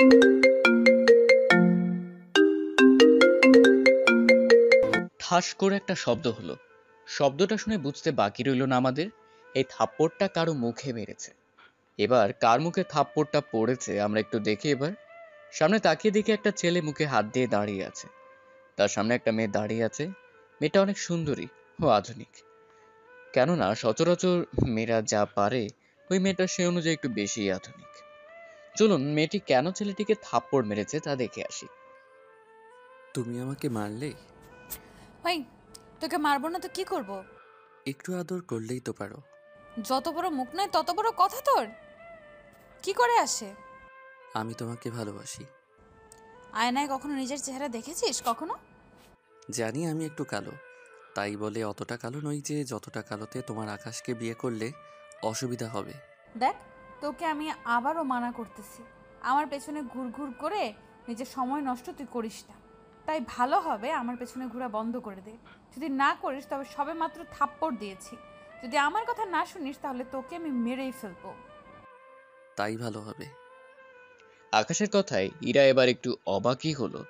ঠাস করে একটা শব্দ হলো। শব্দটা শুনে বুঝতে বাকি রইল না আমাদের, এই থাপ্পড়টা কারো মুখে মেরেছে। এবার কার মুখে থাপ্পড়টা পড়েছে আমরা একটু দেখি এবার। সামনে তাকিয়ে দেখি একটা ছেলে মুখে হাত দিয়ে দাঁড়িয়ে আছে। তার সামনে একটা মেয়ে দাঁড়িয়ে আছে। মেয়েটা অনেক সুন্দরী ও আধুনিক। কেননা সচরাচর মেয়েরা যা পারে, ওই মেয়েটা সে অনুযায়ী একটু বেশি আধুনিক। চলুন মেয়েটি কেন ছেলেটিকে থাপ্পড় মেরেছে তা দেখে আসি। তুমি আমাকে মারলে? ভাই, তোকে মারবো না তো কি করব? একটু আদর করলেই তো পারো। যত বড় মুখ নয় তত বড় কথা তোর। কি করে আসে? আমি তোমাকে ভালোবাসি। আয়নায় কখনো নিজের চেহারা দেখেছিস কখনো? জানি আমি একটু কালো, তাই বলে অতটা কালো নই যে যতটা কালোতে তোমার আকাশকে বিয়ে করলে অসুবিধা হবে। দেখ, তোকে আমি আবারও মানা করতেছি। আমার পেছনে ঘুরঘুর করে নিজের সময় নষ্ট তুই করিস না। তাই ভালো হবে আমার পেছনে ঘোরা বন্ধ করে দে। যদি না করিস তবে সবে মাত্র থাপ্পড় দিয়েছি। যদি আমার কথা না শুনিস তাহলে তোকে আমি মেরেই ফেলবো। তাই ভালো হবে। আকাশের কথায় ইরা এবার একটু অবাকই হলো।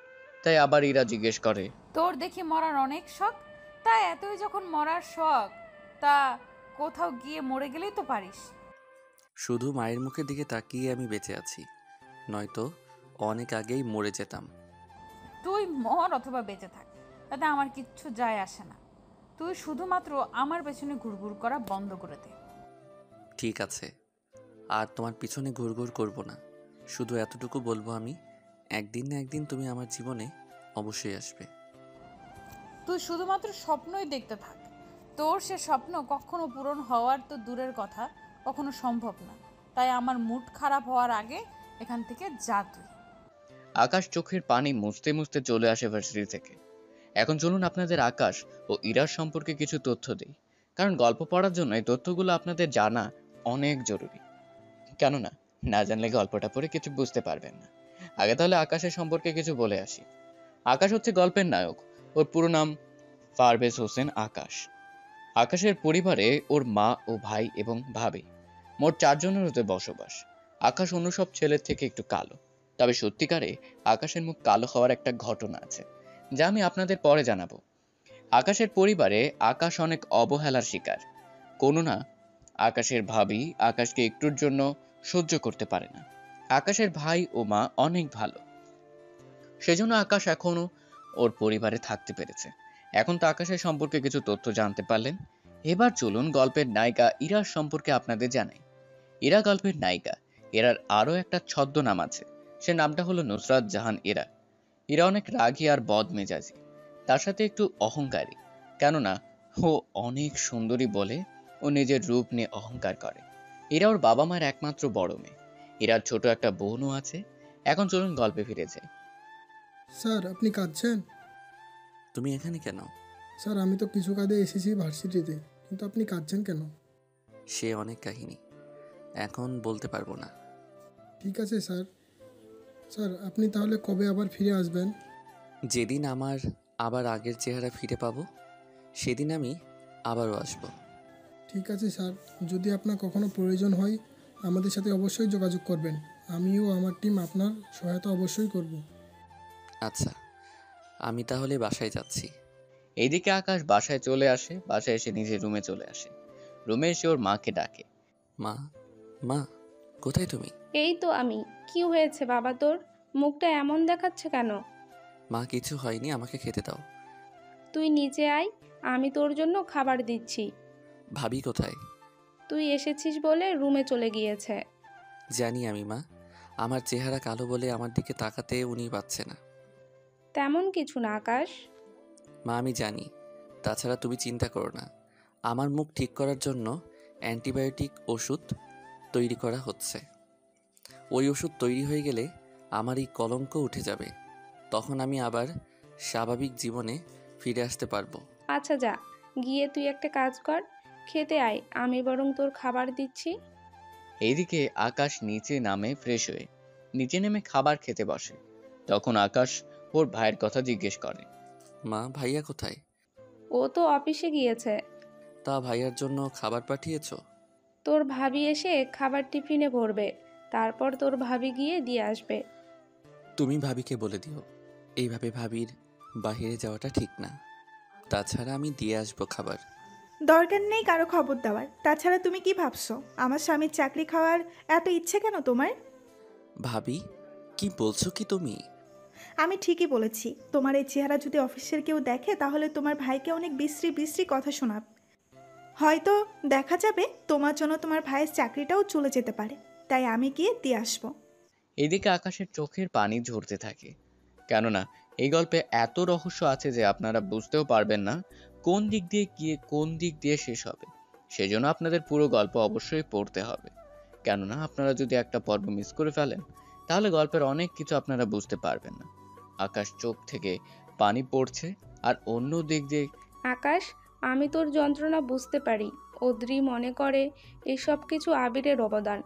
তাই আবার ইরা জিজ্ঞেস করে, তোর দেখি মরার অনেক শখ। তা এতই যখন মরার শখ, তা কোথাও গিয়ে মরে গেলেই তো পারিস। শুধু মায়ের মুখের দিকে তাকিয়ে আমি বেঁচে আছি, নয়তো অনেক আগেই মরে যেতাম। তুই মর অথবা বেঁচে থাক, তাতে আমার কিচ্ছু যায় আসে না। তুই শুধুমাত্র আমার পেছনে ঘুরঘুর করা বন্ধ করে দে। ঠিক আছে, আর তোমার পিছনে ঘুরঘুর করব না। শুধু এতটুকু বলবো, আমি একদিন না একদিন তুমি আমার জীবনে অবশ্যই আসবে। তুই শুধুমাত্র স্বপ্নই দেখতে থাক। তোর সে স্বপ্ন কখনো পূরণ হওয়ার তো দূরের কথা, কখনো সম্ভব না। তাই আমার মুড খারাপ হওয়ার আগে এখান থেকে যা তুই। আকাশ চোখের পানি মুছতে মুছতে চলে আসে ভার্সিটি থেকে। এখন চলুন আপনাদের আকাশ ও ইরার সম্পর্কে কিছু তথ্য দেই। কারণ গল্প পড়ার জন্য এই তথ্যগুলো আপনাদের জানা অনেক জরুরি। কেননা না জানলে গল্পটা পড়ে কিছু বুঝতে পারবেন না। আগে তাহলে আকাশের সম্পর্কে কিছু বলে আসি। আকাশ হচ্ছে গল্পের নায়ক। ওর পুরো নাম পারভেজ হোসেন আকাশ। আকাশের পরিবারে ওর মা ও ভাই এবং ভাবি, মোট 4 জনের ওদের বসবাস। আকাশ অন্য সব ছেলের থেকে একটু কালো। তবে সত্যিকারে আকাশের মুখ কালো হওয়ার একটা ঘটনা আছে, যা আমি আপনাদের পরে জানাবো। আকাশের পরিবারে আকাশ অনেক অবহেলার শিকার। কোনো না, আকাশের ভাবি আকাশকে একটুর জন্য সহ্য করতে পারে না। আকাশের ভাই ও মা অনেক ভালো, সেজন্য আকাশ এখনো ওর পরিবারে থাকতে পেরেছে। এখন তো আকাশের সম্পর্কে কিছু তথ্য জানতে পারলেন। এবার চলুন গল্পের নায়িকা ইরার সম্পর্কে আপনাদের জানাই। ইরা গল্পের নায়িকা। এরার আরো একটা ছদ্মনাম আছে, সে নামটা হলো নুসরাত জাহান ইরা। ইরা অনেক রাগী আর বদমেজাজি, তার সাথে একটু অহংকারী। কেননা ও অনেক সুন্দরী বলে ও নিজের রূপ নিয়ে অহংকার করে। এরা ওর বাবা মায়ের একমাত্র বড় মেয়ে। ইরার ছোট একটা বোনও আছে। এখন চলুন গল্পে ফিরে যাই। স্যার, আপনি কাঁদছেন? তুমি এখানে কেন? স্যার, আমি তো কিছু কাজে এসেছি ভার্সিটিতে, কিন্তু আপনি কাঁদছেন কেন? সে অনেক কাহিনী, এখন বলতে পারবো না। ঠিক আছে স্যার। স্যার, আপনি তাহলে কবে আবার ফিরে আসবেন? যেদিন আমার আবার আগের চেহারা ফিরে পাবো, সেদিন আমি আবারও আসবো। ঠিক আছে স্যার, যদি আপনার কখনো প্রয়োজন হয় আমাদের সাথে অবশ্যই যোগাযোগ করবেন। আমিও আমার টিম আপনার সহায়তা অবশ্যই করব। আচ্ছা, আমি তাহলে বাসায় যাচ্ছি। এইদিকে আকাশ বাসায় চলে আসে। বাসায় এসে নিজের রুমে চলে আসে। রুমে এসে ওর মাকে ডাকে। মা, মা, কোথায় তুমি? এই তো আমি। কি হয়েছে বাবা তোর? মুখটা এমন দেখাচ্ছে কেন? মা, কিছু হয়নি, আমাকে খেতে দাও। তুই নিচে আয়, আমি তোর জন্য খাবার দিচ্ছি। ভাবি কোথায়? তুই এসেছিস বলে রুমে চলে গিয়েছে। জানি আমি মা, আমার চেহারা কালো বলে আমার দিকে তাকাতে উনি পাচ্ছে না। তেমন কিছু না আকাশ। মা, আমি জানি। তাছাড়া তুমি চিন্তা করো না, আমার মুখ ঠিক করার জন্য অ্যান্টিবায়োটিক ওষুধ তৈরি করা হচ্ছে। ওই ওষুধ তৈরি হয়ে গেলে আমার এই কলঙ্ক উঠে যাবে। তখন আমি আবার স্বাভাবিক জীবনে ফিরে আসতে পারবো। আচ্ছা যা, গিয়ে তুই একটা কাজ কর, খেতে আয়, আমি বরং তোর খাবার দিচ্ছি। এইদিকে আকাশ নিচে নামে ফ্রেশ হয়ে নিচে নেমে খাবার খেতে বসে। তখন আকাশ ওর ভাইয়ের কথা জিজ্ঞেস করে। মা, ভাইয়া কোথায়? ও তো অফিসে গিয়েছে। তা ভাইয়ার জন্য খাবার পাঠিয়েছো? তোর ভাবি এসে খাবার টিফিনে ভরবে, তারপর তোর ভাবি গিয়ে দিয়ে আসবে। তুমি ভাবিকে বলে দিও এইভাবে ভাবির বাইরে যাওয়াটা ঠিক না। তাছাড়া আমি দিয়ে আসবো খাবার। দরকার নেই কারো খবর দেওয়ার। তাছাড়া তুমি কি ভাবছো আমার স্বামীর চাকরি খাওয়ার এত ইচ্ছে কেন তোমার? ভাবি, কি বলছো কি তুমি? আমি ঠিকই বলেছি। তোমার এই চেহারা যদি অফিসের কেউ দেখে তাহলে তোমার ভাইকে অনেক বিশ্রী বিশ্রী কথা শোনাবে। হয়তো দেখা যাবে তোমার জন্য তোমার ভাইয়ের চাকরিটাও চলে যেতে পারে। তাই আমি গিয়ে দিয়ে আসবো। এদিকে আকাশের চোখের পানি ঝরতে থাকে, কেননা এই গল্পে এত রহস্য আছে যে আপনারা বুঝতেও পারবেন না কোন দিক দিয়ে গিয়ে কোন দিক দিয়ে শেষ হবে। সেজন্য আপনাদের পুরো গল্প অবশ্যই পড়তে হবে, কেননা আপনারা যদি একটা পর্ব মিস করে ফেলেন তাহলে গল্পের অনেক কিছু আপনারা বুঝতে পারবেন না। আকাশ চোখ থেকে পানি পড়ছে, আর অন্য দিক দিয়ে আকাশ, আমি তোর যন্ত্রণা বুঝতে পারি। অদ্রি মনে করে এসব কিছু আবিরের অবদান,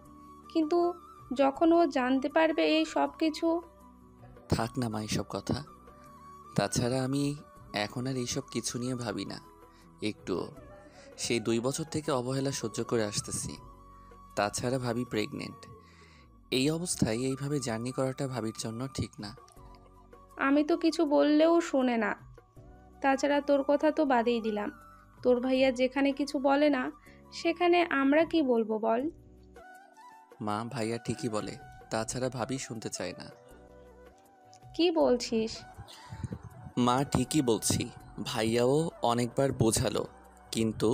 কিন্তু যখন ও জানতে পারবে এই সব কিছু। থাক না মা এইসব কথা। তাছাড়া আমি এখন আর এইসব কিছু নিয়ে ভাবি না একটুও। সেই 2 বছর থেকে অবহেলা সহ্য করে আসতেছি। তাছাড়া ভাবি প্রেগনেন্ট। এই অবস্থায় এইভাবে জার্নি করাটা ভাবির জন্য ঠিক না। আমি তো কিছু বললেও শোনে না। তাছাড়া তোর কথা তো বাদেই দিলাম। তোর ভাইয়া যেখানে কিছু বলে না সেখানে আমরা কি বলবো বল? মা, ভাইয়া ঠিকই বলে। তাছাড়া ভাবি শুনতে চায় না। কি বলছিস? মা, ঠিকই বলছি। ভাইয়াও অনেকবার বোঝালো, কিন্তু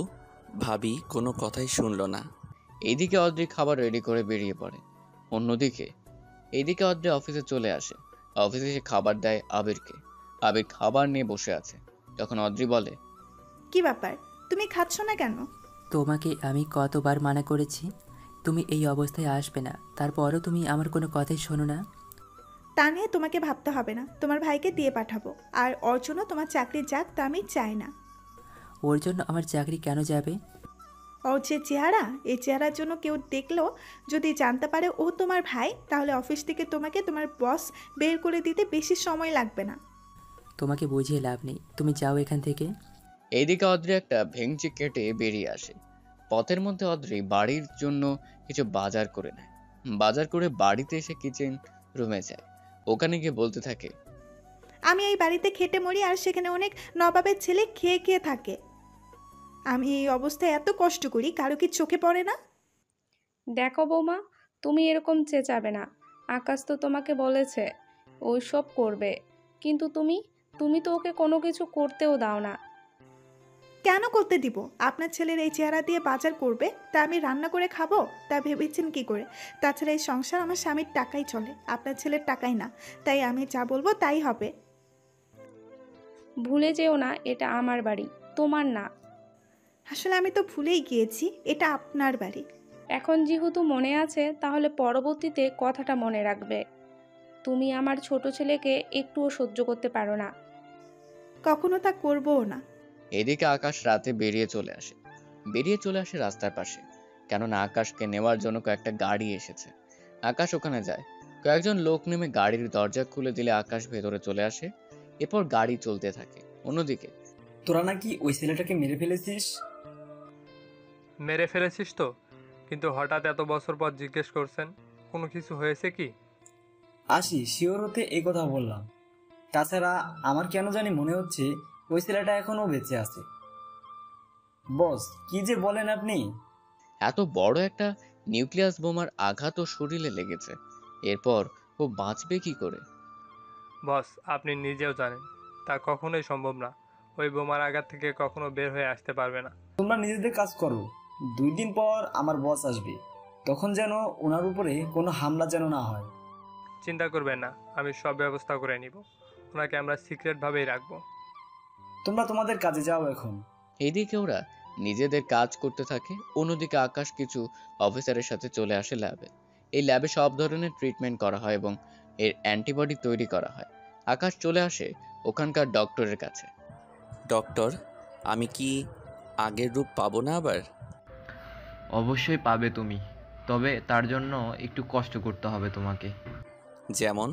ভাবি কোনো কথাই শুনলো না। এইদিকে অদ্রি খাবার রেডি করে বেরিয়ে পড়ে। অন্যদিকে এইদিকে অদ্রি অফিসে চলে আসে। অফিসে সে খাবার দেয় আবিরকে। আবির খাবার নিয়ে বসে আছে। তখন অদ্রি বলে, কি ব্যাপার, তুমি খাচ্ছ না কেন? তোমাকে আমি কতবার মানা করেছি তুমি এই অবস্থায় আসবে না, তারপরও তুমি আমার কোনো কথাই শোনো না। তা নিয়ে তোমাকে ভাবতে হবে না। তোমার ভাইকে দিয়ে পাঠাবো। আর ওর জন্য তোমার চাকরি যাক তা আমি চাই না। ওর জন্য আমার চাকরি কেন যাবে? ওর যে চেহারা, এই চেহারার জন্য কেউ দেখলো যদি জানতে পারে ও তোমার ভাই, তাহলে অফিস থেকে তোমাকে তোমার বস বের করে দিতে বেশি সময় লাগবে না। তোমাকে বুঝিয়ে লাভ নেই, তুমি যাও এখান থেকে। এইদিকে অদ্রি একটা ভেঙচি কেটে বেরিয়ে আসে। পথের মধ্যে অদ্রি বাড়ির জন্য কিছু বাজার করে নেয়। বাজার করে বাড়িতে এসে কিচেন রুমে যায়। ওখানে গিয়ে বলতে থাকে, আমি এই বাড়িতে খেটে মরি আর সেখানে অনেক নবাবের ছেলে খেয়ে খেয়ে থাকে। আমি এই অবস্থায় এত কষ্ট করি, কারো কি চোখে পড়ে না? দেখো বৌমা, তুমি এরকম চেঁচাবে না। আকাশ তো তোমাকে বলেছে ওই সব করবে, কিন্তু তুমি তো ওকে কোনো কিছু করতেও দাও না। কেন করতে দিব? আপনার ছেলের এই চেহারা দিয়ে বাজার করবে, তা আমি রান্না করে খাবো? তা ভেবেছেন কি করে? তাছাড়া এই সংসার আমার স্বামীর টাকাই চলে, আপনার ছেলের টাকাই না। তাই আমি যা বলবো তাই হবে। ভুলে যেও না, এটা আমার বাড়ি, তোমার না। আসলে আমি তো ভুলেই গিয়েছি, এটা আপনার বাড়ি। এখন যেহেতু মনে আছে তাহলে পরবর্তীতে কথাটা মনে রাখবে। তুমি আমার ছোট ছেলেকে একটুও সহ্য করতে পারো না। কখনো তা করবোও না। এদিকে আকাশ রাতে বেরিয়ে চলে আসে রাস্তার পাশে, কেননা আকাশকে নেওয়ার জন্য কয়েকটা গাড়ি এসেছে। আকাশ ওখানে যায়। কয়েকজন লোক নেমে গাড়ির দরজা খুলে দিলে আকাশ ভেতরে চলে আসে। এরপর গাড়ি চলতে থাকে। অন্যদিকে তোরা নাকি ওই ছেলেটাকে মেরে ফেলেছিস? মেরে ফেলেছিস তো, কিন্তু হঠাৎ এত বছর পর জিজ্ঞেস করছেন, কোনো কিছু হয়েছে কি? আসি শিওর হতে এই কথা বললাম। তাছাড়া আমার কেন জানি মনে হচ্ছে ওই ছেলেটা এখনো বেঁচে আছে। বস, কি যে বলেন আপনি! এত বড় একটা নিউক্লিয়াস বোমার আঘাত ও শরীরে লেগেছে, এরপর ও বাঁচবে কি করে? বস, আপনি নিজেও জানেন তা কখনোই সম্ভব না। ওই বোমার আঘাত থেকে কখনো বের হয়ে আসতে পারবে না। তোমরা নিজেদের কাজ করো। 2 দিন পর আমার বস আসবে, তখন যেন ওনার উপরে কোনো হামলা যেন না হয়। চিন্তা করবেন না, আমি সব ব্যবস্থা করে নিব। ওনাকে আমরা সিক্রেটভাবেই রাখবো। তোমরা তোমাদের কাজে যাও এখন। এইদিকে ওরা নিজেদের কাজ করতে থাকে। অন্যদিকে আকাশ কিছু অফিসারের সাথে চলে আসে ল্যাবে। এই ল্যাবে সব ধরনের ট্রিটমেন্ট করা হয় এবং এর অ্যান্টিবডি তৈরি করা হয়। আকাশ চলে আসে ওখানকার ডক্টরের কাছে। ডক্টর, আমি কি আগের রূপ পাবো না আবার? অবশ্যই পাবে তুমি, তবে তার জন্য একটু কষ্ট করতে হবে তোমাকে। যেমন?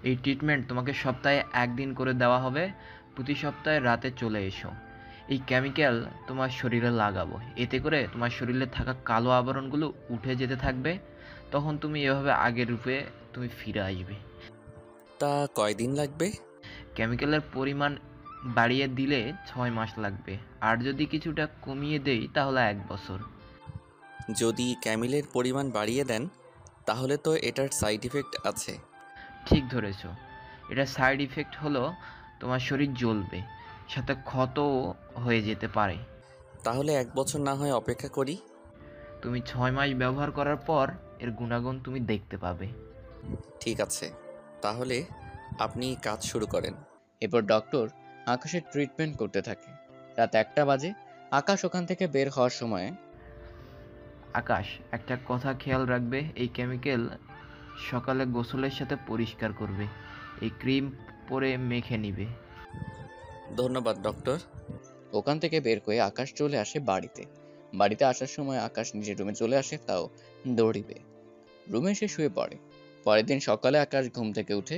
এই ট্রিটমেন্ট তোমাকে সপ্তাহে 1 দিন করে দেওয়া হবে। প্রতি সপ্তাহে রাতে চলে এসো। এই কেমিক্যাল তোমার শরীরে লাগাবো, এতে করে তোমার শরীরে থাকা কালো আবরণগুলো উঠে যেতে থাকবে। তখন তুমি এভাবে আগের রূপে তুমি ফিরে আসবে। তা কয়দিন লাগবে? কেমিক্যালের পরিমাণ বাড়িয়ে দিলে 6 মাস লাগবে, আর যদি কিছুটা কমিয়ে দেই তাহলে 1 বছর। যদি ক্যামিলের পরিমাণ বাড়িয়ে দেন তাহলে তো এটার সাইড ইফেক্ট আছে। ঠিক ধরেছ, এটা সাইড ইফেক্ট হলো তোমার শরীর জ্বলবে, সাথে ক্ষতও হয়ে যেতে পারে। তাহলে 1 বছর না হয় অপেক্ষা করি। তুমি 6 মাস ব্যবহার করার পর এর গুণাগুণ তুমি দেখতে পাবে। ঠিক আছে, তাহলে আপনি কাজ শুরু করেন। এরপর ডক্টর আকাশের ট্রিটমেন্ট করতে থাকে। রাত 1টা বাজে। আকাশ ওখান থেকে বের হওয়ার সময় আকাশ, একটা কথা খেয়াল রাখবে, এই কেমিক্যাল সকালে গোসলের সাথে পরিষ্কার করবে, এই ক্রিম পরে মেখে নিবে। ধন্যবাদ ডক্টর। ওখান থেকে বের হয়ে আকাশ চলে আসে বাড়িতে। বাড়িতে আসার সময় আকাশ নিজের রুমে চলে আসে, তাও দৌড়িবে। রুমে এসে শুয়ে পড়ে। পরের দিন সকালে আকাশ ঘুম থেকে উঠে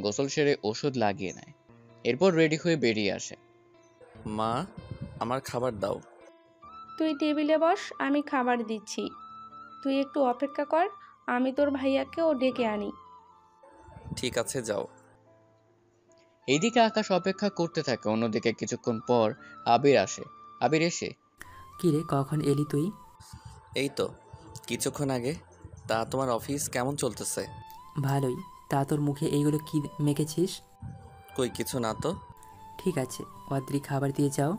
গোসল সেরে ওষুধ লাগিয়ে নেয়। এরপর রেডি হয়ে বেরিয়ে আসে। মা, আমার খাবার দাও। তুই টেবিলে বস, আমি খাবার দিচ্ছি। তুই একটু অপেক্ষা কর, আমি তোর ভাইয়াকেও ডেকে আনি। ঠিক আছে, যাও। এইদিকে আকাশ অপেক্ষা করতে থাকে। অন্যদিকে কিছুক্ষণ পর আবির আসে। আবির এসে কী রে, কখন এলি তুই? এই তো কিছুক্ষণ আগে। তা তোমার অফিস কেমন চলতেছে? ভালোই। তা তোর মুখে এইগুলো কি মেখেছিস? কই কিছু না তো। ঠিক আছে, অদ্রি খাবার দিয়ে যাও।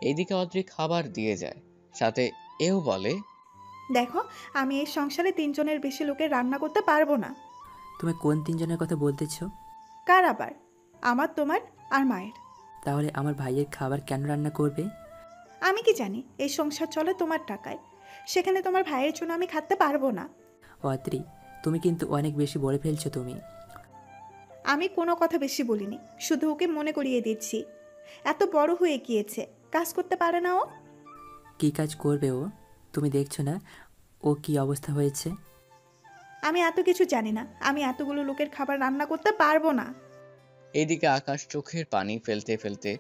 এইদিকে অদ্রি খাবার দিয়ে যায়, সাথে এও বলে, দেখো, আমি এই সংসারে 3 জনের বেশি লোকের রান্না করতে পারবো না। তুমি কোন 3 জনের কথা বলতেছ? কার আবার? আমার, তোমার আর মায়ের। তাহলে আমার ভাইয়ের খাবার কেন রান্না করবে? আমি কি জানি, এই সংসার চলে তোমার টাকায়, সেখানে তোমার ভাইয়ের জন্য আমি খাতে পারবো না। অদ্রি, তুমি কিন্তু অনেক বেশি বলে ফেলছো তুমি। আমি কোনো কথা বেশি বলিনি, শুধু ওকে মনে করিয়ে দিচ্ছি। এত বড় হয়ে গিয়েছে, কাজ করতে পারে না ও? কী কাজ করবে ও? তুমি দেখছো না ও কি অবস্থা হয়েছে? আমি এত কিছু জানি না, আমি এতগুলো লোকের খাবার রান্না করতে পারবো না। এইদিকে আকাশ চোখের পানি ফেলতে ফেলতে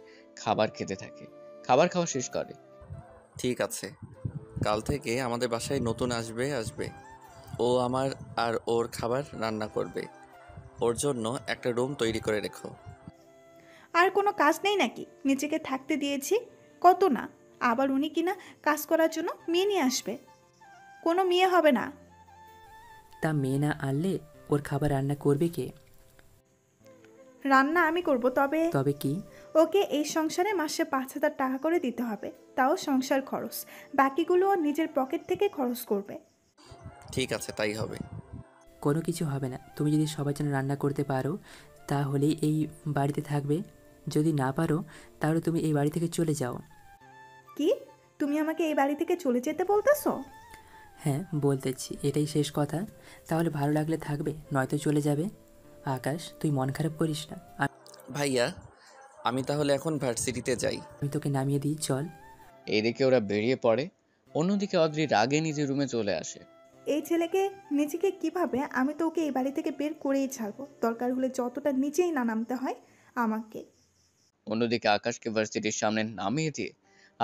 খাবার খেতে থাকে। খাবার খাওয়া শেষ করে। ঠিক আছে, কাল থেকে আমাদের বাসায় নতুন আসবে। ও আমার আর ওর খাবার রান্না করবে। ওর জন্য একটা রুম তৈরি করে রেখো। আর কোনো কাজ নেই নাকি? নিজেকে থাকতে দিয়েছি কত না, আবার উনি কিনা কাজ করার জন্য মেয়ে নিয়ে আসবে। কোনো মেয়ে হবে না। তা মেয়ে না আনলে ওর খাবার রান্না করবে কে? রান্না আমি করব, তবে কি? ওকে এই সংসারে মাসে 5,000 টাকা করে দিতে হবে, তাও সংসার খরচ। বাকিগুলো ও নিজের পকেট থেকে খরচ করবে। ঠিক আছে, তাই হবে। কোনো কিছু হবে না। তুমি যদি সবার জন্য রান্না করতে পারো তাহলেই এই বাড়িতে থাকবে। যদি না পারো তাহলে তুমি এই বাড়ি থেকে চলে যাও। কি? তুমি আমাকে এই বাড়ি থেকে চলে যেতে বলতেছো? হ্যাঁ, বলতেছি, এটাই শেষ কথা। তাহলে ভালো লাগলে থাকবে, নয়তো চলে যাবে। আকাশ, তুই মন খারাপ করিস না। ভাইয়া, আমি তাহলে এখন ভার্সিটিতে যাই। আমি তোকে নামিয়ে দিই, চল। এইদিকে ওরা বেরিয়ে পড়ে। অন্যদিকে অদ্রি রাগে নিজের রুমে চলে আসে। এই ছেলেকে নিজেকে কিভাবে, আমি তো ওকে এই বাড়ি থেকে বের করেই ছাড়বো, দরকার হলে যতটা নিচেই না নামতে হয় আমাকে। অন্যদিকে আকাশকে ভার্সিটির সামনে নামিয়ে দিয়ে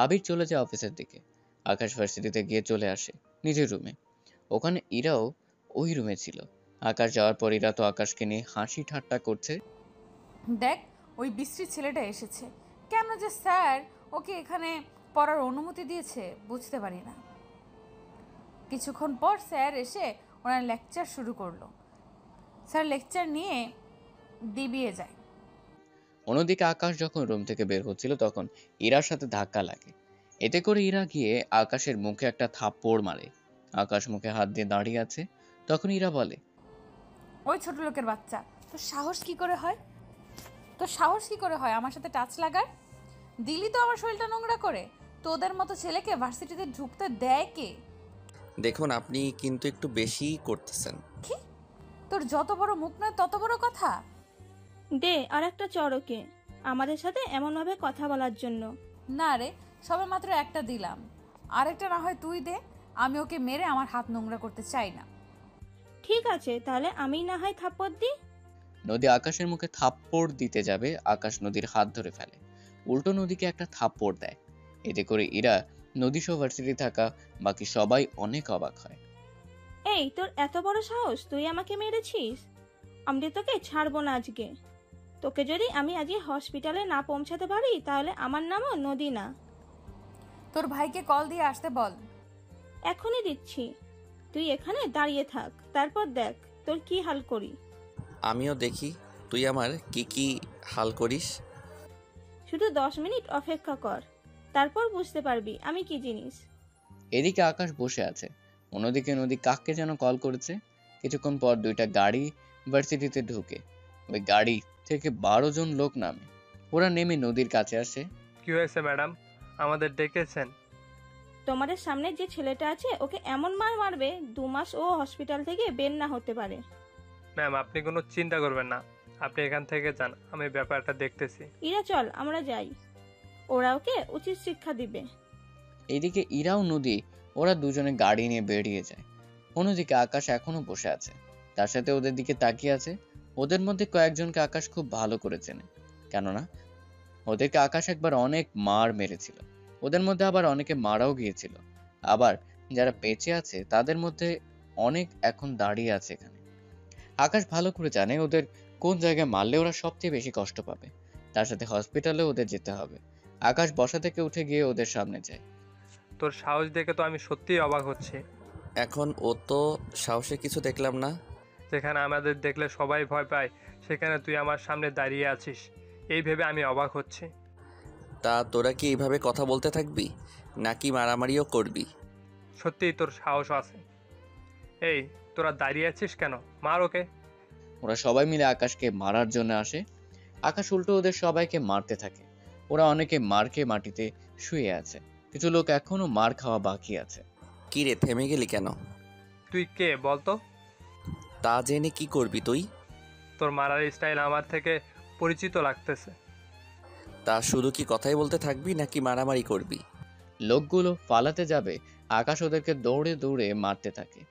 আবির চলে যায় অফিসের দিকে। আকাশ ভার্সিটিতে গিয়ে চলে আসে নিজের রুমে। ওখানে ইরাও ওই রুমে ছিল। আকাশ যাওয়ার পর ইরা তো আকাশকে নিয়ে হাসি ঠাট্টা করছে। দেখ, ওই বিশ্রী ছেলেটা এসেছে। কেন যে স্যার ওকে এখানে পড়ার অনুমতি দিয়েছে বুঝতে পারি না। কিছুক্ষণ পর স্যার এসে ওনার লেকচার শুরু করলো। স্যার লেকচার নিয়ে দিবিয়ে যায়। অন্যদিকে আকাশ যখন রুম থেকে বের হচ্ছিল তখন ইরার সাথে ধাক্কা লাগে। এতে করে ইরা গিয়ে আকাশের মুখে একটা থাপ্পড় মারে। আকাশ মুখে হাত দিয়ে দাঁড়িয়ে আছে। তখন ইরা বলে, ওই ছোট লোকের বাচ্চা, তোর সাহস কি করে হয়? তোর সাহস কি করে হয় আমার সাথে টাচ লাগার? দিলি তো আমার শরীরটা নোংরা করে। তোদের মতো ছেলেকে ভার্সিটিতে ঢুকতে দেয় কে? দেখুন, আপনি কিন্তু একটু বেশিই করতেছেন। কি? তোর যত বড় মুখ নয় তত বড় কথা। দে আর একটা চড়কে, আমাদের সাথে এমনভাবে কথা বলার জন্য। না রে, সবে মাত্র একটা দিলাম, আরেকটা না হয় তুই দে। আমি ওকে মেরে আমার হাত নোংরা করতে চাই না। ঠিক আছে, তাহলে আমি না হয় থাপ্পড় দিই। নদী আকাশের মুখে থাপ্পড় দিতে যাবে, আকাশ নদীর হাত ধরে ফেলে। উল্টো নদীকে একটা থাপ্পড় দেয়। এতে করে ইরা, নদী সহ ভার্সিটি থাকা বাকি সবাই অনেক অবাক হয়। এই, তোর এত বড় সাহস, তুই আমাকে মেরেছিস? আমি তোকে ছাড়বো না আজকে। তোকে যদি আমি আজকে হসপিটালে না পৌঁছাতে পারি তাহলে আমার নামও নদী না। তোর ভাইকে কল দিয়ে আসতে বল। এখনই দিচ্ছি, তুই এখানে দাঁড়িয়ে থাক, তারপর দেখ তোর কি হাল করি। আমিও দেখি তুই আমার কি হাল করিস। শুধু 10 মিনিট অপেক্ষা কর, তারপর বুঝতে পারবি আমি কি জিনিস। এদিকে আকাশ বসে আছে, অন্যদিকে নদী কাককে যেন কল করেছে। কিছুক্ষণ পর দুইটা গাড়ি ভার্সিটিতে ঢুকে। ওই গাড়ি থেকে 12 জন লোক নামে। ওরা নেমে নদীর কাছে আসে। কি হয়েছে ম্যাডাম, আমাদের ডেকেছেন? তোমাদের সামনে যে ছেলেটা আছে ওকে এমন মার মারবে 2 মাস ও হসপিটাল থেকে বের না হতে পারে। ম্যাম, আপনি কোনো চিন্তা করবেন না, আপনি এখান থেকে যান, আমি ব্যাপারটা দেখতেছি। ইরা চল আমরা যাই, ওরা ওকে উচিত শিক্ষা দিবে। এইদিকে ইরাও নদী ওরা দুজনে গাড়ি নিয়ে বেরিয়ে যায়। অন্যদিকে আকাশ এখনো বসে আছে, তার সাথে ওদের দিকে তাকিয়ে আছে। ওদের মধ্যে কয়েকজনকে আকাশ খুব ভালো করে চেনে, কেননা ওদেরকে আকাশ একবার অনেক মার মেরেছিল। ওদের মধ্যে আবার অনেকে মারাও গিয়েছিল। আবার যারা বেঁচে আছে তাদের মধ্যে অনেক এখন দাঁড়িয়ে আছে এখানে। আকাশ ভালো করে জানে ওদের কোন জায়গায় মারলে ওরা সবচেয়ে বেশি কষ্ট পাবে। তার সাথে হসপিটালে ওদের যেতে হবে। আকাশ বসা থেকে উঠে গিয়ে ওদের সামনে যায়। তোর সাহস দেখে তো আমি সত্যিই অবাক হচ্ছি। এখন ও তো সাহসে কিছু দেখলাম না। যেখানে আমাদের দেখলে সবাই ভয় পায়, সেখানে তুই আমার সামনে দাঁড়িয়ে আছিস, এই ভেবে আমি অবাক হচ্ছি। তা তোরা কি এইভাবে কথা বলতে থাকবি নাকি মারামারিও করবি? সত্যিই তোর সাহস আছে। এই, তোরা দাঁড়িয়ে আছিস কেন? মার ওকে। ওরা সবাই মিলে আকাশকে মারার জন্য আসে। আকাশ উল্টো ওদের সবাইকে মারতে থাকে। ওরা অনেকে মার খেয়ে মাটিতে শুয়ে আছে, কিছু লোক এখনো মার খাওয়া বাকি আছে। কি রে, থেমে গেলি কেন? তুই কে বলতো? তা জেনে কি করবি তুই? তোর মারার স্টাইল আমার থেকে পরিচিত লাগতেছে। তা শুধু কি কথাই বলতে থাকবি নাকি মারামারি করবি? লোকগুলো পালাতে যাবে, আকাশ ওদেরকে দৌড়ে দৌড়ে মারতে থাকে।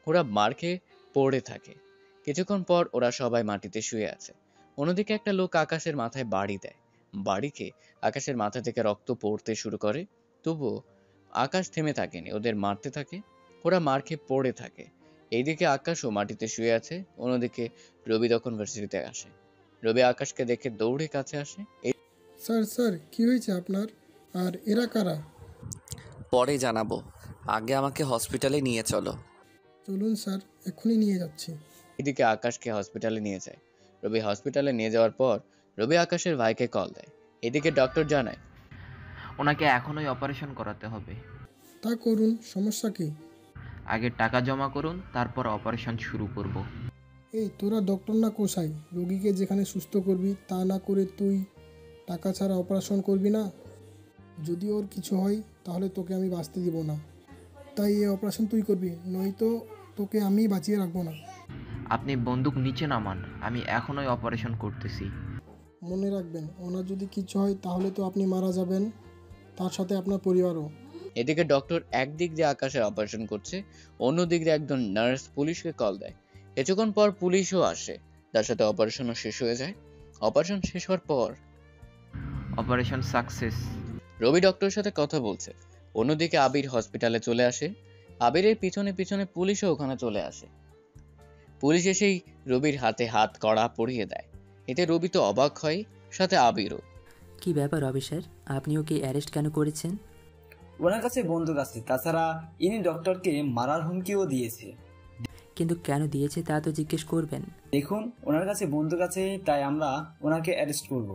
ওরা মার খেয়ে পড়ে থাকে। কিছুক্ষণ পর ওরা সবাই মাটিতে শুয়ে আছে। অন্যদিকে একটা লোক আকাশের মাথায় বাড়ি দেয়। বাড়ি খেয়ে আকাশের মাথা থেকে রক্ত পড়তে শুরু করে। তবুও আকাশ থেমে থাকেনি, ওদের মারতে থাকে। ওরা মার খেয়ে পড়ে থাকে। এইদিকে আকাশও মাটিতে শুয়ে আছে। অন্যদিকে রবি তখন ভার্সিটিতে আসে। রবি আকাশকে দেখে দৌড়ে কাছে আসে। স্যার কি হয়েছে আপনার? আর এরা কারা? পরে জানাবো, আগে আমাকে হসপিটালে নিয়ে চলো। চলুন স্যার, এক্ষুনি নিয়ে যাচ্ছি। এদিকে আকাশকে হসপিটালে নিয়ে যায়। রবি হসপিটালে নিয়ে যাওয়ার পর রবি আকাশের ভাইকে কল দেয়। এদিকে ডক্টর জানায় ওনাকে এখনই অপারেশন করাতে হবে। তা করুন, সমস্যা কি? আগে টাকা জমা করুন, তারপর অপারেশন শুরু করব। এই তোরা ডক্টর না কোসাই, রোগীকে যেখানে সুস্থ করবি তা না করে তুই টাকা ছাড়া অপারেশন করবি না? যদি ওর কিছু হয় তাহলে তোকে আমি বাঁচতে দিব না। তাই এই অপারেশন তুই করবি, নয়তো তোকে আমি বাঁচিয়ে রাখবো না। আপনি বন্দুক নিচে নামান, আমি এখনই অপারেশন করতেছি। মনে রাখবেন, ওনার যদি কিছু হয় তাহলে তো আপনি মারা যাবেন, তার সাথে আপনার পরিবারও। এদিকে ডক্টর একদিক দিয়ে আকাশের অপারেশন করছে, অন্যদিক দিয়ে একজন নার্স পুলিশকে কল দেয়। কিছুক্ষণ পর পুলিশও আসে, তার সাথে অপারেশনও শেষ হয়ে যায়। অপারেশন শেষ হওয়ার পর অপারেশন সাকসেস। রবি ডক্টরের সাথে কথা বলছে। অন্যদিকে আবির হসপিটালে চলে আসে। আবিরের পিছনে পিছনে পুলিশও ওখানে চলে আসে। পুলিশ এসেই রবির হাতে হাত কড়া পরিয়ে দেয়। এতে রবি তো অবাক হয়, সাথে আবিরও। কি ব্যাপার অফিসার, আপনি ওকে অ্যারেস্ট কেন করেছেন? ওনার কাছে বন্দুক আছে, তাছাড়া ইনি ডক্টরকে মারার হুমকিও দিয়েছে। কিন্তু কেন দিয়েছে তা তো জিজ্ঞেস করবেন। দেখুন, ওনার কাছে বন্দুক আছে, তাই আমরা ওনাকে অ্যারেস্ট করব।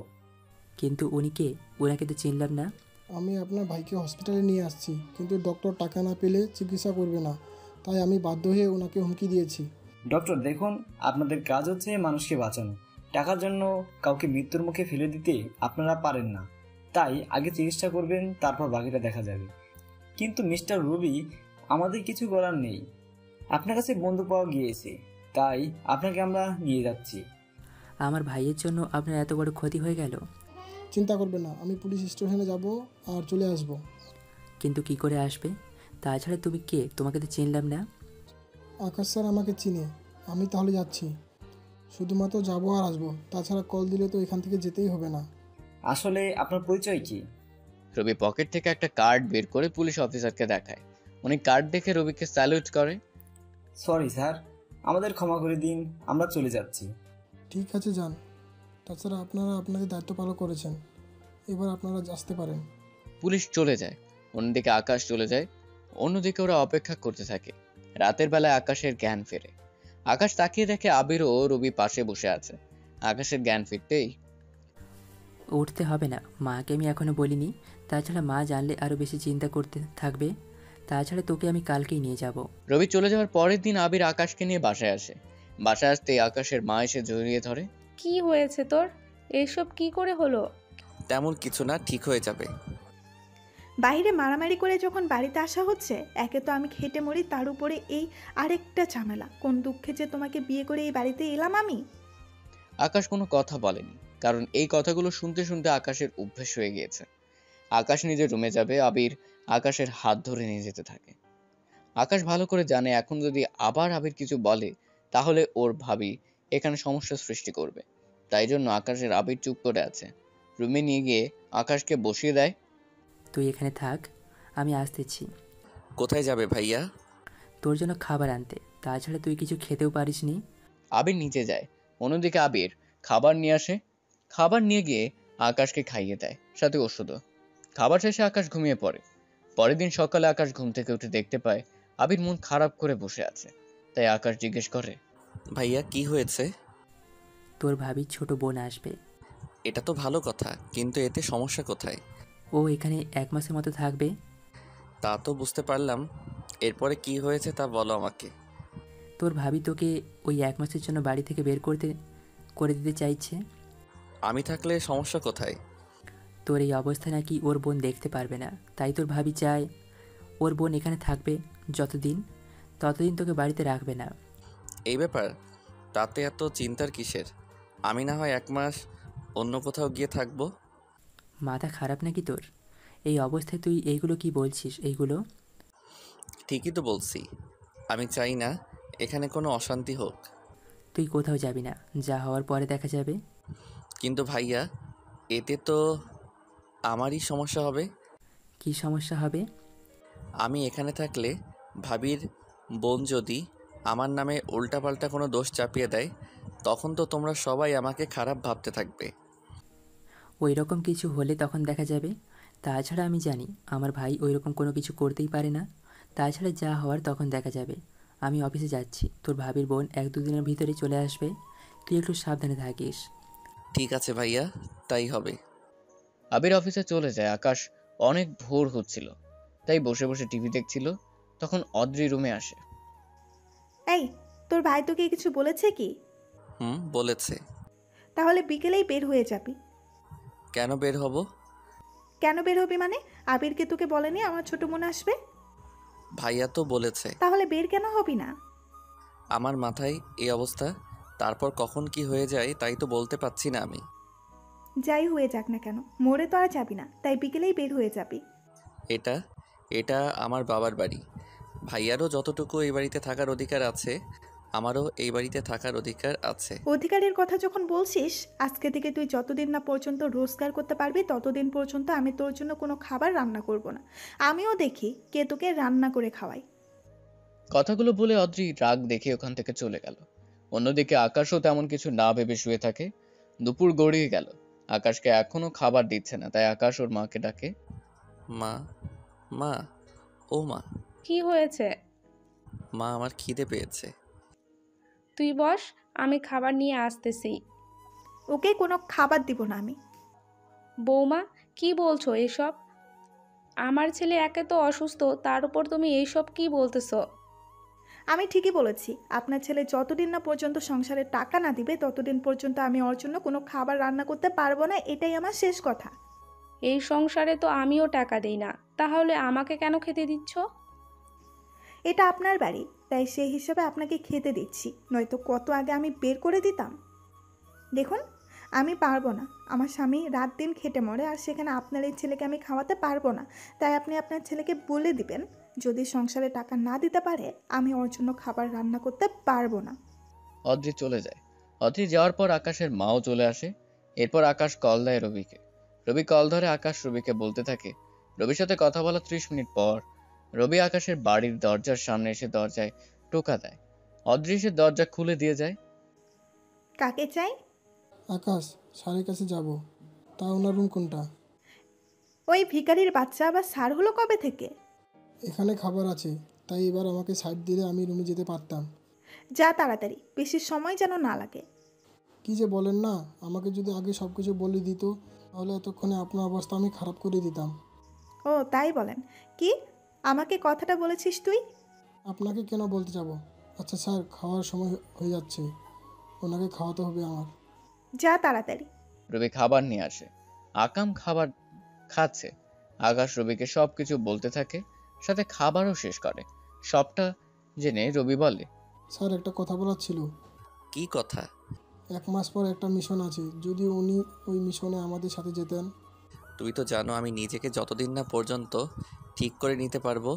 কিন্তু উনি কে? ওনাকে তো চিনলাম না। আমি আপনার ভাইকে হসপিটালে নিয়ে আসছি, কিন্তু ডক্টর টাকা না পেলে চিকিৎসা করবে না, তাই আমি বাধ্য হয়ে ওনাকে হুমকি দিয়েছি। ডক্টর দেখুন, আপনাদের কাজ হচ্ছে মানুষকে বাঁচানো। টাকার জন্য কাউকে মৃত্যুর মুখে ফেলে দিতে আপনারা পারেন না, তাই আগে চিকিৎসা করবেন, তারপর বাকিটা দেখা যাবে। কিন্তু মিস্টার রবি, আমাদের কিছু করার নেই। আপনার কাছে বন্দুক পাওয়া গিয়েছে, তাই আপনাকে আমরা নিয়ে যাচ্ছি। আমার ভাইয়ের জন্য আপনার এত বড় ক্ষতি হয়ে গেল। চিন্তা করবেন না, আমি পুলিশ স্টেশনে যাব আর চলে আসব। কিন্তু কি করে আসবে? তাছাড়া তুমি কে? তোমাকে তো চিনলাম না। আকাশ স্যার আমাকে চিনে, আমি তাহলে যাচ্ছি। শুধুমাত্র যাবো আর আসবো, তাছাড়া কল দিলে তো এখান থেকে যেতেই হবে না। আসলে আপনার পরিচয় কি? রবি পকেট থেকে একটা কার্ড বের করে পুলিশ অফিসারকে দেখায়। উনি কার্ড দেখে রবিকে স্যালুট করে। সরি স্যার, আমাদের ক্ষমা করে দিন, আমরা চলে যাচ্ছি। ঠিক আছে যান। তাছাড়া আপনারা আপনাদের দায়িত্ব পালন করেছেন, এবার আপনারা আসতে পারেন। পুলিশ চলে যায়। অন্যদিকে আকাশ চলে যায়। অন্যদিকে ওরা অপেক্ষা করতে থাকে। রাতের বেলায় আকাশের জ্ঞান ফেরে। আকাশ তাকিয়ে দেখে আবির ও রবি পাশে বসে আছে। আকাশের জ্ঞান ফিরতেই উঠতে হবে না, মাকে আমি এখনও বলিনি। তাছাড়া মা জানলে আরও বেশি চিন্তা করতে থাকবে। তাছাড়া তোকে আমি কালকেই নিয়ে যাব। রবি চলে যাওয়ার পরের দিন আবির আকাশকে নিয়ে বাসায় আসে। বাসায় আসতেই আকাশের মা এসে জড়িয়ে ধরে। কি হয়েছে তোর? এইসব কি করে হলো? তেমন কিছু না, ঠিক হয়ে যাবে। বাইরে মারামারি করে যখন বাড়িতে আসা হচ্ছে, একে তো আমি খেটে মরি, তার উপরে এই আরেকটা ঝামেলা। কোন দুঃখে যে তোমাকে বিয়ে করে এই বাড়িতে এলাম আমি। আকাশ কোনো কথা বলেনি, কারণ এই কথাগুলো শুনতে শুনতে আকাশের অভ্যেস হয়ে গিয়েছে। আকাশ নিজের রুমে যাবে, আবির আকাশের হাত ধরে নিয়ে যেতে থাকে। আকাশ ভালো করে জানে এখন যদি আবার আবির কিছু বলে তাহলে ওর ভাবি এখানে সমস্যা সৃষ্টি করবে। তাই জন্য আকাশের আবির চুপ করে আছে। রুমে নিয়ে গিয়ে আকাশকে বসিয়ে দেয়। তুই এখানে থাক, আমি আসতেছি। কোথায় যাবে ভাইয়া? তোর জন্য খাবার আনতে। তাছাড়া তুই কিছু খেতেও পারিসনি। আবির নিচে যায়। অন্যদিকে আবির খাবার নিয়ে আসে। খাবার নিয়ে গিয়ে আকাশকে খাইয়ে দেয়, সাথে ওষুধও। খাবার শেষে আকাশ ঘুমিয়ে পড়ে। পরের দিন সকালে আকাশ ঘুম থেকে উঠে দেখতে পায় আবির মন খারাপ করে বসে আছে। তাই আকাশ জিজ্ঞেস করে, ভাইয়া কি হয়েছে? তোর ভাবির ছোট বোন আসবে। এটা তো ভালো কথা, কিন্তু এতে সমস্যা কোথায়? ও এখানে 1 মাসের মতো থাকবে। তা তো বুঝতে পারলাম, এরপরে কি হয়েছে তা বলো আমাকে। তোর ভাবি তোকে ওই 1 মাসের জন্য বাড়ি থেকে বের করে দিতে চাইছে। আমি থাকলে সমস্যা কোথায়? তোর এই অবস্থা নাকি ওর বোন দেখতে পারবে না, তাই তোর ভাবি চায় ওর বোন এখানে থাকবে ততদিন তোকে বাড়িতে রাখবে না। এই ব্যাপার? তাতে এত চিন্তার কিসের? আমি না হয় 1 মাস অন্য কোথাও গিয়ে থাকবো। মাথা খারাপ নাকি তোর? এই অবস্থায় তুই এইগুলো কি বলছিস? এইগুলো ঠিকই তো বলছি, আমি চাই না এখানে কোনো অশান্তি হোক। তুই কোথাও যাবি না, যা হওয়ার পরে দেখা যাবে। কিন্তু ভাইয়া, এতে তো আমারই সমস্যা হবে। কি সমস্যা হবে? আমি এখানে থাকলে ভাবির বোন যদি আমার নামে উল্টাপাল্টা কোনো দোষ চাপিয়ে দেয়, তখন তো তোমরা সবাই আমাকে খারাপ ভাবতে থাকবে। ওই রকম কিছু হলে তখন দেখা যাবে। তাছাড়া আমি জানি আমার ভাই ওই রকম কোনো কিছু করতেই পারে না। তাছাড়া যা হওয়ার তখন দেখা যাবে। আমি অফিসে যাচ্ছি, তোর ভাবির বোন 1-2 দিনের ভিতরে চলে আসবে। তুই একটু সাবধানে থাকিস। ঠিক আছে ভাইয়া, তাই হবে। আবির অফিসে চলে যায়। আকাশ অনেক ভোর হচ্ছিল, তাই বসে বসে টিভি দেখছিল। তখন অদ্রি রুমে আসে। এই, তোর ভাই তোকে কিছু বলেছে কি? বলেছে। তাহলে বিকেলেই বের হয়ে যাবি। কেন বের হব? কেন বের হবি মানে? আবিরকে তোকে বলেনি আমার ছোট বোন আসবে? ভাইয়া তো বলেছে। তাহলে বের কেন হবি না? আমার মাথায় এই অবস্থা, তারপর কখন কি হয়ে যায় তাই তো বলতে পারছি না আমি। যাই হয়ে যাক না কেন, মোড়ে তো আর যাবি না, তাই বিকেলেই বের হয়ে যাবি। এটা এটা আমার বাবার বাড়ি। ভাইয়ারও যতটুকু এই বাড়িতে থাকার অধিকার আছে, আমারও এই বাড়িতে থাকার অধিকার আছে। অধিকারের কথা যখন বলছিস, আজকে থেকে তুই যতদিন না পর্যন্ত রোজগার করতে পারবি ততদিন পর্যন্ত আমি তোর জন্য কোনো খাবার রান্না করব না। আমিও দেখি কে তোকে রান্না করে খাওয়াই। কথাগুলো বলে অদ্রি রাগ দেখে ওখান থেকে চলে গেল। অন্যদিকে আকাশও তেমন কিছু না ভেবে শুয়ে থাকে। দুপুর গড়িয়ে গেল, আকাশকে এখনো খাবার দিচ্ছে না। তাই আকাশ ওর মাকে ডাকে। মা, মা, ও মা। কি হয়েছে? মা, আমার খিদে পেয়েছে। তুই বস, আমি খাবার নিয়ে আসতেছি। ওকে কোনো খাবার দিব না আমি। বৌমা, কি বলছো এসব? আমার ছেলে একে তো অসুস্থ, তার উপর তুমি এইসব কি বলতেছো? আমি ঠিকই বলেছি, আপনার ছেলে যতদিন না পর্যন্ত সংসারে টাকা না দিবে ততদিন পর্যন্ত আমি ওর জন্য কোনো খাবার রান্না করতে পারবো না, এটাই আমার শেষ কথা। এই সংসারে তো আমিও টাকা দিই না, তাহলে আমাকে কেন খেতে দিচ্ছ? এটা আপনার বাড়ি, তাই সেই হিসাবে আপনাকে খেতে দিচ্ছি, নয়তো কত আগে আমি বের করে দিতাম। দেখুন, আমি পারবো না, আমার স্বামী রাত দিন খেটে মরে, আর সেখানে আপনার এই ছেলেকে আমি খাওয়াতে পারবো না। তাই আপনি আপনার ছেলেকে বলে দিবেন, যদি সংসারে টাকা না দিতে পারে আমি ওর জন্য খাবার রান্না করতে পারবো না। অদ্রি চলে যায়। অদ্রি যাওয়ার পর আকাশের মাও চলে আসে। এরপর আকাশ কল দেয় রবিকে। রবি কল ধরে আকাশ রবিকে বলতে থাকে। রবির সাথে কথা বলা 30 মিনিট পর রবি আকাশের বাড়ির দরজার সামনে এসে দরজায় টোকা দেয়। অদ্রি এসে দরজা খুলে দিয়ে যায়। কাকে চাই? আকাশ, স্যারের কাছে যাব। তা ওনার রুম কোনটা? ওই ভিখারির বাচ্চা আবার স্যার হলো কবে থেকে? এখানে খাবার আছে, তাই এবার আমাকে সাইড দিলে আমি রুমে যেতে পারতাম। যা তাড়াতাড়ি, বেশি সময় যেন না লাগে। কি যে বলেন না, আমাকে যদি আগে সব কিছু বলে দিত তাহলে এতক্ষণে আপনার অবস্থা আমি খারাপ করে দিতাম। ও তাই বলেন? কি আমাকে কথাটা বলেছিস তুই? আপনাকে কেন বলতে যাব? আচ্ছা স্যার, খাওয়ার সময় হয়ে যাচ্ছে, ওনাকে খাওয়াতে হবে আমার। যা তাড়াতাড়ি। রবি খাবার নিয়ে আসে। আকাম খাবার খাচ্ছে। আকাশ রবিকে সবকিছু বলতে থাকে, সাথে খাবারও শেষ করে। সবটা জেনে রবি বলে, স্যার একটা কথা বলার ছিল। কি কথা? 1 মাস পর একটা মিশন আছে, যদি উনি ওই মিশনে আমাদের সাথে যেতেন। তুই তো জানো আমি নিজেকে যতদিন না পর্যন্ত ঠিক করে নিতে পারবো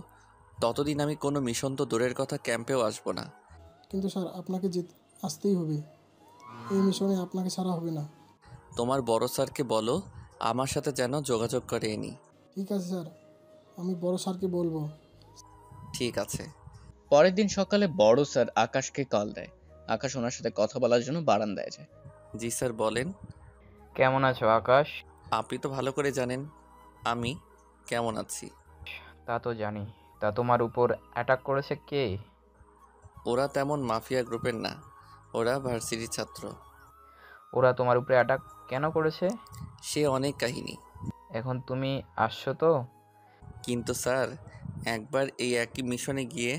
ততদিন আমি কোনো মিশন তো দূরের কথা ক্যাম্পেও আসবো না। কিন্তু স্যার আপনাকে আসতেই হবে, এই মিশনে আপনাকে ছাড়া হবে না। তোমার বড় স্যারকে বলো আমার সাথে যেন যোগাযোগ করে নি। ঠিক আছে স্যার, আমি বড় স্যারকে বলবো। ঠিক আছে। পরের দিন সকালে বড় স্যার আকাশকে কল দেয়। আকাশ ওনার সাথে কথা বলার জন্য বারান্দায় যায়। জি স্যার বলেন। কেমন আছো আকাশ? আপনি তো ভালো করে জানেন আমি কেমন আছি। তা তো জানি। তা তোমার উপর অ্যাটাক করেছে কে? ওরা তেমন মাফিয়া গ্রুপের না, ওরা ভার্সিটির ছাত্র। ওরা তোমার উপরে অ্যাটাক কেন করেছে? সে অনেক কাহিনী। এখন তুমি আসছো তো? কিন্তু স্যার একবার এই একই মিশনে গিয়ে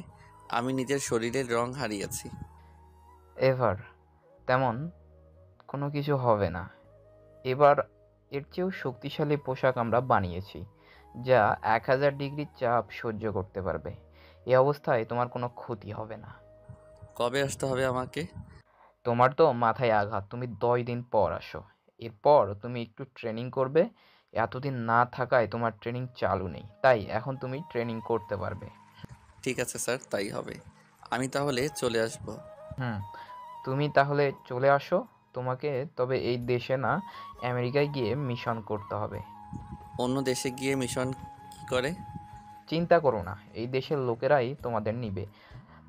আমি নিজের শরীরের রং হারিয়েছি। এভার তেমন কোনো কিছু হবে না। এবার এর চেয়েও শক্তিশালী পোশাক আমরা বানিয়েছি, যা 1000 ডিগ্রি চাপ সহ্য করতে পারবে। এই অবস্থায় তোমার কোনো ক্ষতি হবে না। কবে আসতে হবে আমাকে? তোমার তো মাথায় আঘাত, তুমি 10 দিন পর আসো। এরপর তুমি একটু ট্রেনিং করবে। এতদিন না থাকায় তোমার ট্রেনিং চালু নেই, তাই এখন তুমি ট্রেনিং করতে পারবে। ঠিক আছে স্যার, তাই হবে। আমি তাহলে চলে আসব। তুমি তাহলে চলে আসো। তোমাকে তবে এই দেশে না, আমেরিকায় গিয়ে মিশন করতে হবে। অন্য দেশে গিয়ে মিশন কি করে? চিন্তা করো না, এই দেশের লোকেরাই তোমাদের নিবে।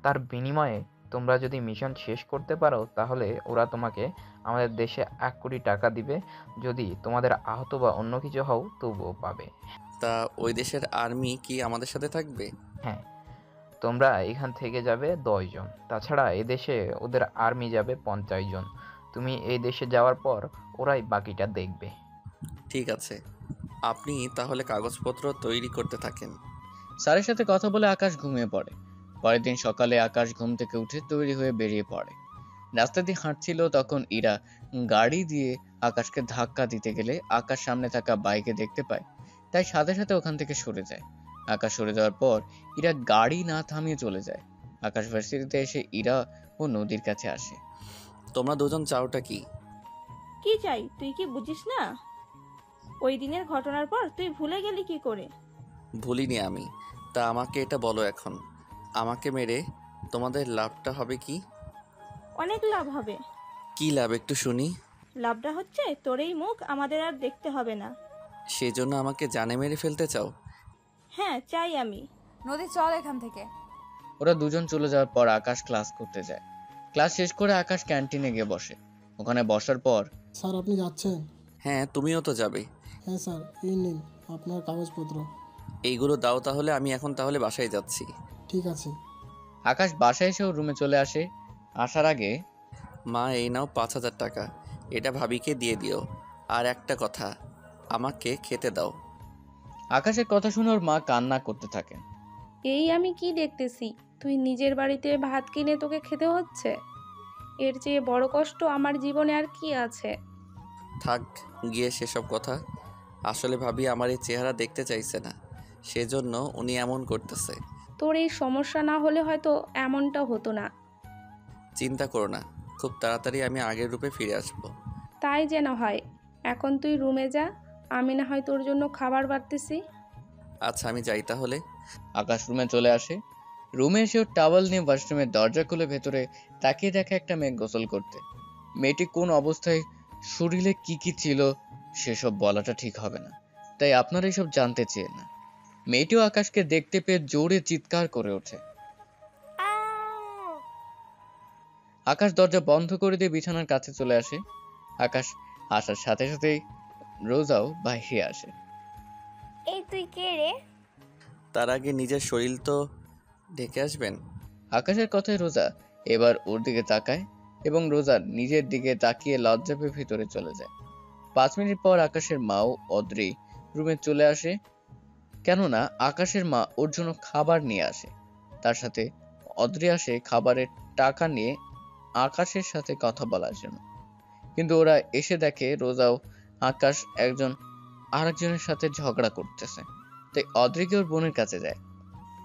তার বিনিময়ে তোমরা যদি মিশন শেষ করতে পারো তাহলে ওরা তোমাকে আমাদের দেশে 1 কোটি টাকা দিবে। যদি তোমাদের আহত বা অন্য কিছু হও তবুও পাবে। তা ওই দেশের আর্মি কি আমাদের সাথে থাকবে? হ্যাঁ, তোমরা এখান থেকে যাবে 10 জন। তাছাড়া এদেশে ওদের আর্মি যাবে 50 জন। তুমি এই দেশে যাওয়ার পর ওরাই বাকিটা দেখবে। ঠিক আছে, আপনি তাহলে কাগজপত্র তৈরি করতে থাকেন। স্যারের সাথে কথা বলে আকাশ ঘুমিয়ে পড়ে। পরের দিন সকালে আকাশ ঘুম থেকে উঠে তৈরি হয়ে বেরিয়ে পড়ে। রাস্তা দিয়ে হাঁটছিল, তখন ইরা গাড়ি দিয়ে আকাশকে ধাক্কা দিতে গেলে আকাশ সামনে থাকা বাইকে দেখতে পায়, তাই সাথে সাথে ওখান থেকে সরে যায়। আকাশ সরে যাওয়ার পর ইরা গাড়ি না থামিয়ে চলে যায়। আকাশ ভার্সিটিতে এসে ইরা ও নদীর কাছে আসে। তোমরা দুজন চাওটা কি? কি চাই তুই কি বুঝিস না? ওই দিনের ঘটনার পর তুই ভুলে গেলি কি করে? ভুলিনি আমি। তা আমাকে এটা বলো এখন, আমাকে মেরে তোমাদের লাভটা হবে কি? অনেক লাভ হবে। কি লাভ একটু শুনি। লাভটা হচ্ছে তোর এই মুখ আমাদের আর দেখতে হবে না। সেজন্য আমাকে জানে মেরে ফেলতে চাও? হ্যাঁ চাই আমি। নদী চল এখান থেকে। ওরা দুজন চলে যাওয়ার পর আকাশ ক্লাস করতে যায়। ক্লাস শেষ করে আকাশ ক্যান্টিনে গিয়ে বসে। ওখানে বসার পর, স্যার আপনি যাচ্ছেন? হ্যাঁ, তুমিও তো যাবে। হ্যাঁ স্যার, এই নিন আপনার কাগজপত্র। এইগুলো দাও তাহলে, আমি এখন তাহলে বাসায় যাচ্ছি। ঠিক আছে। আকাশ বাসায় এসে ওর রুমে চলে আসে। আসার আগে, মা এই নাও 5000 টাকা, এটা ভাবিকে দিয়ে দিও। আর একটা কথা, আমাকে খেতে দাও। আকাশের কথা শুনে ওর মা কান্না করতে থাকে। এই আমি কি দেখতেছি, তুই নিজের বাড়িতে ভাত কিনে তোকে খেতে হচ্ছে? এর চেয়ে বড় কষ্ট আমার জীবনে আর কি আছে? থাক গিয়ে সেসব কথা। আসলে ভাবি আমার এই চেহারা দেখতে চাইছে না, সেজন্য উনি এমন করতেছে। তোর এই সমস্যা না হলে হয়তো এমনটা হতো না। চিন্তা করো না, খুব তাড়াতাড়ি আমি আগের রূপে ফিরে আসব। তাই যেন হয়। এখন তুই রুমে যা, আমি না হয় তোর জন্য খাবার বাড়তেছি। আচ্ছা আমি যাই তাহলে। আকাশ রুমে চলে আসে। রুমে এসে ওর টাওয়াল নিয়ে ওয়াশরুমের দরজা খুলে ভেতরে তাকিয়ে দেখে একটা মেয়ে গোসল করতে। মেয়েটি কোন অবস্থায়, শরীরে কি কি ছিল সেসব বলাটা ঠিক হবে না, তাই আপনারা এসব জানতে চেয়ে না। মেয়েটিও আকাশকে দেখতে পেয়ে জোরে চিৎকার করে ওঠে। আকাশ দরজা বন্ধ করে দিয়ে বিছানার কাছে চলে আসে। আকাশ আসার সাথে সাথেই রোজাও বাইরে আসে। এই তুই কে রে? তার আগে নিজের শরীর তো ঢেকে আসবেন। আকাশের কথায় রোজা এবার ওর দিকে তাকায় এবং রোজার নিজের দিকে তাকিয়ে লজ্জা পেয়ে ভিতরে চলে যায়। 5 মিনিট পর আকাশের মাও অদ্রি রুমে চলে আসে, কেননা আকাশের মা ওর জন্য খাবার নিয়ে আসে। তার সাথে অদ্রি আসে খাবারের টাকা নিয়ে আকাশের সাথে কথা বলার জন্য। কিন্তু ওরা এসে দেখে রোজাও আকাশ একজন আরেকজনের সাথে ঝগড়া করতেছে, তাই অদ্রিকে ওর বোনের কাছে যায়।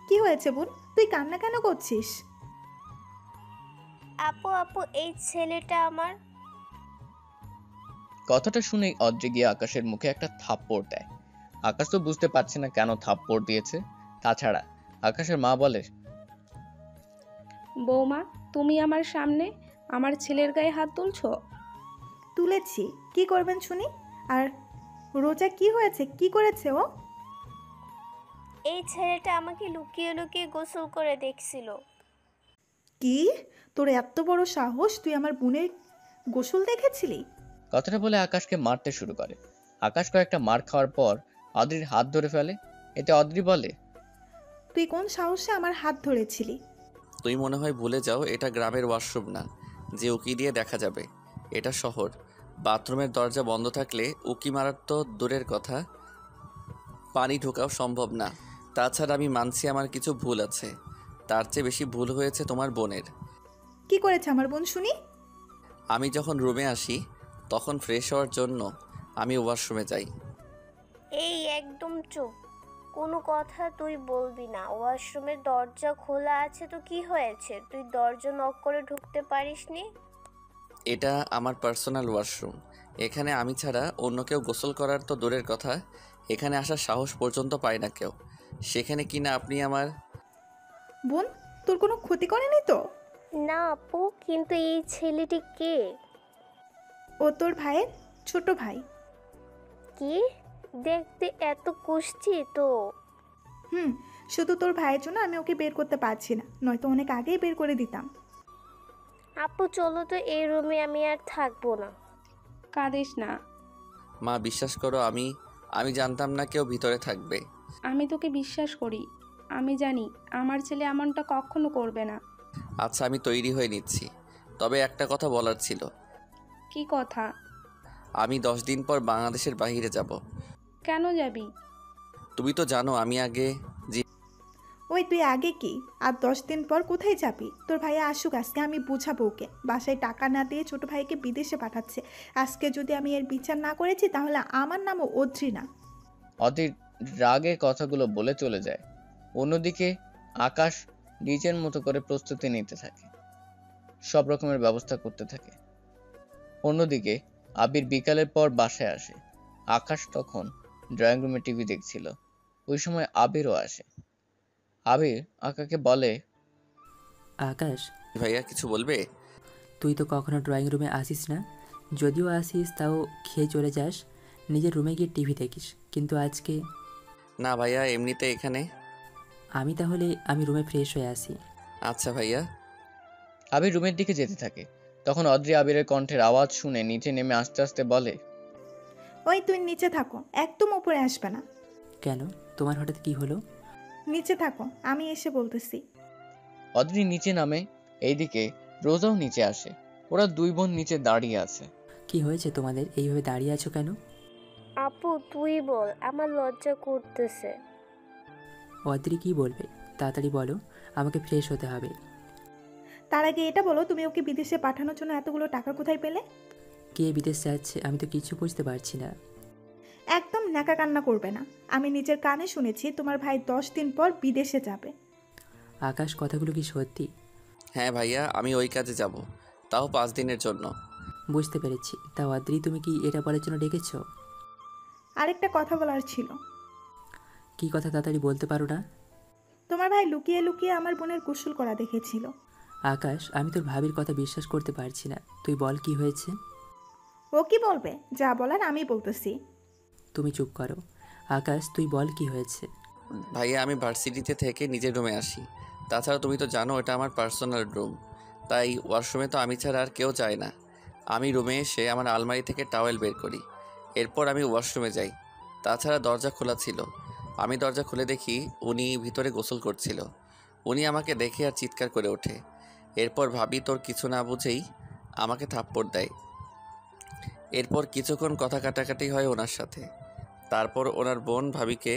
কি হয়েছে বোন, তুই কান্না কেন করছিস? আপু আপু, এই ছেলেটা আমার। কথাটা শুনেই অদ্রি গিয়ে আকাশের মুখে একটা থাপ্পড় দেয়। আকাশ তো বুঝতে পারছে না কেন থাপ্পড় দিয়েছে। তাছাড়া আকাশের মা বলে, বৌমা, তুমি আমার সামনে আমার ছেলের গায়ে হাত তুলছো? তুলেছি, কি করবেন শুনি। আর রোজা কি হয়েছে, কি করেছে ও? এই ছেলেটা আমাকে লুকিয়ে লুকিয়ে গোসল করে দেখছিল। কি, তোর এত বড় সাহস, তুই আমার বোনের গোসল দেখেছিলি? কথাটা বলে আকাশকে মারতে শুরু করে। আকাশ কয়েকটা মার খাওয়ার পর অদ্রির হাত ধরে ফেলে। এতে অদ্রি বলে, তুই কোন সাহসে আমার হাত ধরেছিলি? তুই মনে হয় ভুলে যাও, এটা গ্রামের ওয়াশরুম না যে উকি দিয়ে দেখা যাবে। এটা শহর। বাথরুমের দরজা বন্ধ থাকলে উকি মারার তো দূরের কথা, পানি ঢোকাও সম্ভব না। তাছাড়া আমি মানছি আমার কিছু ভুল আছে, তার চেয়ে বেশি ভুল হয়েছে তোমার বোনের। কি করেছে আমার বোন শুনি? আমি যখন রুমে আসি তখন ফ্রেশ হওয়ার জন্য আমি ওয়াশরুমে যাই। এই একদম চুপ, কোনো কথা তুই বলবি না। ওয়াশরুমের দরজা খোলা আছে তো কি হয়েছে? তুই দরজা নক করে ঢুকতে পারিসনি? এটা আমার পার্সোনাল ওয়াশরুম। এখানে আমি ছাড়া অন্য কেউ গোসল করার তো দূরের কথা, এখানে আসার সাহস পর্যন্ত পায় না কেউ, সেখানে কিনা আপনি আমার। বোন, তোর কোনো ক্ষতি করেনি তো? না আপু, কিন্তু এই ছেলেটি কে? ও তোর ভাইয়ের ছোট ভাই। কি, দেখতে এত কুষ্টি তো? শুধু তোর ভাইয়ের জন্য আমি ওকে বের করতে পারছি না, নয়তো অনেক আগেই বের করে দিতাম। আপু চলো তো, এই রুমে আমি আর থাকবো না। কাঁদিস না মা, বিশ্বাস করো, আমি জানতাম না কেউ ভিতরে থাকবে। আমি তোকে বিশ্বাস করি, আমি জানি আমার ছেলে এমনটা কখনো করবে না। আচ্ছা, আমি তৈরি হয়ে নিচ্ছি, তবে একটা কথা বলার ছিল। কি কথা? আমি 10 দিন পর বাংলাদেশের বাইরে যাব। কেন যাবি? তুমি তো জানো আমি আগে। ওই তুই আগে কি, আর 10 দিন পর কোথায় যাবি? তোর ভাইয়া আসুক, আজকে আমি বুঝাবো ওকে। বাসায় টাকা না দিয়ে ছোট ভাইকে বিদেশে পাঠাচ্ছে। আজকে যদি আমি এর বিচার না করেছি তাহলে আমার নামও অদ্রি না। অদ্রির রাগে কথাগুলো বলে চলে যায়। অন্যদিকে আকাশ নিজের মতো করে প্রস্তুতি নিতে থাকে, সব রকমের ব্যবস্থা করতে থাকে। অন্যদিকে আবির বিকালের পর বাসায় আসে। আকাশ তখন ড্রয়িং রুমে টিভি দেখছিল। ওই সময় আবিরও আসে। আবির আকাশকে বলে, আকাশ, ভাইয়া কিছু বলবে? তুই তো কখনো ড্রয়িং রুমে আসিস না, যদিও আসিস তাও খেয়ে চলে যাস, নিজের রুমে গিয়ে টিভি দেখিস। কিন্তু আজকে না ভাইয়া, এমনিতে এখানে। আমি রুমে ফ্রেশ হয়ে আসি। আচ্ছা ভাইয়া। আবির রুমের দিকে যেতে থাকে। তখন অদ্রি আবিরের কণ্ঠের আওয়াজ শুনে নিচে নেমে আস্তে আস্তে বলে, ওই তুই নিচে থাকো, একদম উপরে আসবে না। কেন, তোমার হঠাৎ কি হলো? নিচে থাকো, আমি এসে বলতেছি। অদ্রি নিচে নামে। এইদিকে রোজাও নিচে আসে। ওরা দুই বোন নিচে দাঁড়িয়ে আছে। কি হয়েছে তোমাদের, এইভাবে দাঁড়িয়ে আছো কেন? আপু তুই বল, আমার লজ্জা করতেছে। অদ্রি কি বলবে, তাড়াতাড়ি বলো, আমাকে ফ্রেশ হতে হবে। তার আগে এটা বলো, তুমি ওকে বিদেশে পাঠানোর জন্য এতগুলো টাকা কোথায় পেলে? কে বিদেশ যাচ্ছে আমি তো কিছু বুঝতে পারছি না। একদম ন্যাকা কান্না করবে না। আমি নিজের কানে শুনেছি তোমার ভাই 10 দিন পর বিদেশে যাবে। আকাশ, কথাগুলো কি সত্যি? হ্যাঁ ভাইয়া, আমি ওই কাজে যাব, তাও 5 দিনের জন্য। বুঝতে পেরেছি। তা অদ্রি, তুমি কি এটা বলার জন্য ডেকেছো? আরেকটা কথা বলার ছিল। কি কথা, তাড়াতাড়ি বলতে পারো না? তোমার ভাই লুকিয়ে লুকিয়ে আমার বোনের গোসল করা দেখেছিল। আকাশ, আমি তোর ভাবির কথা বিশ্বাস করতে পারছি না, তুই বল কি হয়েছে। ও কি বলবে, যা বলার আমি বলতেছি। তুমি চুপ করো। আকাশ, তুই বল কি হয়েছে। ভাইয়া, আমি ভার্সিটিতে থেকে নিজের রুমে আসি। তাছাড়া তুমি তো জানো এটা আমার পার্সোনাল রুম, তাই ওয়াশরুমে তো আমি ছাড়া আর কেউ যায় না। আমি রুমে এসে আমার আলমারি থেকে টাওয়েল বের করি। এরপর আমি ওয়াশরুমে যাই। তাছাড়া দরজা খোলা ছিল। আমি দরজা খুলে দেখি উনি ভিতরে গোসল করছিল। উনি আমাকে দেখে আর চিৎকার করে ওঠে। এরপর ভাবি তোর কিছু না বুঝেই আমাকে থাপ্পড় দেয়। এরপর কিছুক্ষণ কথা কাটাকাটি হয় ওনার সাথে। তারপর ওনার বোন ভাবিকে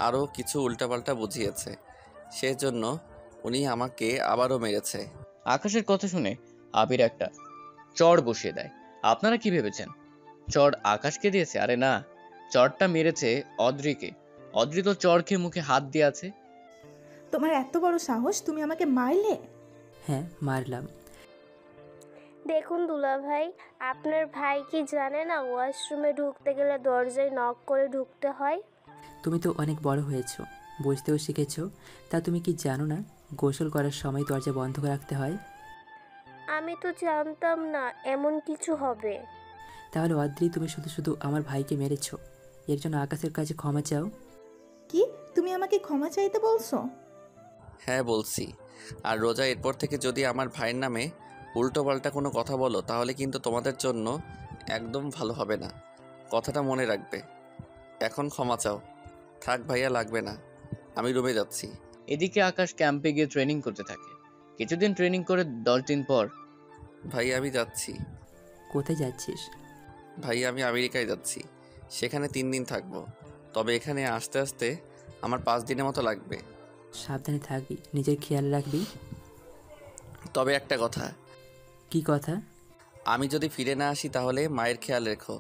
আরও কিছু উল্টাপাল্টা বুঝিয়েছে, সেজন্য উনি আমাকে আবারও মেরেছে। আকাশের কথা শুনে আবির একটা চড় বসিয়ে দেয়। আপনারা কি ভেবেছেন চড় আকাশকে দিয়েছে? আরে না, চড়টা মেরেছে অদ্রিকে। অদ্রি তো চড় খেয়ে মুখে হাত দিয়ে আছে। তোমার এত বড় সাহস, তুমি আমাকে মারলে? হ্যাঁ, মারলাম। দেখুন দুলাভাই, আপনার ভাই কি জানে না ওয়াশরুমে ঢুকতে গেলে দরজায় নক করে ঢুকতে হয়? তুমি তো অনেক বড় হয়েছো, বুঝতেও শিখেছো। তা তুমি কি জানো না গোসল করার সময় দরজা বন্ধ করে রাখতে হয়? আমি তো জানতাম না এমন কিছু হবে। তাহলে অদ্রি, তুমি শুধু শুধু আমার ভাইকে মেরেছো। এর জন্য আকাশের কাছে ক্ষমা চাও। কি, তুমি আমাকে ক্ষমা চাইতে বলছো? হ্যাঁ বলছি। আর রোজা, এরপর থেকে যদি আমার ভাইয়ের নামে উল্টোপাল্টা কোনো কথা বলো তাহলে কিন্তু তোমাদের জন্য একদম ভালো হবে না। কথাটা মনে রাখবে। এখন ক্ষমা চাও। থাক ভাইয়া, লাগবে না, আমি রুমে যাচ্ছি। এদিকে আকাশ ক্যাম্পে গিয়ে ট্রেনিং করতে থাকে। কিছুদিন ট্রেনিং করে 10 দিন পর, ভাই আমি যাচ্ছি। কোথায় যাচ্ছিস? ভাই আমি আমেরিকায় যাচ্ছি, সেখানে 3 দিন থাকবো। তবে এখানে আসতে আসতে আমার 5 দিনের মতো লাগবে। সাবধানে থাকবি, নিজের খেয়াল রাখবি। তবে একটা কথা। কি কথা? আমি যদি ফিরে না আসি তাহলে মায়ের খেয়াল রেখো।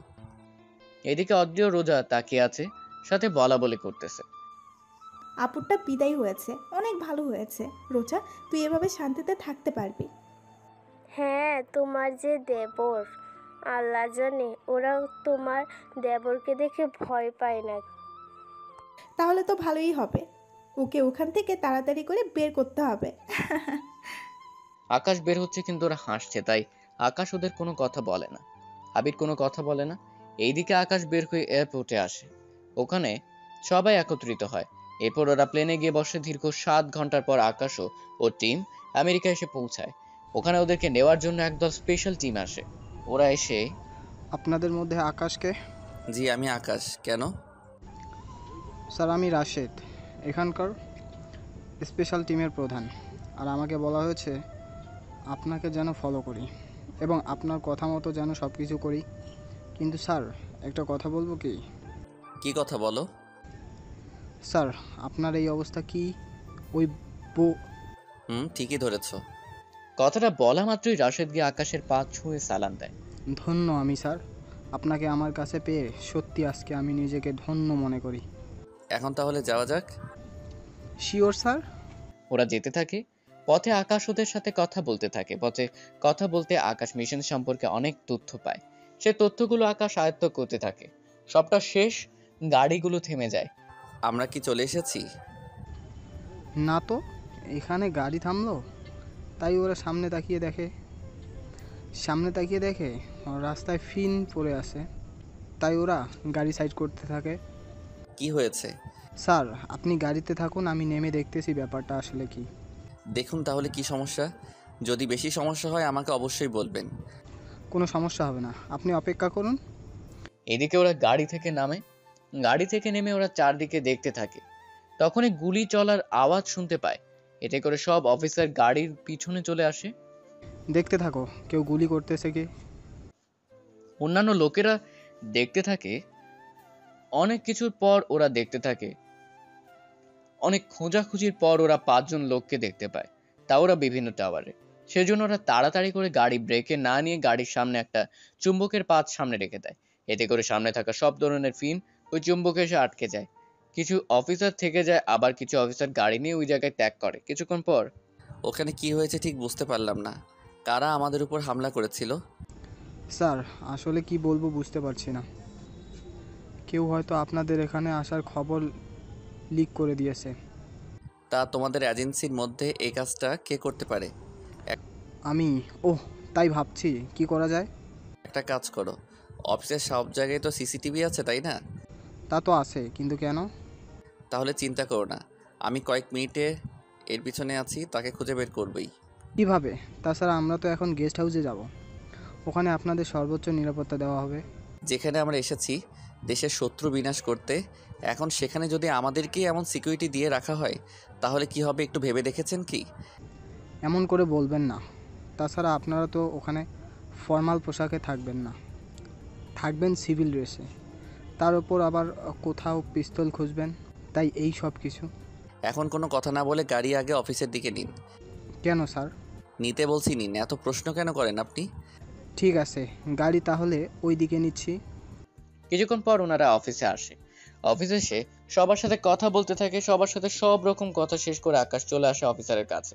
এদিকে অদ্রি ও রোজা তাকিয়ে আছে, সাথে বলা বলি করতেছে। আপুরটা বিদায় হয়েছে, অনেক ভালো হয়েছে। রোজা, তুই এভাবে শান্তিতে থাকতে পারবি? হ্যাঁ, তোমার যে দেবর, আল্লাহ জানে ওরা তোমার দেবরকে দেখে ভয় পায় না। তাহলে তো ভালোই হবে, ওকে ওখান থেকে তাড়াতাড়ি করে বের করতে হবে। আকাশ বের হচ্ছে, কিন্তু ওরা হাসছে, তাই আকাশ ওদের কোনো কথা বলে না। আবির কোনো কথা বলে না। এইদিকে আকাশ বের হয়ে এয়ারপোর্টে আসে। ওখানে সবাই একত্রিত হয়। এরপর ওরা প্লেনে গিয়ে বসে। দীর্ঘ 7 ঘন্টার পর আকাশ ও টিম আমেরিকা এসে পৌঁছায়। ওখানে ওদেরকে নেওয়ার জন্য একদল স্পেশাল টিম আসে। ওরা এসে, আপনাদের মধ্যে আকাশকে? জি আমি আকাশ। কেন? স্যার আমি রাশেদ, এখানকার স্পেশাল টিমের প্রধান। আর আমাকে বলা হয়েছে আপনাকে যেন ফলো করি এবং আপনার কথা মতো যেন সব কিছু করি। কিন্তু স্যার, একটা কথা বলবো কি? কি কথা বলো? স্যার, আপনার এই অবস্থা কি ওই ঠিকই ধরেছ। কথাটা বলা মাত্রই রাশেদ গিয়ে আকাশের পা ছুঁয়ে সালাম দেয়। ধন্য আমি স্যার, আপনাকে আমার কাছে পেয়ে সত্যি আজকে আমি নিজেকে ধন্য মনে করি। এখন তাহলে যাওয়া যাক। Sure sir. ওরা যেতে থাকে। পথে আকাশ ওদের সাথে কথা বলতে থাকে। পথে কথা বলতে আকাশ মিশন সম্পর্কে অনেক তথ্য পায়। সে তথ্যগুলো আকাশ আয়ত্ত করতে থাকে। সবটা শেষ, গাড়িগুলো থেমে যায়। আমরা কি চলে এসেছি? না তো, এখানে গাড়ি থামলো। তাই ওরা সামনে তাকিয়ে দেখে রাস্তায় ফিন পড়ে আছে। তাই ওরা গাড়ি সাইড করতে থাকে। কি হয়েছে? স্যার, আপনি গাড়িতে থাকুন, আমি নেমে দেখতেছি ব্যাপারটা আসলে কি। দেখুন তাহলে কি সমস্যা। যদি বেশি সমস্যা হয় আমাকে অবশ্যই বলবেন। কোনো সমস্যা হবে না, আপনি অপেক্ষা করুন। এদিকে ওরা গাড়ি থেকে নামে। গাড়ি থেকে নেমে ওরা চারদিকে দেখতে থাকে। তখনই গুলি চলার আওয়াজ শুনতে পায়। এতে করে সব অফিসার গাড়ির পিছনে চলে আসে। দেখতে থাকো, কেউ গুলি করতেছে কি। অন্যান্য লোকেরা দেখতে থাকে। অনেক কিছুর পর ওরা দেখতে থাকে। অনেক খোঁজাখুঁজির পর ওরা 5 জন লোককে দেখতে পায়। তা ওরা বিভিন্ন টাওয়ারে। সেজন্য ওরা তাড়াতাড়ি করে গাড়ি ব্রেকে না নিয়ে গাড়ির সামনে একটা চুম্বকের পাত সামনে রেখে দেয়। এতে করে সামনে থাকা সব ধরনের ফিন ওই চুম্বকে এসে আটকে যায়। কিছু অফিসার থেকে যায়, আবার কিছু অফিসার গাড়ি নিয়ে ওই জায়গায় ত্যাগ করে। কিছুক্ষণ পর ওখানে কি হয়েছে ঠিক বুঝতে পারলাম না। কারা আমাদের উপর হামলা করেছিল? স্যার, আসলে কি বলবো বুঝতে পারছি না। কেউ হয়তো আপনাদের এখানে আসার খবর লিক করে দিয়েছে। তা তোমাদের এজেন্সির মধ্যে এই কাজটা কে করতে পারে? আমি। তাই ভাবছি কি করা যায়। একটা কাজ করো, অফিসের সব জায়গায় তো সিসিটিভি আছে তাই না? তা তো আছে, কিন্তু কেন? তাহলে চিন্তা করো না, আমি কয়েক মিনিটে এর পিছনে আছি, তাকে খুঁজে বের করবই। কিভাবে? তাছাড়া আমরা তো এখন গেস্ট হাউসে যাব, ওখানে আপনাদের সর্বোচ্চ নিরাপত্তা দেওয়া হবে। যেখানে আমরা এসেছি দেশের শত্রু বিনাশ করতে, এখন সেখানে যদি আমাদেরকেই এমন সিকিউরিটি দিয়ে রাখা হয় তাহলে কি হবে একটু ভেবে দেখেছেন কি? এমন করে বলবেন না। তাছাড়া আপনারা তো ওখানে ফর্মাল পোশাকে থাকবেন না, থাকবেন সিভিল ড্রেসে, তার উপর আবার কোথাও পিস্তল খুঁজবেন, তাই এই সব কিছু। এখন কোনো কথা না বলে গাড়ি আগে অফিসের দিকে নিন। কেন স্যার? নিতে বলছি নিন, এত প্রশ্ন কেন করেন আপনি? ঠিক আছে, গাড়ি তাহলে ওই দিকে নিচ্ছি। কিছুক্ষণ পর ওনারা অফিসে আসে। অফিসে এসে সবার সাথে কথা বলতে থাকে, সবার সাথে সব রকম কথা শেষ করে আকাশ চলে আসে অফিসারের কাছে।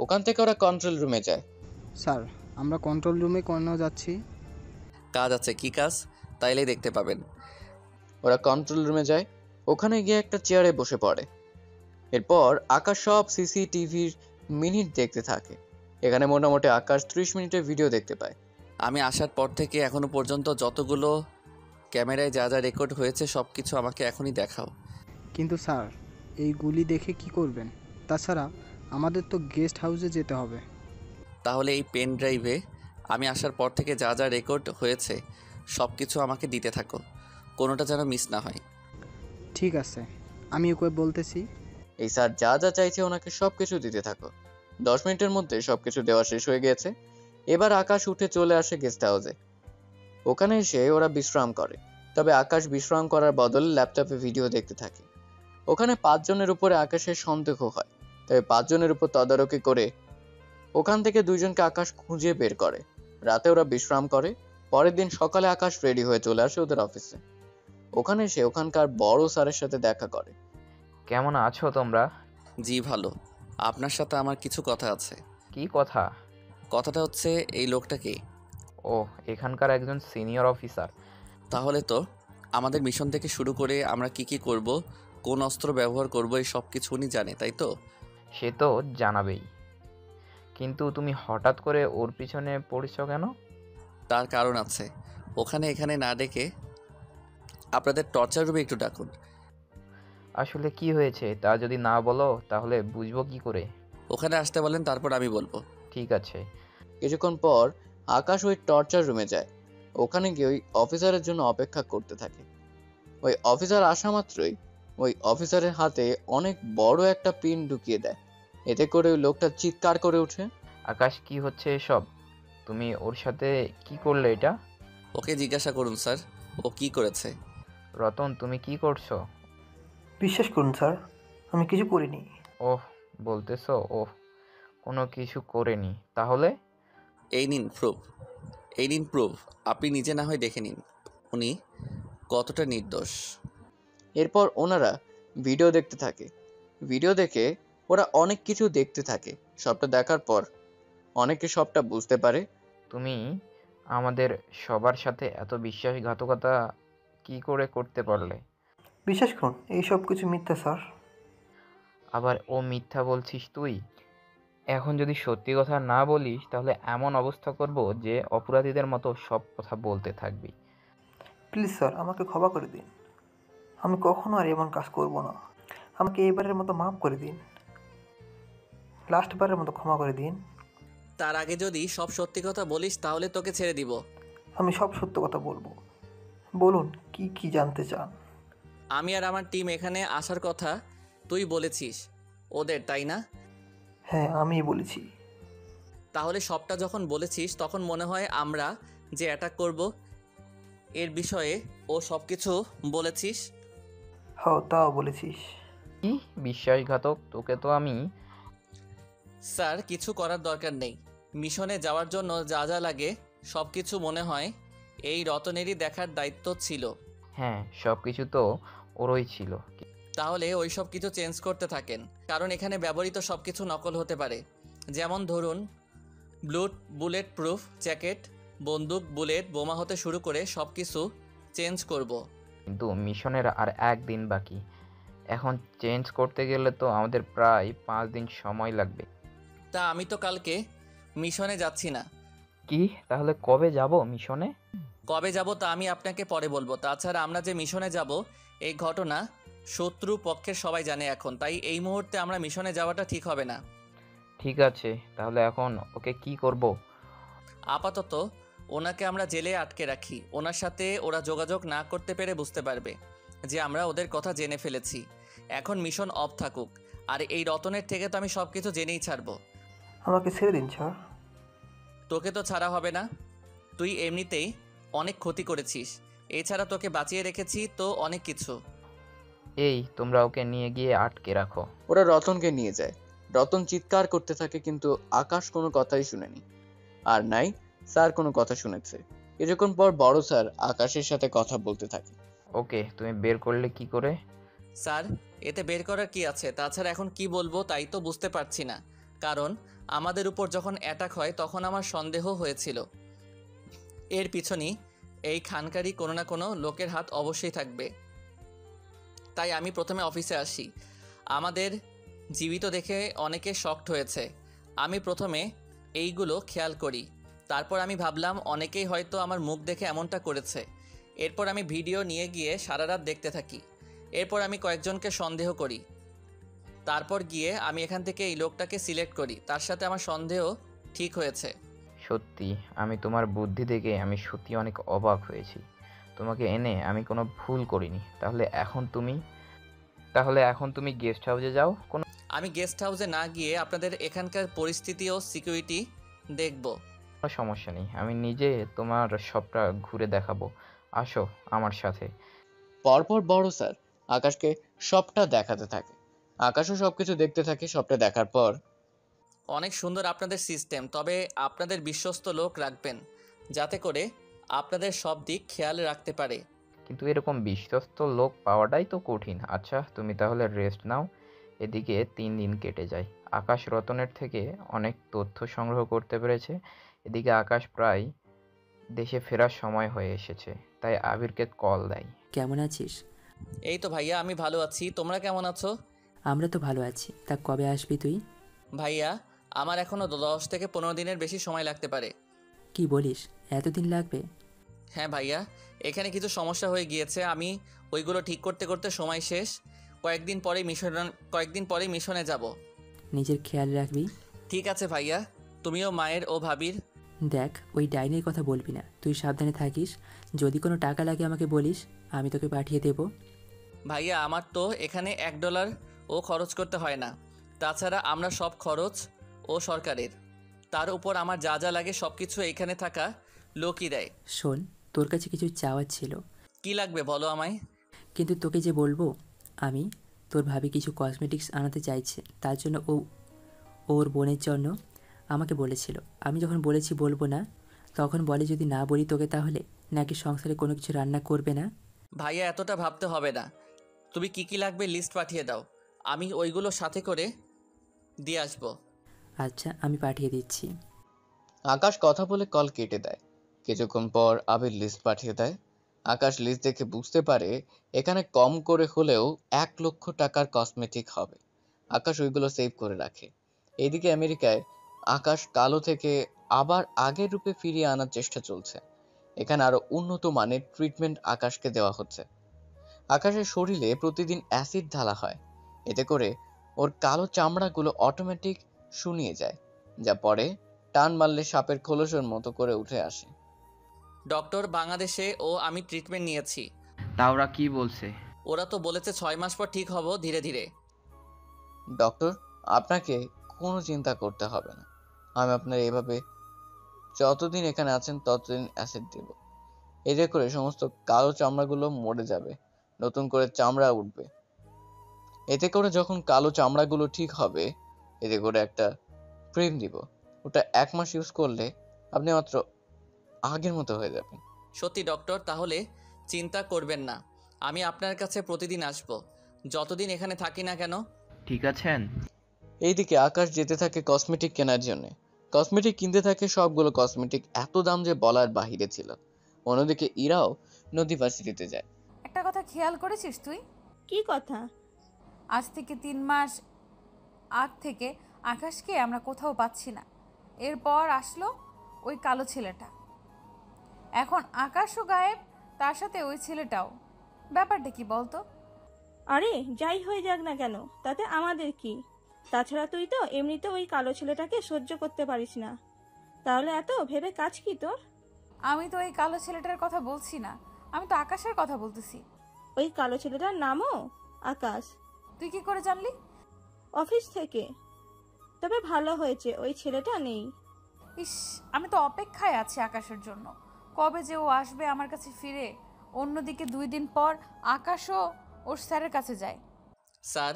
ওখান থেকে ওরা কন্ট্রোল রুমে যায়। স্যার, আমরা কন্ট্রোল রুমে কেন যাচ্ছি? কাজ আছে। কি কাজ? তাইলেই দেখতে পাবেন। ওরা কন্ট্রোল রুমে যায়, ওখানে গিয়ে একটা চেয়ারে বসে পড়ে। এরপর আকাশ সব সিসিটিভির মিনিট দেখতে থাকে। এখানে মোটামুটি আকাশ 30 মিনিটের ভিডিও দেখতে পায়। আমি আসার পর থেকে এখনো পর্যন্ত যতগুলো ক্যামেরায় যা যা রেকর্ড হয়েছে সব কিছু আমাকে এখনই দেখাও। কিন্তু স্যার, এইগুলি দেখে কি করবেন? তাছাড়া আমাদের তো গেস্ট হাউসে যেতে হবে। তাহলে এই পেন ড্রাইভে আমি আসার পর থেকে যা যা রেকর্ড হয়েছে সব কিছু আমাকে দিতে থাকো, কোনোটা যেন মিস না হয়। ঠিক আছে, আমি ওকে বলতেছি। এই স্যার যা যা চাইছে ওনাকে সবকিছু দিতে থাকো। 10 মিনিটের মধ্যে সবকিছু দেওয়া শেষ হয়ে গিয়েছে। এবার আকাশ উঠে চলে আসে গেস্ট হাউসে। ওখানে এসে ওরা বিশ্রাম করে, তবে আকাশ বিশ্রাম করার বদলে ল্যাপটপে ভিডিও দেখতে থাকে। ওখানে 5 জনের উপরে আকাশের সন্দেহ হয়, তবে 5 জনের উপর তদারকি করে ওখান থেকে 2 জনকে আকাশ খুঁজে বের করে। রাতে ওরা বিশ্রাম করে। পরের দিন সকালে আকাশ রেডি হয়ে চলে আসে ওদের অফিসে। ওখানে এসে ওখানকার বড় স্যারের সাথে দেখা করে। কেমন আছো তোমরা? জি ভালো। আপনার সাথে আমার কিছু কথা আছে। কি কথা? কথাটা হচ্ছে এই লোকটা কে? ও, এখানকার একজন সিনিয়র অফিসার। তাহলে তো আমাদের মিশন থেকে শুরু করে আমরা কি কি করব, কোন অস্ত্র ব্যবহার করব, এই সব কিছু উনি জানে, তাই তো? সে তো জানাবেই, কিন্তু তুমি হঠাৎ করে ওর পিছনে পড়েছ কেন? তার কারণ আছে। এখানে না ডেকে আপনাদের টর্চার রুমে একটু ডাকুন। আসলে কি হয়েছে তা যদি না বলো তাহলে বুঝবো কি করে? ওখানে আসতে বলেন, তারপর আমি বলবো। ঠিক আছে। কিছুক্ষণ পর আকাশ ওই টর্চার রুমে যায়। ওখানে গিয়ে ওই অফিসারের জন্য অপেক্ষা করতে থাকে। ওই অফিসার আসা মাত্রই ওই অফিসারের হাতে অনেক বড় একটা পিন ঢুকিয়ে দেয়। এতে করে ওই লোকটা চিৎকার করে ওঠে। আকাশ, কি হচ্ছে এসব? তুমি ওর সাথে কি করলে এটা? ওকে জিজ্ঞাসা করুন স্যার, ও কি করেছে। রতন, তুমি কি করছো? বিশ্বাস করুন স্যার, আমি কিছু করিনি। ওহ, বলতেছো ওহ, কোনো কিছু করেনি? তাহলে এই নিন প্রুফ। আপনি নিজে না হয় দেখে নিন উনি কতটা নির্দোষ। এরপর ওনারা ভিডিও দেখতে থাকে। ভিডিও দেখে ওরা অনেক কিছু দেখতে থাকে। সবটা দেখার পর অনেকে সবটা বুঝতে পারে। তুমি আমাদের সবার সাথে এত বিশ্বাসঘাতকতা কি করে করতে পারলে? বিশ্বাস করুন, এই সব কিছু মিথ্যা স্যার। আবার ও মিথ্যা বলছিস তুই? এখন যদি সত্যি কথা না বলিস তাহলে এমন অবস্থা করব যে অপরাধীদের মতো সব কথা বলতে থাকবি। প্লিজ স্যার, আমাকে ক্ষমা করে দিন। আমি কখনো আর এমন কাজ করব না। আমাকে এইবারের মতো মাফ করে দিন, লাস্টবারের মতো ক্ষমা করে দিন। তার আগে যদি সব সত্যি কথা বলিস তাহলে তোকে ছেড়ে দিব। আমি সব সত্য কথা বলবো। বলুন, কি কি জানতে চান? আমি আর আমার টিম এখানে আসার কথা তুই বলেছিস ওদের, তাই না? হ্যাঁ, আমিই বলেছি। তাহলে সবটা যখন বলেছিস তখন মনে হয় আমরা যে অ্যাটাক করব এর বিষয়ে ও সব কিছু বলেছিস। হ্যাঁ, তাও বলেছিস। কি বিশ্বাসঘাতক! তোকে তো আমি... স্যার, কিছু করার দরকার নেই। মিশনে যাওয়ার জন্য যা যা লাগে সব কিছু মনে হয় এই রতনেরই দেখার দায়িত্ব ছিল। হ্যাঁ, সব কিছু তো ওরই ছিল। তাহলে ওই সব কিছু চেঞ্জ করতে থাকেন, কারণ এখানে ব্যবহৃত সব কিছু নকল হতে পারে। যেমন ধরুন বুলেট প্রুফ জ্যাকেট, বন্দুক, বুলেট, বোমা হতে শুরু করে সব কিছু চেঞ্জ করব। কিন্তু মিশনের আর একদিন বাকি। এখন চেঞ্জ করতে গেলে তো আমাদের প্রায় 5 দিন সময় লাগবে। তা আমি তো কালকে মিশনে যাচ্ছি না। কি? তাহলে কবে যাব মিশনে? কবে যাব তা আমি আপনাকে পরে বলবো। তাছাড়া আমরা যে মিশনে যাব এই ঘটনা শত্রু পক্ষের সবাই জানে এখন, তাই এই মুহূর্তে আমরা মিশনে যাওয়াটা ঠিক হবে না। ঠিক আছে, তাহলে এখন ওকে কি করব? আপাতত ওনাকে আমরা জেলে আটকে রাখি। ওনার সাথে ওরা যোগাযোগ না করতে পেরে বুঝতে পারবে যে আমরা ওদের কথা জেনে ফেলেছি। এখন মিশন অফ থাকুক। আর এই রতনের থেকে তো আমি সব কিছু জেনেই ছাড়বো। আমাকে ছেড়ে দিন স্যার। তোকে তো ছাড়া হবে না, তুই এমনিতেই অনেক ক্ষতি করেছিস। এছাড়া তোকে বাঁচিয়ে রেখেছি তো অনেক কিছু। এই তোমরা ওকে নিয়ে গিয়ে আটকে রাখো। ওরা রতনকে নিয়ে যায়। রতন চিৎকার করতে থাকে কিন্তু আকাশ কোনো কথাই শুনেনি। আর নাই স্যার কোনো কথা শুনেছে। কিছুক্ষণ পর বড় স্যার আকাশের সাথে কথা বলতে থাকে। ওকে তুমি বের করলে কি করে? স্যার, এতে বের করার কি আছে? তাছাড়া এখন কি বলবো তাই তো বুঝতে পারছি না। কারণ আমাদের উপর যখন অ্যাটাক হয় তখন আমার সন্দেহ হয়েছিল এর পিছনেই এই খানকারই কোনো না কোনো লোকের হাত অবশ্যই থাকবে। তাই আমি প্রথমে অফিসে আসি। আমাদের জীবিত দেখে অনেকে শকড হয়েছে। আমি প্রথমে এইগুলো খেয়াল করি। তারপর আমি ভাবলাম অনেকেই হয়তো আমার মুখ দেখে এমনটা করেছে। এরপর আমি ভিডিও নিয়ে গিয়ে সারা রাত দেখতে থাকি। এরপর আমি কয়েকজনকে সন্দেহ করি। তারপর গিয়ে আমি এখান থেকে এই লোকটাকে সিলেক্ট করি। তার সাথে আমার সন্দেহ ঠিক হয়েছে। সত্যি আমি তোমার বুদ্ধি দেখে আমি সত্যি অনেক অবাক হয়েছি। তোমাকে এনে আমি কোনো ভুল করিনি। তাহলে এখন তুমি গেস্ট হাউসে যাও। কোনো আমি গেস্ট হাউসে না গিয়ে আপনাদের এখানকার পরিস্থিতি ও সিকিউরিটি দেখব। সমস্যা নেই, আমি নিজে তোমার সবটা ঘুরে দেখাবো। আসো আমার সাথে। পরপর বড় স্যার আকাশকে সবটা দেখাতে থাকে। আকাশও সবকিছু দেখতে থাকে। সবটা দেখার পর, অনেক সুন্দর আপনাদের সিস্টেম, তবে আপনাদের বিশ্বস্ত লোক রাখবেন যাতে করে আপনাদের সব দিক খেয়াল রাখতে পারে। কিন্তু এরকম বিশ্বস্ত লোক পাওয়াটাই তো কঠিন। আচ্ছা তুমি তাহলে রেস্ট নাও। এদিকে 3 দিন কেটে যায়। আকাশ রতনের থেকে অনেক তথ্য সংগ্রহ করতে পেরেছে। এদিকে আকাশ প্রায় দেশে ফেরার সময় হয়ে এসেছে। তাই আবিরকে কল দেয়। কেমন আছিস? এই তো ভাইয়া, আমি ভালো আছি। তোমরা কেমন আছো? আমরা তো ভালো আছি। তা কবে আসবি তুই? ভাইয়া, আমার এখনও 10 থেকে 15 দিনের বেশি সময় লাগতে পারে। কি বলিস, এতদিন লাগবে? হ্যাঁ ভাইয়া, এখানে কিছু সমস্যা হয়ে গিয়েছে। আমি ওইগুলো ঠিক করতে করতে সময় শেষ। কয়েকদিন পরেই মিশনে যাব। নিজের খেয়াল রাখবি। ঠিক আছে ভাইয়া, তুমিও মায়ের ও ভাবির। দেখ, ওই ডাইনির কথা বলবি না। তুই সাবধানে থাকিস। যদি কোনো টাকা লাগে আমাকে বলিস, আমি তোকে পাঠিয়ে দেব। ভাইয়া, আমার তো এখানে $1 ও খরচ করতে হয় না। তাছাড়া আমরা সব খরচ ও সরকারের। তার উপর আমার যা যা লাগে সব কিছু এইখানে থাকা লোকই দেয়। শোন, তোর কাছে কিছু চাওয়ার ছিল। কি লাগবে বলো আমায়। কিন্তু তোকে যে বলবো, আমি তোর ভাবি কিছু কসমেটিক্স আনাতে চাইছে। তার জন্য ওর বোনের জন্য আমাকে বলেছিল। আমি যখন বলেছি বলবো না, তখন বলে যদি না বলি তোকে তাহলে নাকি সংসারে কোনো কিছু রান্না করবে না। ভাইয়া, এতটা ভাবতে হবে না। তুমি কি কি লাগবে লিস্ট পাঠিয়ে দাও, আমি ওইগুলো সাথে করে দিয়ে আসবো। আচ্ছা, আমি পাঠিয়ে দিচ্ছি। আকাশ কথা বলে কল কেটে দেয়। কিছুক্ষণ পর আবির লিস্ট পাঠিয়ে দেয়। আকাশ লিস্ট দেখে বুঝতে পারে এখানে কম করে হলেও 1 লক্ষ টাকার কসমেটিক হবে। আকাশ ওইগুলো সেভ করে রাখে। এইদিকে আমেরিকায় আকাশ কালো থেকে আবার আগের রূপে ফিরিয়ে আনার চেষ্টা চলছে। এখানে আরো উন্নত মানের ট্রিটমেন্ট আকাশকে দেওয়া হচ্ছে। আকাশের শরীরে প্রতিদিন অ্যাসিড ঢালা হয়। এতে করে ওর কালো চামড়াগুলো অটোমেটিক শুনিয়ে যায়, যা পরে টান মারলে সাপের খোলসের মতো করে উঠে আসে। ডক্টর, বাংলাদেশে ও আমি ট্রিটমেন্ট নিয়েছি। তা ওরা কি বলছে? ওরা তো বলেছে 6 মাস পর ঠিক হব ধীরে ধীরে। ডক্টর, আপনাকে কোনো চিন্তা করতে হবে না। আমি আপনার এভাবে যতদিন এখানে আছেন ততদিন অ্যাসিড দেব। এতে করে সমস্ত কালো চামড়াগুলো মরে যাবে, নতুন করে চামড়া উঠবে। এতে করে যখন কালো চামড়াগুলো ঠিক হবে, এতে করে একটা ক্রিম দিব। ওটা 1 মাস ইউজ করলে আপনি মাত্র আগের মতো হয়ে যাবেন। সত্যি ডক্টর, তাহলে চিন্তা করবেন না। আমি আপনার কাছে প্রতিদিন আসব, যতদিন এখানে থাকি না কেন। ঠিক আছেন? এইদিকে আকাশ যেতে থাকে কসমেটিক কেনার জন্য। কসমেটিক কিনতে থাকে। সবগুলো কসমেটিক এত দাম যে বলার বাহিরে ছিল। অন্যদিকে ইরাও নদী ভার্সিটিতে যায়। একটা কথা খেয়াল করেছিস তুই? কি কথা? আজ থেকে 3 মাস আগ থেকে আকাশকে আমরা কোথাও পাচ্ছি না। এরপর আসলো ওই কালো ছেলেটা। এখন আকাশও গায়েব, তার সাথে ওই ছেলেটাও। ব্যাপারটা কি বলতো? আরে যাই হয়ে যাক না কেন, তাতে আমাদের কি? তাছাড়া তুই তো এমনিতে ওই কালো ছেলেটাকে সহ্য করতে পারিস না, তাহলে এত ভেবে কাজ কি তোর? আমি তো এই কালো ছেলেটার কথা বলছি না, আমি তো আকাশের কথা বলতেছি। ওই কালো ছেলেটার নামও আকাশ? তুই কি করে জানলি? অফিস থেকে। তবে ভালো হয়েছে ওই ছেলেটা নেই। ইস, আমি তো অপেক্ষায় আছি আকাশের জন্য, কবে যে ও আসবে আমার কাছে ফিরে। অন্যদিকে 2 দিন পর আকাশও ওর স্যারের কাছে যায়। স্যার,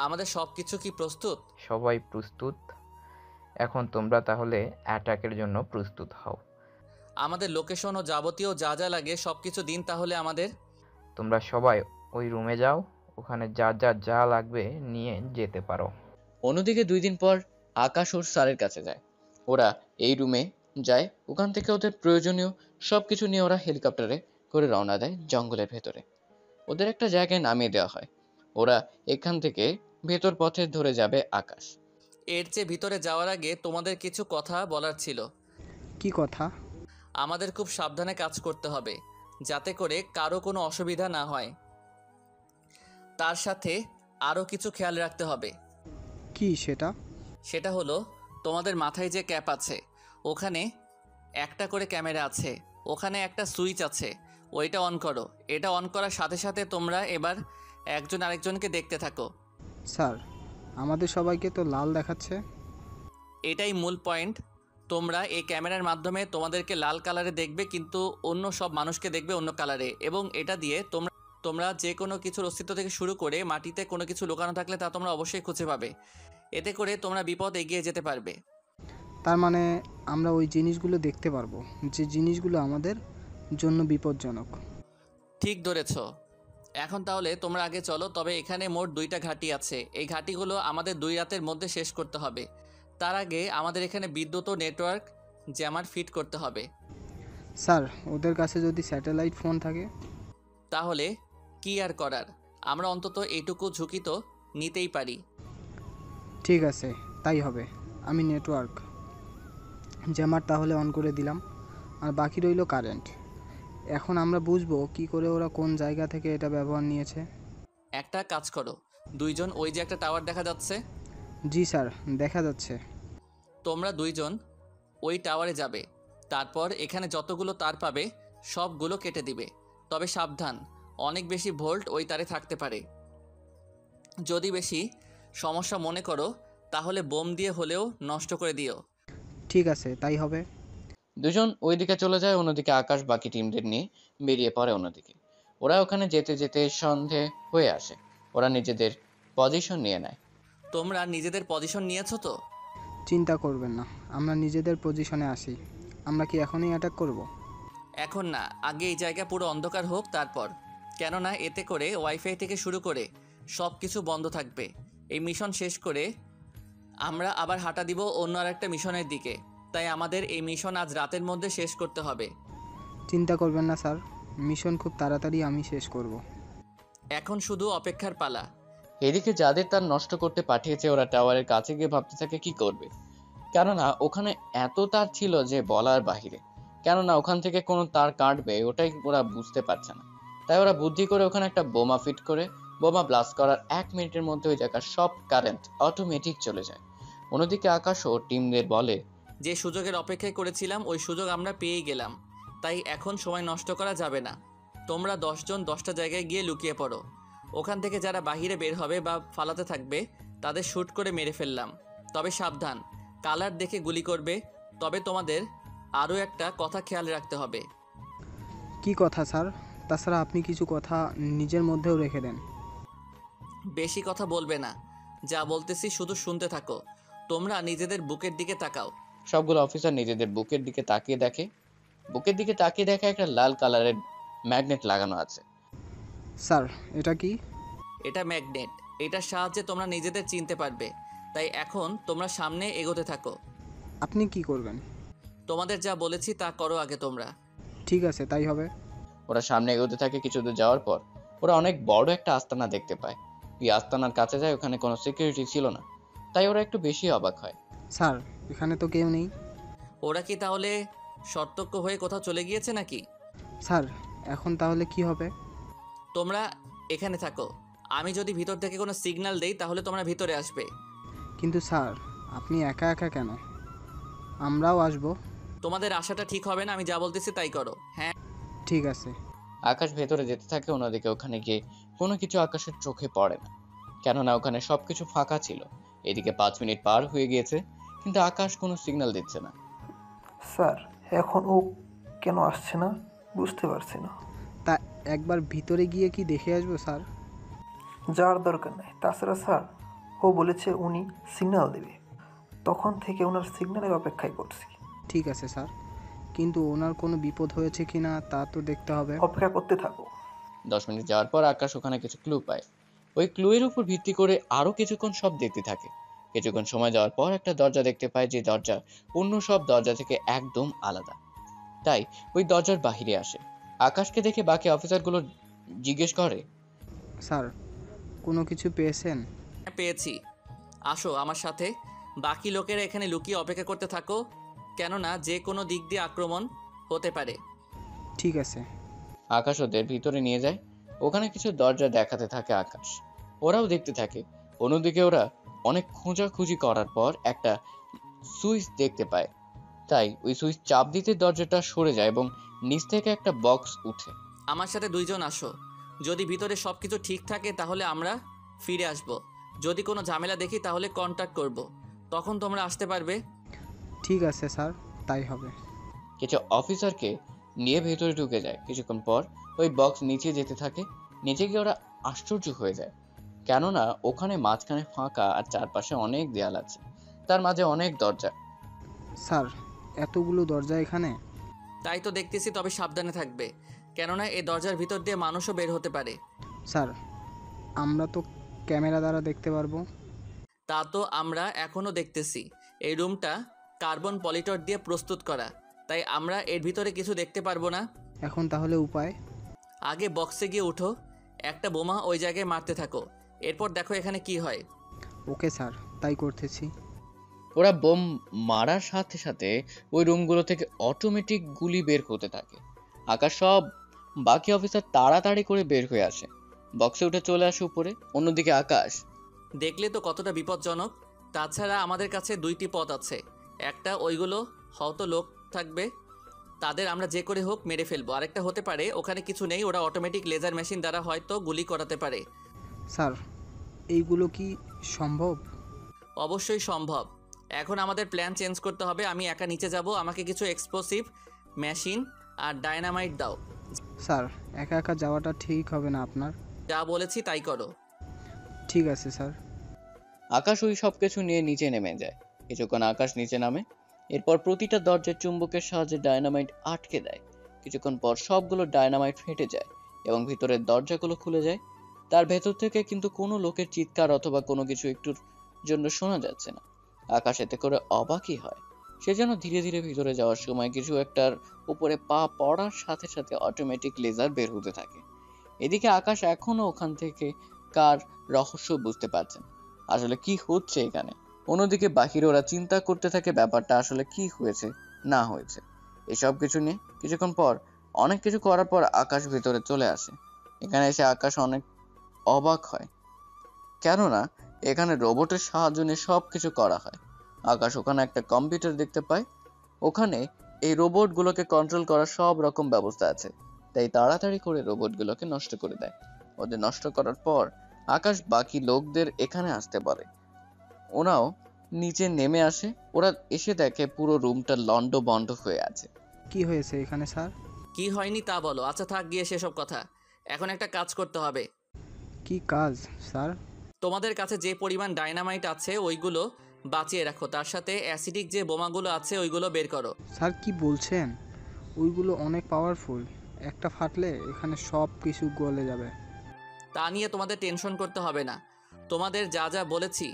আমাদের সব কিছু কি প্রস্তুত? সবাই প্রস্তুত। এখন তোমরা তাহলে অ্যাটাকের জন্য প্রস্তুত হও। আমাদের লোকেশন ও যাবতীয় যা যা লাগে সব কিছু দিন তাহলে আমাদের। তোমরা সবাই ওই রুমে যাও, ওখানে যা লাগবে নিয়ে যেতে পারো। অন্যদিকে 2 দিন পর আকাশ ওর স্যারের কাছে যায়। ওরা এই রুমে যায়, ওখান থেকে ওদের প্রয়োজনীয় সবকিছু নিয়ে ওরা হেলিকপ্টারে করে রওনা দেয় জঙ্গলের ভেতরে। ওদের একটা জায়গায় নামিয়ে দেওয়া হয়। ওরা এখান থেকে ভেতর পথে ধরে যাবে আকাশ। এর চেয়ে ভিতরে যাওয়ার আগে তোমাদের কিছু কথা বলার ছিল। কি কথা? আমাদের খুব সাবধানে কাজ করতে হবে, যাতে করে কারো কোনো অসুবিধা না হয়। তার সাথে আরও কিছু খেয়াল রাখতে হবে। কি সেটা? সেটা হলো, তোমাদের মাথায় যে ক্যাপ আছে ওখানে একটা করে ক্যামেরা আছে, ওখানে একটা সুইচ আছে, ওইটা অন করো। এটা অন করার সাথে সাথে তোমরা এবার একজন আরেকজনকে দেখতে থাকো। স্যার, আমাদের সবাইকে তো লাল দেখাচ্ছে। এটাই মূল পয়েন্ট। তোমরা এই ক্যামেরার মাধ্যমে তোমাদেরকে লাল কালারে দেখবে, কিন্তু অন্য সব মানুষকে দেখবে অন্য কালারে। এবং এটা দিয়ে তোমরা যে কোনো কিছুর অস্তিত্ব থেকে শুরু করে মাটিতে কোনো কিছু লুকানো থাকলে তা তোমরা অবশ্যই খুঁজে পাবে। এতে করে তোমরা বিপদ এগিয়ে যেতে পারবে। তার মানে আমরা ওই জিনিসগুলো দেখতে পারবো যে জিনিসগুলো আমাদের জন্য বিপজ্জনক। ঠিক ধরেছ। এখন তাহলে তোমরা আগে চলো। তবে এখানে মোট 2টা ঘাঁটি আছে। এই ঘাঁটিগুলো আমাদের 2 রাতের মধ্যে শেষ করতে হবে। তার আগে আমাদের এখানে বিদ্যুৎ ও নেটওয়ার্ক জ্যামার ফিট করতে হবে। স্যার, ওদের কাছে যদি স্যাটেলাইট ফোন থাকে? তাহলে কি আর করার, আমরা অন্তত এইটুকু ঝুঁকি তো নিতেই পারি। ঠিক আছে, তাই হবে। আমি নেটওয়ার্ক জ্যামার তাহলে অন করে দিলাম, আর বাকি রইল কারেন্ট। এখন আমরা বুঝবো কি করে ওরা কোন জায়গা থেকে এটা ব্যবহার নিয়েছে। একটা কাজ করো, 2 জন ওই যে একটা টাওয়ার দেখা যাচ্ছে। জি স্যার, দেখা যাচ্ছে। তোমরা 2 জন ওই টাওয়ারে যাবে। তারপর এখানে যতগুলো তার পাবে সবগুলো কেটে দিবে। তবে সাবধান, অনেক বেশি ভোল্ট ওই তারে থাকতে পারে। যদি বেশি সমস্যা মনে করো তাহলে বোম দিয়ে হলেও নষ্ট করে দিও। ঠিক আছে, তাই হবে। 2 জন ওইদিকে চলে যায়, অন্যদিকে আকাশ বাকি টিমদের নিয়ে বেরিয়ে পড়ে অন্যদিকে। ওরা ওখানে যেতে যেতে সন্ধে হয়ে আসে। ওরা নিজেদের পজিশন নিয়ে নেয়। তোমরা নিজেদের পজিশন নিয়েছো তো? চিন্তা করবেন না, আমরা নিজেদের পজিশনে আসি। আমরা কি এখনই অ্যাটাক করব? এখন না, আগে এই জায়গা পুরো অন্ধকার হোক তারপর। কেননা এতে করে ওয়াইফাই থেকে শুরু করে সব কিছু বন্ধ থাকবে। এই মিশন শেষ করে আমরা আবার হাঁটা দিব অন্য আরেকটা মিশনের দিকে। তাই আমাদের এই মিশন আজ রাতের মধ্যে শেষ করতে হবে। চিন্তা করবেন না স্যার, মিশন খুব তাড়াতাড়ি আমি শেষ করব। এখন শুধু অপেক্ষার পালা। এদিকে যাদের তার নষ্ট করতে পাঠিয়েছে ওরা টাওয়ারের কাছে গিয়ে ভাবতে থাকে কি করবে। কেননা ওখানে এত তার ছিল যে বলার বাহিরে। কেননা ওখান থেকে কোনো তার কাটবে ওটাই ওরা বুঝতে পারছে না। তাই ওরা বুদ্ধি করে ওখানে একটা বোমা ফিট করে বোমা ব্লাস্ট করার 1 মিনিটের মধ্যে ওই জায়গার সব কারেন্ট অটোমেটিক চলে যায়। অন্যদিকে আকাশ ও টিমদের বলে, যে সুযোগের অপেক্ষায় করেছিলাম ওই সুযোগ আমরা পেয়েই গেলাম। তাই এখন সময় নষ্ট করা যাবে না। তোমরা 10 জন 10টা জায়গায় গিয়ে লুকিয়ে পড়ো। ওখান থেকে যারা বাহিরে বের হবে বা ফালাতে থাকবে তাদের শ্যুট করে মেরে ফেললাম। তবে সাবধান, কালার দেখে গুলি করবে। তবে তোমাদের আরও একটা কথা খেয়াল রাখতে হবে। কি কথা স্যার? তাছাড়া আপনি কিছু কথা নিজের মধ্যেও রেখে দেন। বেশি কথা বলবে না, যা বলতেছি শুধু শুনতে থাকো। তোমরা নিজেদের বুকের দিকে তাকাও। সবগুলো অফিসার নিজেদের বুকের দিকে তাকিয়ে দেখে। বুকের দিকে তাকিয়ে দেখে একটা লাল কালারের ম্যাগনেট লাগানো আছে। স্যার, এটা কি? এটা ম্যাগনেট। এটার সাহায্যে তোমরা নিজেদের চিনতে পারবে। তাই এখন তোমরা সামনে এগোতে থাকো। আপনি কি করবেন? তোমাদের যা বলেছি তা করো আগে তোমরা। ঠিক আছে, তাই হবে। ওরা সামনে এগোতে থাকে। কিছু দূর যাওয়ার পর ওরা অনেক বড় একটা আস্তানা দেখতে পায়। এই আস্তানার কাছে যায়, ওখানে কোনো সিকিউরিটি ছিল না। তাই ওরা একটু বেশি অবাক হয়। স্যার, এখানে তো কেউ নেই। ওরা কি তাহলে সতর্ক হয়ে কোথাও চলে গিয়েছে নাকি? স্যার, এখন তাহলে কি হবে? তোমরা এখানে থাকো। আমি যদি ভিতর থেকে কোনো সিগন্যাল দেই তাহলে তোমরা ভিতরে আসবে। কিন্তু স্যার আপনি একা একা কেন? আমরাও আসবো। তোমাদের আশাটা ঠিক হবে না, আমি যা বলতেছি তাই করো। হ্যাঁ ঠিক আছে। আকাশ ভেতরে যেতে থাকে, অন্যদিকে ওখানে গিয়ে কোনো কিছু আকাশের চোখে পড়ে না, কেননা ওখানে সবকিছু ফাঁকা ছিল। এদিকে 5 মিনিট পার হয়ে গিয়েছে, কিন্তু আকাশ কোনো সিগন্যাল দিচ্ছে না। স্যার এখন ও কেন আসছে না বুঝতে পারছি না। তা একবার ভিতরে গিয়ে কি দেখে আসবো স্যার? যাওয়ার দরকার নেই। তাছাড়া স্যার ও বলেছে উনি সিগন্যাল দেবে, তখন থেকে ওনার সিগন্যালের অপেক্ষায় করছি। ঠিক আছে স্যার, কিন্তু ওনার কোনো বিপদ হয়েছে কি না তা তো দেখতে হবে। অপেক্ষা করতে থাকো। 10 মিনিট যাওয়ার পর আকাশ ওখানে কিছু ক্লু পায়। ওই ক্লুয়ের উপর ভিত্তি করে আরো কিছুক্ষণ সব দেখতে থাকে। কিছুক্ষণ সময় যাওয়ার পর একটা দরজা দেখতে পায়, যে দরজা অন্য সব দরজা থেকে একদম আলাদা। তাই ওই দরজার বাহিরে আসে। আকাশকে দেখে বাকি অফিসারগুলো জিজ্ঞেস করে, স্যার কোনো কিছু পেয়েছেন? পেয়েছি, আসো আমার সাথে। বাকি লোকেরা এখানে লুকিয়ে অপেক্ষা করতে থাকো, কেননা যে কোনো দিক দিয়ে আক্রমণ হতে পারে। ঠিক আছে। আকাশ ওদের ভিতরে নিয়ে যায়। ওখানে কিছু দরজা দেখাতে থাকে আকাশ, ওরাও দেখতে থাকে। অন্যদিকে ওরা অনেক খোঁজাখুঁজি করার পর একটা সুইচ দেখতে পায়, তাই ওই সুইচ চাপ দিতে দরজাটা সরে যায় এবং নিচ থেকে একটা বক্স উঠে। আমার সাথে 2 জন আসো। যদি ভিতরে সব কিছু ঠিক থাকে তাহলে আমরা ফিরে আসব, যদি কোনো ঝামেলা দেখি তাহলে কন্ট্যাক্ট করব, তখন তোমরা আসতে পারবে। ঠিক আছে স্যার, তাই হবে। কিছু অফিসারকে নিয়ে ভেতরে ঢুকে যায়। কিছুক্ষণ পর ওই বক্স নিচে যেতে থাকে। নিচে গিয়ে ওরা আশ্চর্য হয়ে যায়, কেননা ওখানে মাঝখানে ফাঁকা আর চারপাশে অনেক দেয়াল আছে, তার মাঝে অনেক দরজা। স্যার এতগুলো দরজা এখানে? তাই তো দেখতেছি, তবে সাবধানে থাকবে, কেননা এই দরজার ভিতর দিয়ে মানুষও বের হতে পারে। স্যার আমরা তো ক্যামেরা দ্বারা দেখতে পারবো। তা তো আমরা এখনও দেখতেছি। এই রুমটা কার্বন পলিটর দিয়ে প্রস্তুত করা, তাই আমরা এর ভিতরে কিছু দেখতে পারবো না। এখন তাহলে উপায়? আগে বক্সে গিয়ে উঠো, একটা বোমা ওই জায়গায় মারতে থাকো, এরপর দেখো এখানে কি হয়। ওকে স্যার, তাই করতেছি। ওরা বোম মারার সাথে সাথে ওই রুমগুলো থেকে অটোমেটিক গুলি বের হতে থাকে। আকাশ সব বাকি অফিসার তাড়াতাড়ি করে বের হয়ে আসে, বক্সে উঠে চলে আসে উপরে। অন্যদিকে আকাশ দেখলে তো কতটা বিপজ্জনক। তাছাড়া আমাদের কাছে 2টি পথ আছে, একটা ওইগুলো হয়তো লোক থাকবে, তাদের আমরা যে করে হোক মেরে ফেলবো। আরেকটা হতে পারে ওখানে কিছু নেই, ওরা অটোমেটিক লেজার মেশিন দ্বারা হয়তো গুলি করাতে পারে। স্যার এইগুলো কি সম্ভব? অবশ্যই সম্ভব। এখন আমাদের প্ল্যান চেঞ্জ করতে হবে। আমি একা নিচে যাব, আমাকে কিছু এক্সপ্লোসিভ মেশিন আর ডায়নামাইট দাও। স্যার একা একা যাওয়াটা ঠিক হবে না আপনার। যা বলেছি তাই করো। ঠিক আছে স্যার। আকাশ ওই সব কিছু নিয়ে নিচে নেমে যায়। কিছুক্ষণ আকাশ নিচে নামে, এরপর প্রতিটা দরজার চুম্বকের সাহায্যে ডায়নামাইট আটকে দেয়। কিছুক্ষণ পর সবগুলো ডায়নামাইট ফেটে যায় এবং ভিতরের দরজাগুলো খুলে যায়। তার ভেতর থেকে কিন্তু কোনো লোকের চিৎকার অথবা কোনো কিছু একটুর জন্য শোনা যাচ্ছে না। আকাশ এতে করে অবাকই হয়। সে যেন ধীরে ধীরে ভিতরে যাওয়ার সময় কিছু একটার উপরে পা পড়ার সাথে সাথে অটোমেটিক লেজার বের হতে থাকে। এদিকে আকাশ এখনো ওখান থেকে কার রহস্য বুঝতে পারছেন, আসলে কি হচ্ছে এখানে। অন্যদিকে বাহিরে ওরা চিন্তা করতে থাকে ব্যাপারটা আসলে কি হয়েছে না হয়েছে এসব কিছু নিয়ে। কিছুক্ষণ পর অনেক কিছু করার পর আকাশ ভিতরে চলে আসে। এখানে এসে আকাশ অনেক অবাক হয়, কেননা এখানে রোবটের সাহায্য নিয়ে সব কিছু করা হয়। আকাশ ওখানে একটা কম্পিউটার দেখতে পায়, ওখানে এই রোবটগুলোকে কন্ট্রোল করার সব রকম ব্যবস্থা আছে, তাই তাড়াতাড়ি করে রোবটগুলোকে নষ্ট করে দেয়। ওদের নষ্ট করার পর আকাশ বাকি লোকদের এখানে আসতে বলে। ওরাও নিচে নেমে আসে। ওরা এসে দেখে পুরো রুমটা লন্ড বন্ড হয়ে আছে। কি হয়েছে এখানে স্যার? কি হয়নি তা বলো। আচ্ছা থাক গিয়ে সেসব কথা, এখন একটা কাজ করতে হবে। কি কাজ স্যার? তোমাদের কাছে যে পরিমাণ ডায়নামাইট আছে ওইগুলো বাঁচিয়ে রাখো, তার সাথে অ্যাসিডিক যে বোমাগুলো আছে ওইগুলো বের করো। স্যার কি বলছেন? ওইগুলো অনেক পাওয়ারফুল, একটা ফাটলে এখানে সব কিছু গলে যাবে। তা নিয়ে তোমাদের টেনশন করতে হবে না, তোমাদের যা যা বলেছি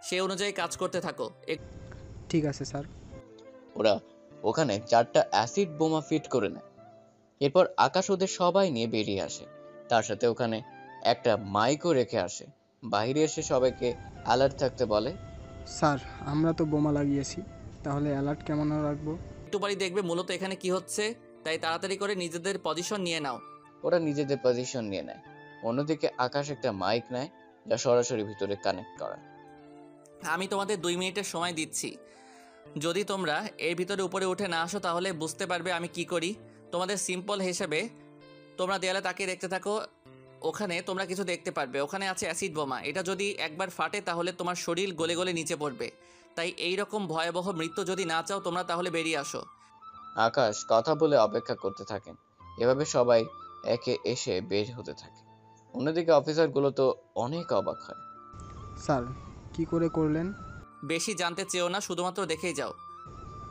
সে অনুযায়ী কাজ করতে থাকো। ঠিক আছে স্যার। ওরা ওখানে 4টা অ্যাসিড বোমা ফিট করে নেয়। এরপর আকাশ ওদের সবাই নিয়ে বেরিয়ে আসে, তার সাথে ওখানে একটা মাইকও রেখে আসে। বাইরে এসে সবাইকে অ্যালার্ট থাকতে বলে। স্যার আমরা তো বোমা লাগিয়েছি, তাহলে অ্যালার্ট কেমন রাখবো? একটু পরেই দেখবে মূলত এখানে কি হচ্ছে, তাই তাড়াতাড়ি করে নিজেদের পজিশন নিয়ে নাও। ওরা নিজেদের পজিশন নিয়ে নেয়। অন্যদিকে আকাশ একটা মাইক নেয়, যা সরাসরি ভিতরে কানেক্ট করা। আমি তোমাদের 2 মিনিটের সময় দিচ্ছি। যদি তোমরা এর ভিতরে উপরে উঠে না আসো তাহলে বুঝতে পারবে আমি কি করি। তোমাদের সিম্পল হিসেবে তোমরা দেয়ালে তাকিয়ে দেখতে থাকো, ওখানে তোমরা কিছু দেখতে পারবে। ওখানে আছে অ্যাসিড বোমা। এটা যদি একবার ফাটে তাহলে তোমার শরীর গলে গলে নিচে পড়বে। তাই এই রকম ভয়াবহ মৃত্যু যদি না চাও তোমরা তাহলে বেরিয়ে আসো। আকাশ কথা বলে অপেক্ষা করতে থাকেন। এভাবে সবাই একে এসে বের হতে থাকে। অন্যদিকে অফিসারগুলো তো অনেক অবাক হয়। স্যার কি করে করলেন? বেশি জানতে চেও না, শুধুমাত্র দেখেই যাও।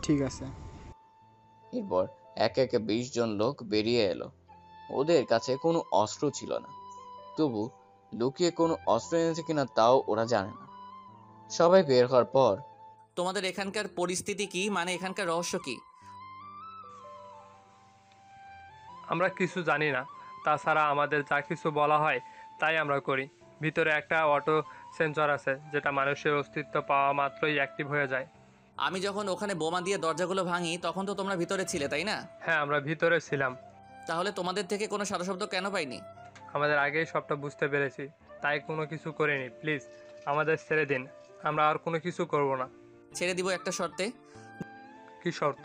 ঠিক আছে। এরপর একে একে 20 জন লোক বেরিয়ে এলো। ওদের কাছে কোনো অস্ত্র ছিল না, তবু লুকিয়ে কোনো অস্ত্র এনেছে কিনা তাও ওরা জানে না। সবাই বের হওয়ার পর তোমাদের এখানকার পরিস্থিতি কি, মানে এখানকার রহস্য কি? আমরা কিছু জানি না, তাছাড়া আমাদের যা কিছু বলা হয় তাই আমরা করি। ভিতরে একটা অটো সেন্সর আছে যেটা মানুষের অস্তিত্ব পাওয়া মাত্রই অ্যাক্টিভ হয়ে যায়। আমি যখন ওখানে বোমা দিয়ে দরজাগুলো ভাঙি তখন তো তোমরা ভিতরে ছিলে, তাই না? হ্যাঁ, আমরা ভিতরে ছিলাম। তাহলে তোমাদের থেকে কোনো সারা শব্দ কেন পাইনি? আমাদের আগেই সবটা বুঝতে পেরেছি, তাই কোনো কিছু করিনি। প্লিজ আমাদের ছেড়ে দিন, আমরা আর কোনো কিছু করব না। ছেড়ে দিব একটা শর্তে। কি শর্ত?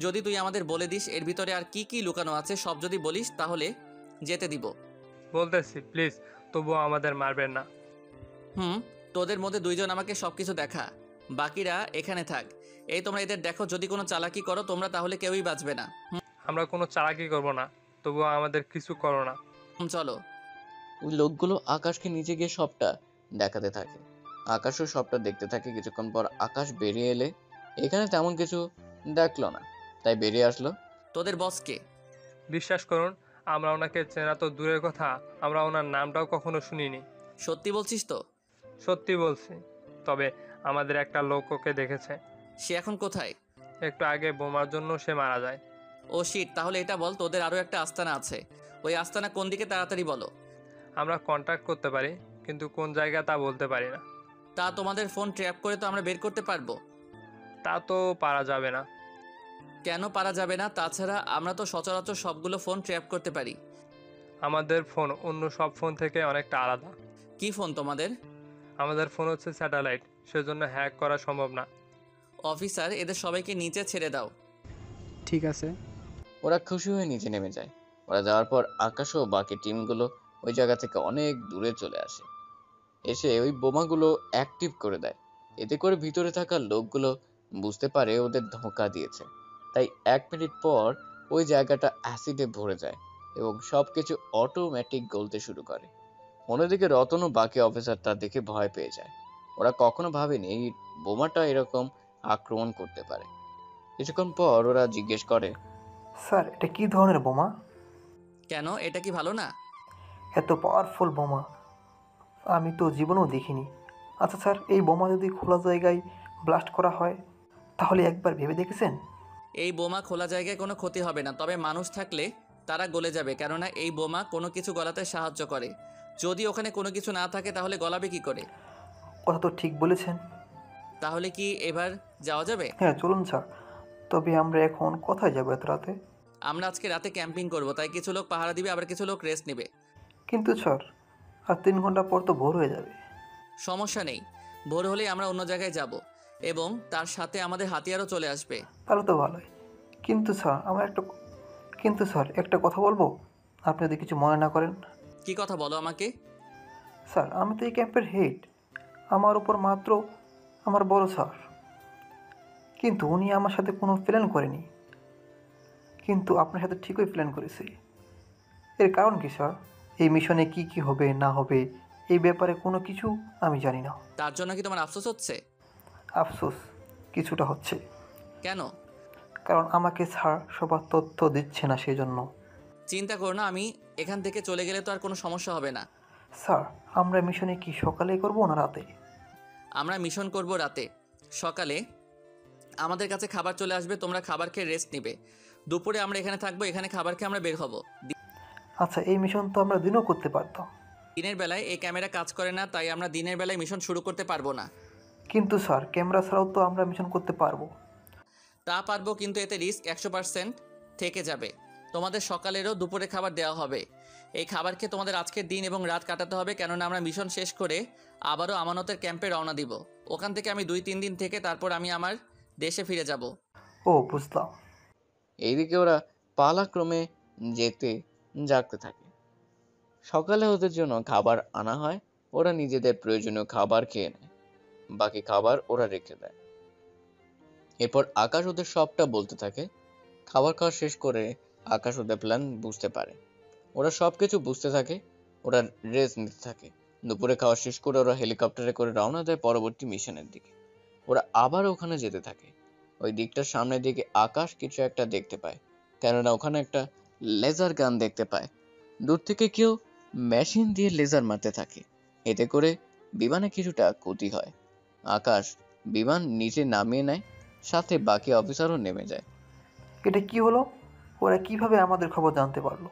যদি তুই আমাদের বলে দিস এর ভিতরে আর কি কি লুকানো আছে, সব যদি বলিস তাহলে যেতে দিব। বলতেছি প্লিজ, তবুও আমাদের মারবেন না। তোদের মধ্যে 2 জন আমাকে সব কিছু দেখা, বাকিরা এখানে থাক। এই তোমরা এদের দেখো, যদি কোনো চালাকি করো তোমরা তাহলে কেউই বাঁচবে না। আমরা কোনো চালাকি করব না, তবুও আমাদের কিছু করো না। চলো। ওই লোকগুলো আকাশকে নিচে গিয়ে সবটা দেখাতে থাকে। আকাশও সবটা দেখতে থাকে। কিছুক্ষণ পর আকাশ বেরিয়ে এলে এখানে তেমন কিছু দেখলো না, তাই বেরিয়ে আসলো। তোদের বস কে? বিশ্বাস করুন, আমরা ওনাকে চেনা তো দূরের কথা, আমরা ওনার নামটাও কখনো শুনিনি। সত্যি বলছিস তো? সত্যি বলছি, তবে আমাদের একটা লোক ওকে দেখেছে। সে এখন কোথায়? একটু আগে বোমার জন্য সে মারা যায়। ও শিট, তাহলে এটা বল, তোদের আরও একটা আস্তানা আছে। ওই আস্তানা কোন দিকে তাড়াতাড়ি বলো। আমরা কন্ট্যাক্ট করতে পারি, কিন্তু কোন জায়গা তা বলতে পারি না। তা তোমাদের ফোন ট্র্যাপ করে তো আমরা বের করতে পারবো। তা তো পারা যাবে না। কেন পারা যাবে না? তাছাড়া আমরা তো সচরাচর সবগুলো ফোন ট্র্যাপ করতে পারি। আমাদের ফোন অন্য সব ফোন থেকে অনেকটা আলাদা। কি ফোন তোমাদের? আমাদের ফোন হচ্ছে স্যাটেলাইট, সেজন্য হ্যাক করা সম্ভব না। অফিসার, এদের সবাইকে নিচে ছেড়ে দাও। ঠিক আছে। ওরা খুশি হয়ে নিচে নেমে যায়। ওরা যাওয়ার পর আকাশ ও বাকি টিমগুলো ওই জায়গা থেকে অনেক দূরে চলে আসে, এসে ওই বোমাগুলো অ্যাক্টিভ করে দেয়। এতে করে ভিতরে থাকা লোকগুলো বুঝতে পারে ওদের ধোঁকা দিয়েছে। তাই 1 মিনিট পর ওই জায়গাটা অ্যাসিডে ভরে যায় এবং সবকিছু অটোমেটিক গলতে শুরু করে। অন্যদিকে রতন ও বাকি অফিসার তা দেখে ভয় পেয়ে যায়। ওরা কখনো ভাবেনি এই বোমাটা এরকম আক্রমণ করতে পারে। কিছুক্ষণ পর ওরা জিজ্ঞেস করে, স্যার এটা কি ধরনের বোমা? কেন, এটা কি ভালো না? এত পাওয়ারফুল বোমা আমি তো জীবনেও দেখিনি। আচ্ছা স্যার, এই বোমা যদি খোলা জায়গায় ব্লাস্ট করা হয় তাহলে একবার ভেবে দেখেছেন? এই বোমা খোলা জায়গায় কোনো ক্ষতি হবে না, তবে মানুষ থাকলে তারা গলে যাবে, কেননা এই বোমা কোনো কিছু গলাতে সাহায্য করে। যদি ওখানে কোনো কিছু না থাকে তাহলে গলাবে কি করে? কথা তো ঠিক বলেছেন। তাহলে কি এবার যাওয়া যাবে? হ্যাঁ চলুন স্যার, তবে আমরা এখন কোথায় যাবো এত রাতে? আমরা আজকে রাতে ক্যাম্পিং করব, তাই কিছু লোক পাহারা দিবে, আবার কিছু লোক রেস্ট নেবে। কিন্তু স্যার আর 3 ঘন্টা পর তো ভোর হয়ে যাবে। সমস্যা নেই, ভোর হলেই আমরা অন্য জায়গায় যাব এবং তার সাথে আমাদের হাতিয়ারও চলে আসবে। তাহলে তো ভালোই। কিন্তু স্যার একটা কথা বলবো, আপনি যদি কিছু মনে না করেন। কি কথা বলো আমাকে? স্যার আমি তো এই ক্যাম্পের হেড, আমার উপর মাত্র আমার বড় স্যার, কিন্তু উনি আমার সাথে কোনো প্ল্যান করেনি, কিন্তু আপনার সাথে ঠিকই প্ল্যান করেছে। এর কারণ কি স্যার? এই মিশনে কি কি হবে না হবে এই ব্যাপারে কোনো কিছু আমি জানি না। তার জন্য কি তোমার আফসোস হচ্ছে? আফসোস কিছুটা হচ্ছে। কেন? কারণ আমাকে স্যার সবার তথ্য দিচ্ছে না, সেই জন্য। চিন্তা করো না, আমি এখান থেকে চলে গেলে তো আর কোনো সমস্যা হবে না। স্যার আমরা মিশনে কি সকালে করব না রাতে? আমরা মিশন করব রাতে। সকালে আমাদের কাছে খাবার চলে আসবে, তোমরা খাবার খেয়ে রেস্ট নিবে। দুপুরে আমরা এখানে থাকবো, এখানে খাবার খেয়ে আমরা বের হব। আচ্ছা এই মিশন তো আমরা দিনও করতে পারতাম। দিনের বেলায় এই ক্যামেরা কাজ করে না, তাই আমরা দিনের বেলায় মিশন শুরু করতে পারবো না। কিন্তু স্যার ক্যামেরা ছাড়াও তো আমরা মিশন করতে পারবো। তা পারবো, কিন্তু এতে রিস্ক 100% থেকে যাবে। তোমাদের সকালেরও দুপুরে খাবার দেওয়া হবে, এই খাবার খেয়ে তোমাদের আজকের দিন এবং রাত কাটাতে হবে, কেননা আমরা মিশন শেষ করে আবারও আমানতের ক্যাম্পে রওনা দিব। ওখান থেকে আমি 2-3 দিন থেকে তারপর আমি আমার দেশে ফিরে যাব। ও বুঝলাম। এইদিকে ওরা পালাক্রমে যেতে জাগতে থাকে। সকালে ওদের জন্য খাবার আনা হয়, ওরা নিজেদের প্রয়োজনীয় খাবার খেয়ে নেয়, বাকি খাবার ওরা রেখে দেয়। এরপর আকাশ ওদের সবটা বলতে থাকে। খাবার খাওয়া শেষ করে আকাশ ওদের প্ল্যান বুঝতে পারে। ওরা সবকিছু বুঝতে থাকে, ওরা রেস্ট নিতে থাকে। দুপুরে খাওয়া শেষ করে ওরা হেলিকপ্টারে করে রওনা দেয় পরবর্তী মিশনের দিকে। ওরা আবার ওখানে যেতে থাকে। ওই দিকটার সামনের দিকে আকাশ কিছু একটা দেখতে পায়, কেননা ওখানে একটা লেজার গান দেখতে পায়। দূর থেকে কেউ মেশিন দিয়ে লেজার মারতে থাকে, এতে করে বিমানে কিছুটা ক্ষতি হয়। আকাশ বিমান নিচে নামিয়ে নেয়, সাথে বাকি অফিসারও নেমে যায়। এটা কি হলো? ওরা কিভাবে আমাদের খবর জানতে পারলো?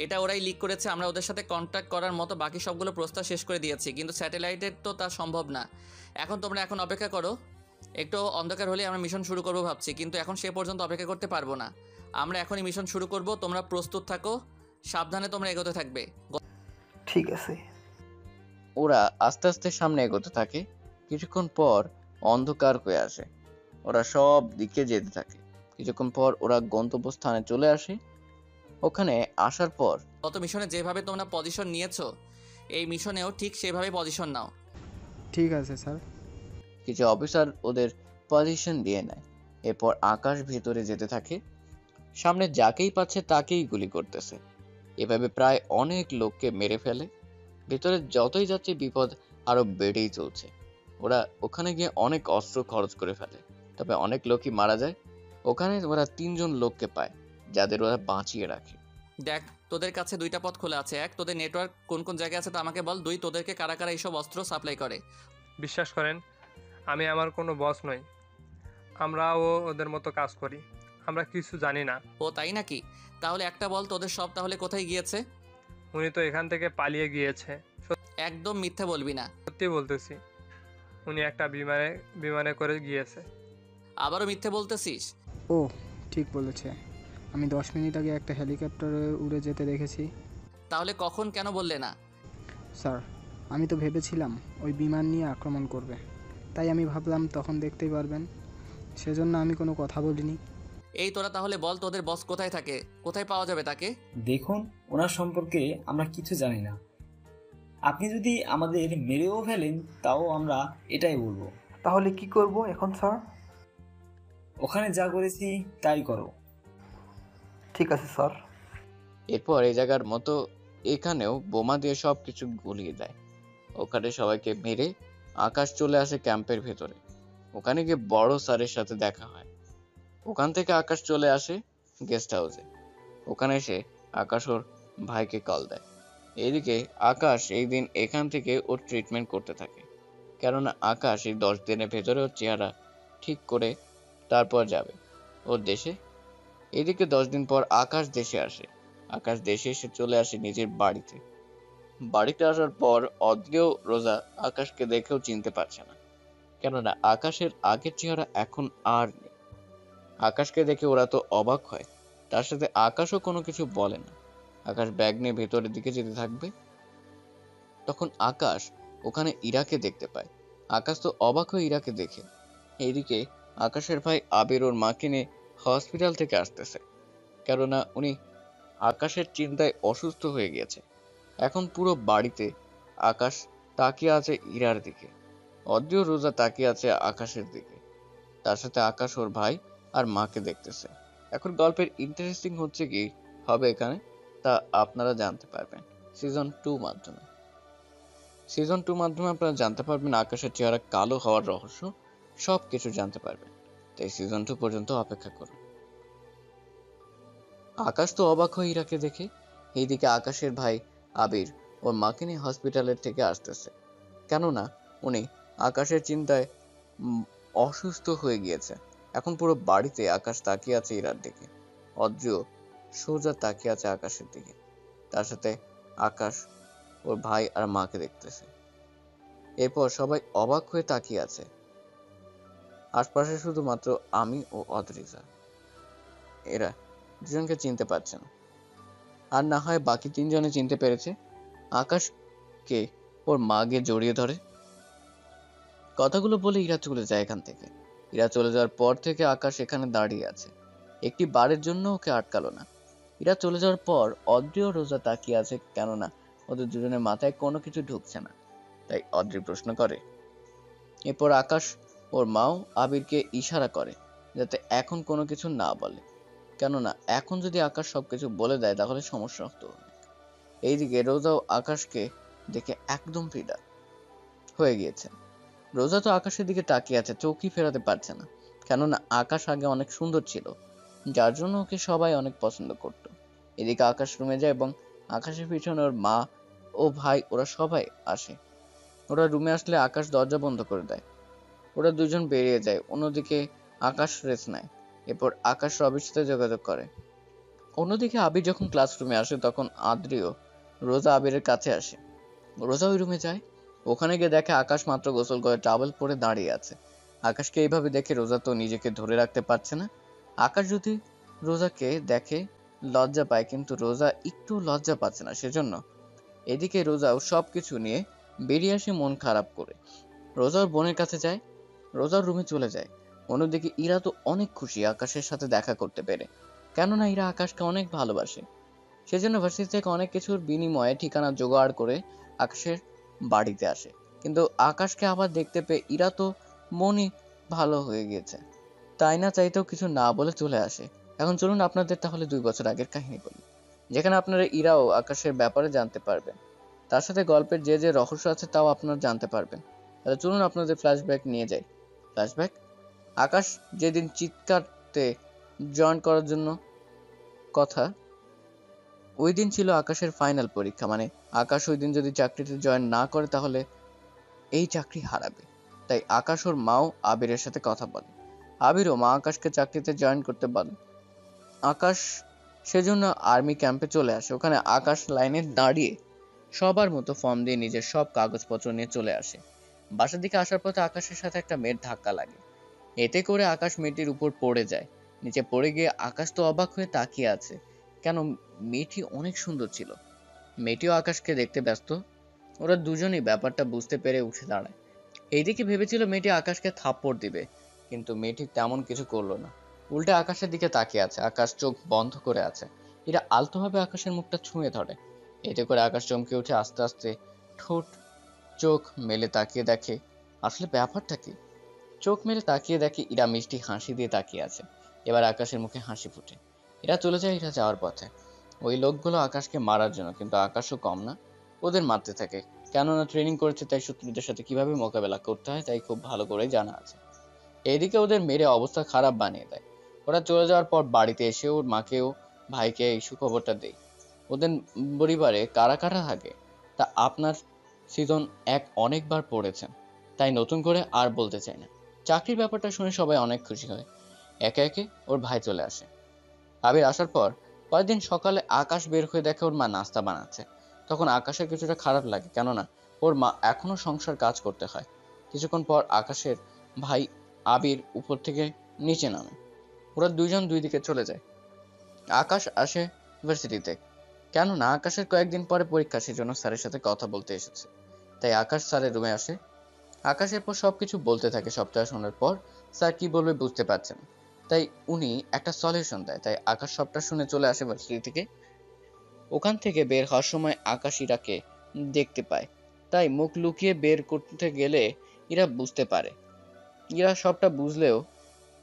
এটা ওরাই লিক করেছে। আমরা ওদের সাথে কন্ট্যাক্ট করার মতো বাকি সবগুলো প্রস্তাব শেষ করে দিয়েছি, কিন্তু স্যাটেলাইটের তো তা সম্ভব না। তোমরা এখন অপেক্ষা করো। একটু অন্ধকার হলে আমরা মিশন শুরু করবো ভাবছি, কিন্তু এখন সে পর্যন্ত অপেক্ষা করতে পারবো না। আমরা এখনই মিশন শুরু করব, তোমরা প্রস্তুত থাকো, সাবধানে তোমরা এগোতে থাকবে। ঠিক আছে। ওরা আস্তে আস্তে সামনে এগোতে থাকে। কিছুক্ষণ পর অন্ধকার হয়ে আসে, ওরা সব দিকে যেতে থাকে। কিছুক্ষণ পর ওরা গন্তব্যস্থানে চলে আসে। ওখানে আসার পর গত মিশনে যেভাবে তোমরা পজিশন নিয়েছো, এই মিশনেও ঠিক সেভাবে পজিশন নাও। ঠিক আছে স্যার। কিছু অফিসার ওদের পজিশন দিয়ে নেয়। এরপর আকাশ ভেতরে যেতে থাকে, সামনে যাকেই পাচ্ছে তাকেই গুলি করতেছে। এভাবে প্রায় অনেক লোককে মেরে ফেলে। ভেতরে যতই যাচ্ছে বিপদ আরো বেড়েই চলছে। ওরা ওখানে গিয়ে অনেক অস্ত্র খরচ করে ফেলে, তবে অনেক লোকই মারা যায়। ওখানে ওরা 3 জন লোককে পায়, যাদের ওরা বাঁচিয়ে রাখে। দেখ, তোদের কাছে 2টা পথ খোলা আছে। 1, তোদের নেটওয়ার্ক কোন কোন জায়গায় আছে তা আমাকে বল। 2, তোদেরকে কারা কারা এইসব অস্ত্র সাপ্লাই করে। বিশ্বাস করেন, আমি আমার কোনো বস নই। আমরাও ওদের মতো কাজ করি, আমরা কিছু জানি না। ও তাই নাকি? তাহলে একটা বল, তোদের সব তাহলে কোথায় গিয়েছে? উনি তো এখান থেকে পালিয়ে গিয়েছে। একদম মিথ্যে বলবি না। সত্যি বলতেছি, উনি একটা বিমানে করে গিয়েছে। আবারও মিথ্যে বলতেছিস? ও ঠিক বলেছে, আমি 10 মিনিট আগে একটা হেলিকপ্টারে উড়ে যেতে দেখেছি। তাহলে কখন কেন বললে না? স্যার, আমি তো ভেবেছিলাম ওই বিমান নিয়ে আক্রমণ করবে, তাই আমি ভাবলাম তখন দেখতেই পারবেন, সেজন্য আমি কোনো কথা বলিনি। এই তোরা তাহলে বল, তোদের বস কোথায় থাকে, কোথায় পাওয়া যাবে তাকে? দেখুন, ওনার সম্পর্কে আমরা কিছু জানি না। আপনি যদি আমাদের মেরেও ফেলেন তাও আমরা এটাই বলবো। তাহলে কি করব এখন স্যার? ওখানে যা করেছি তাই করো। ঠিক আছে স্যার। এরপর এই জায়গার মতো এখানেও বোমা দিয়ে সবকিছু গুলিয়ে দেয়। ওখানে সবাইকে মেরে আকাশ চলে আসে ক্যাম্পের ভেতরে। ওখানে গিয়ে বড় স্যারের সাথে দেখা হয়। ওখান থেকে আকাশ চলে আসে গেস্ট হাউসে। ওখানে এসে আকাশ ওর ভাইকে কল দেয়। এইদিকে আকাশ এই দিন এখান থেকে ওর ট্রিটমেন্ট করতে থাকে, কেননা আকাশ এই 10 দিনের ভেতরে ওর চেহারা ঠিক করে তারপর যাবে ওর দেশে। এদিকে 10 দিন পর আকাশ দেশে আসে। আকাশ দেশে এসে চলে আসে নিজের বাড়িতে। বাড়িতে আসার পর অদ্রিও রোজা আকাশকে দেখেও চিনতে পারছে না, কেননা আকাশের আগের চেহারা এখন আর নেই। আকাশকে দেখে ওরা তো অবাক হয়, তার সাথে আকাশও কোনো কিছু বলে না। আকাশ ব্যাগ নিয়ে ভেতরের দিকে যেতে থাকবে, তখন আকাশ ওখানে ইরাকে দেখতে পায়। আকাশ তো অবাক হয়ে ইরাকে দেখে। এইদিকে আকাশের ভাই আবির ওর মাকে নিয়ে হসপিটাল থেকে আসতেছে, কেননা উনি আকাশের চিন্তায় অসুস্থ হয়ে গিয়েছে। এখন পুরো বাড়িতে আকাশ তাকিয়ে আছে ইরার দিকে, অদ্রিও রোজা তাকিয়ে আছে আকাশের দিকে। তার সাথে আকাশ ওর ভাই আর মাকে দেখতেছে। এখন গল্পের ইন্টারেস্টিং হচ্ছে কি হবে এখানে, তা আপনারা জানতে পারবেন সিজন 2 মাধ্যমে। সিজন 2 মাধ্যমে আপনারা জানতে পারবেন আকাশের চেহারা কালো হওয়ার রহস্য, সব কিছু জানতে পারবেন। তাই সিজন 2 পর্যন্ত অপেক্ষা করুন। আকাশ তো অবাক হয়ে ইরাকে দেখে। এইদিকে আকাশের ভাই আবির ওর মাকে নিয়ে হসপিটালের থেকে আসতেছে, কেননা উনি আকাশের চিন্তায় অসুস্থ হয়ে গিয়েছে। এখন পুরো বাড়িতে আকাশ তাকিয়ে আছে ইরার দিকে, অদ্রিও সোজা তাকিয়ে আছে আকাশের দিকে। তার সাথে আকাশ ওর ভাই আর মাকে দেখতেছে। এরপর সবাই অবাক হয়ে তাকিয়ে আছে। আশপাশে শুধুমাত্র আমি ও অদ্রিজা, এরা দুজনকে চিনতে পারছে না। আর না হয় বাকি তিনজনে চিনতে পেরেছে। আকাশকে ওর মা গিয়ে জড়িয়ে ধরে। কথাগুলো বলে ইরা চলে যায় এখান থেকে। ইরা চলে যাওয়ার পর থেকে আকাশ এখানে দাঁড়িয়ে আছে, একটি বারের জন্য ওকে আটকালো না। ইরা চলে যাওয়ার পর অদ্রি ও রোজা তাকিয়ে আছে, কেননা ওদের দুজনের মাথায় কোনো কিছু ঢুকছে না। তাই অদ্রি প্রশ্ন করে। এরপর আকাশ ওর মাও আবিরকে ইশারা করে যাতে এখন কোনো কিছু না বলে, কেননা এখন যদি আকাশ সবকিছু বলে দেয় তাহলে সমস্যা হতো। এইদিকে রোজাও আকাশকে দেখে একদম ফিদা হয়ে গিয়েছে। রোজা তো আকাশের দিকে তাকিয়ে আছে, চোখই ফেরাতে পারছে না, কেননা আকাশ আগে অনেক সুন্দর ছিল, যার জন্য ওকে সবাই অনেক পছন্দ করত। এদিকে আকাশ রুমে যায় এবং আকাশের পিছনে ওর মা ও ভাই ওরা সবাই আসে। ওরা রুমে আসলে আকাশ দরজা বন্ধ করে দেয়। ওরা দুজন বেরিয়ে যায়। অন্যদিকে আকাশ রেস্ট নেয়। এরপর আকাশ রবির সাথে যোগাযোগ করে। অন্যদিকে আবির যখন ক্লাসরুমে আসে তখন আদ্রিও রোজা আবিরের কাছে আসে। রোজা ওই রুমে যায়। ওখানে গিয়ে দেখে আকাশ মাত্র গোসল করে টাওয়েল পরে দাঁড়িয়ে আছে। আকাশকে এইভাবে দেখে রোজা তো নিজেকে ধরে রাখতে পারছে না। আকাশ যদি রোজাকে দেখে লজ্জা পায়, কিন্তু রোজা একটু লজ্জা পাচ্ছে না, সেজন্য এদিকে রোজাও সবকিছু নিয়ে বেরিয়ে আসে মন খারাপ করে। রোজা ওর বোনের কাছে যায়, রোজার রুমে চলে যায়। অন্যদিকে ইরা তো অনেক খুশি আকাশের সাথে দেখা করতে পেরে, কেননা ইরা আকাশকে অনেক ভালোবাসে। সেজন্য ভার্সিটি থেকে অনেক কিছুর বিনিময়ে ঠিকানা জোগাড় করে আকাশের বাড়িতে আসে। কিন্তু আকাশকে আবার দেখতে পেয়ে ইরা তো মনই ভালো হয়ে গিয়েছে, তাই না চাইতেও কিছু না বলে চলে আসে। এখন চলুন আপনাদের তাহলে 2 বছর আগের কাহিনী বলি, যেখানে আপনারা ইরাও আকাশের ব্যাপারে জানতে পারবেন, তার সাথে গল্পের যে যে রহস্য আছে তাও আপনারা জানতে পারবেন। তাহলে চলুন আপনাদের ফ্ল্যাশব্যাক নিয়ে যাই। ফ্ল্যাশব্যাক: আকাশ যেদিন চিৎকারতে জয়েন করার জন্য কথা, ওই দিন ছিল আকাশের ফাইনাল পরীক্ষা। মানে আকাশ ওই দিন যদি চাকরিতে জয়েন না করে তাহলে এই চাকরি হারাবে। তাই আকাশ ওর মাও আবিরের সাথে কথা বলে। আবিরও মা আকাশকে চাকরিতে জয়েন করতে বলে। আকাশ সেজন্য আর্মি ক্যাম্পে চলে আসে। ওখানে আকাশ লাইনে দাঁড়িয়ে সবার মতো ফর্ম দিয়ে নিজের সব কাগজপত্র নিয়ে চলে আসে। বাসার দিকে আসার পথে আকাশের সাথে একটা মেয়ের ধাক্কা লাগে। এতে করে আকাশ মেয়েটির উপর পড়ে যায়। নিচে পড়ে গিয়ে আকাশ তো অবাক হয়ে তাকিয়ে আছে, কেন মেয়েটি অনেক সুন্দর ছিল। মেয়েটিও আকাশকে দেখতে ব্যস্ত। ওরা দুজনেই ব্যাপারটা বুঝতে পেরে উঠে দাঁড়ায়। এইদিকে ভেবেছিল মেয়েটি আকাশকে থাপ্পড় দিবে, কিন্তু মেয়েটি তেমন কিছু করলো না, উল্টে আকাশের দিকে তাকিয়ে আছে। আকাশ চোখ বন্ধ করে আছে। এরা আলতোভাবে আকাশের মুখটা ছুঁয়ে ধরে। এতে করে আকাশ চমকে উঠে আস্তে আস্তে ঠোঁট চোখ মেলে তাকিয়ে দেখে আসলে ব্যাপারটা কি। চোখ মেলে তাকিয়ে দেখে ইরা মিষ্টি হাসি দিয়ে তাকিয়ে আছে। এবার আকাশের মুখে হাসি ফুটে। এরা চলে যায় এরা যাওয়ার পথে। ওই লোকগুলো আকাশকে মারার জন্য, কিন্তু আকাশও কম না, ওদের মারতে থাকে। কেননা ট্রেনিং করেছে, তাই শত্রুদের সাথে কিভাবে মোকাবেলা করতে হয় তাই খুব ভালো করে জানা আছে। এইদিকে ওদের মেরে অবস্থা খারাপ বানিয়ে দেয়। ওরা চলে যাওয়ার পর বাড়িতে এসে ওর মাকেও ভাইকে এই সুখবরটা দেয়। ওদের পরিবারে কারা কারা থাকে তা আপনার সিজন 1 অনেকবার পড়েছেন, তাই নতুন করে আর বলতে চাই না। চাকরির ব্যাপারটা শুনে সবাই অনেক খুশি হয়। একে একে ওর ভাই চলে আসে। আবির আসার পর কয়েকদিন সকালে আকাশ বের হয়ে দেখে ওর মা নাস্তা বানাচ্ছে। তখন আকাশের কিছুটা খারাপ লাগে, কেননা ওর মা এখনো সংসার কাজ করতে হয়। কিছুক্ষণ পর আকাশের ভাই আবির উপর থেকে নিচে নামে। ওরা দুইজন দুই দিকে চলে যায়। আকাশ আসে ইউনিভার্সিটিতে, কেননা আকাশের কয়েকদিন পরে পরীক্ষা, সেজন্য স্যারের সাথে কথা বলতে এসেছে। তাই আকাশ স্যারের রুমে আসে। আকাশ এরপর সবকিছু বলতে থাকে। সবটা শোনার পর স্যার কি বলবে বুঝতে পারছে না, তাই উনি একটা সলিউশন দেয়। তাই আকাশ সবটা শুনে চলে আসে ভার্সিটি থেকে। ওখান থেকে বের হওয়ার সময় আকাশ ইরাকে দেখতে পায়, তাই মুখ লুকিয়ে বের করতে গেলে ইরা বুঝতে পারে। ইরা সবটা বুঝলেও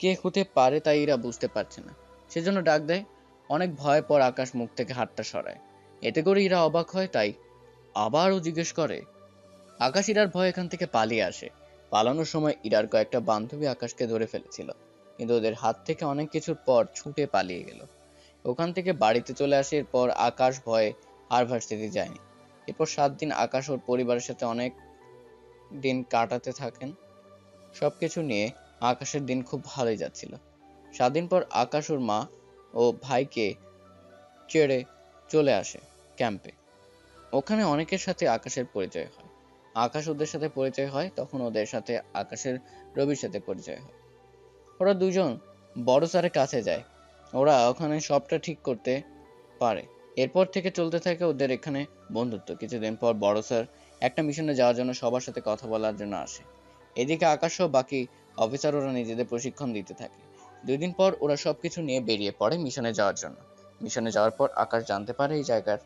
কে হতে পারে তাই ইরা বুঝতে পারছে না, সেজন্য ডাক দেয়। অনেক ভয় পর আকাশ মুখ থেকে হাতটা সরায়। এতে করে ইরা অবাক হয়, তাই আবারও জিজ্ঞেস করে। আকাশ ইরার ভয় এখান থেকে পালিয়ে আসে। পালানোর সময় ইরার কয়েকটা বান্ধবী আকাশকে ধরে ফেলেছিল, কিন্তু ওদের হাত থেকে অনেক কিছুর পর ছুটে পালিয়ে গেল। ওখান থেকে বাড়িতে চলে আসে। এরপর আকাশ ভয়ে আর ভার্সিটি যায়নি। এরপর 7 দিন আকাশ ওর পরিবারের সাথে অনেক দিন কাটাতে থাকেন। সবকিছু নিয়ে আকাশের দিন খুব ভালোই যাচ্ছিল। 7 দিন পর আকাশ ওর মা ও ভাইকে ছেড়ে চলে আসে ক্যাম্পে। ওখানে অনেকের সাথে আকাশের পরিচয় হয়। আকাশ ওদের সাথে পরিচয় হয়, তখন ওদের সাথে আকাশের রবির সাথে পরিচয় হয়। ওরা দুজন বড় স্যারের কাছে যায়। ওরা ওখানে সবটা ঠিক করতে পারে। এরপর থেকে চলতে থাকে ওদের এখানে বন্ধুত্ব। কিছুদিন পর বড় স্যার একটা মিশনে যাওয়ার জন্য সবার সাথে কথা বলার জন্য আসে। এদিকে আকাশ সহ বাকি অফিসার ওরা নিজেদের প্রশিক্ষণ দিতে থাকে। 2 দিন পর ওরা সবকিছু নিয়ে বেরিয়ে পড়ে মিশনে যাওয়ার জন্য। মিশনে যাওয়ার পর আকাশ জানতে পারে এই জায়গার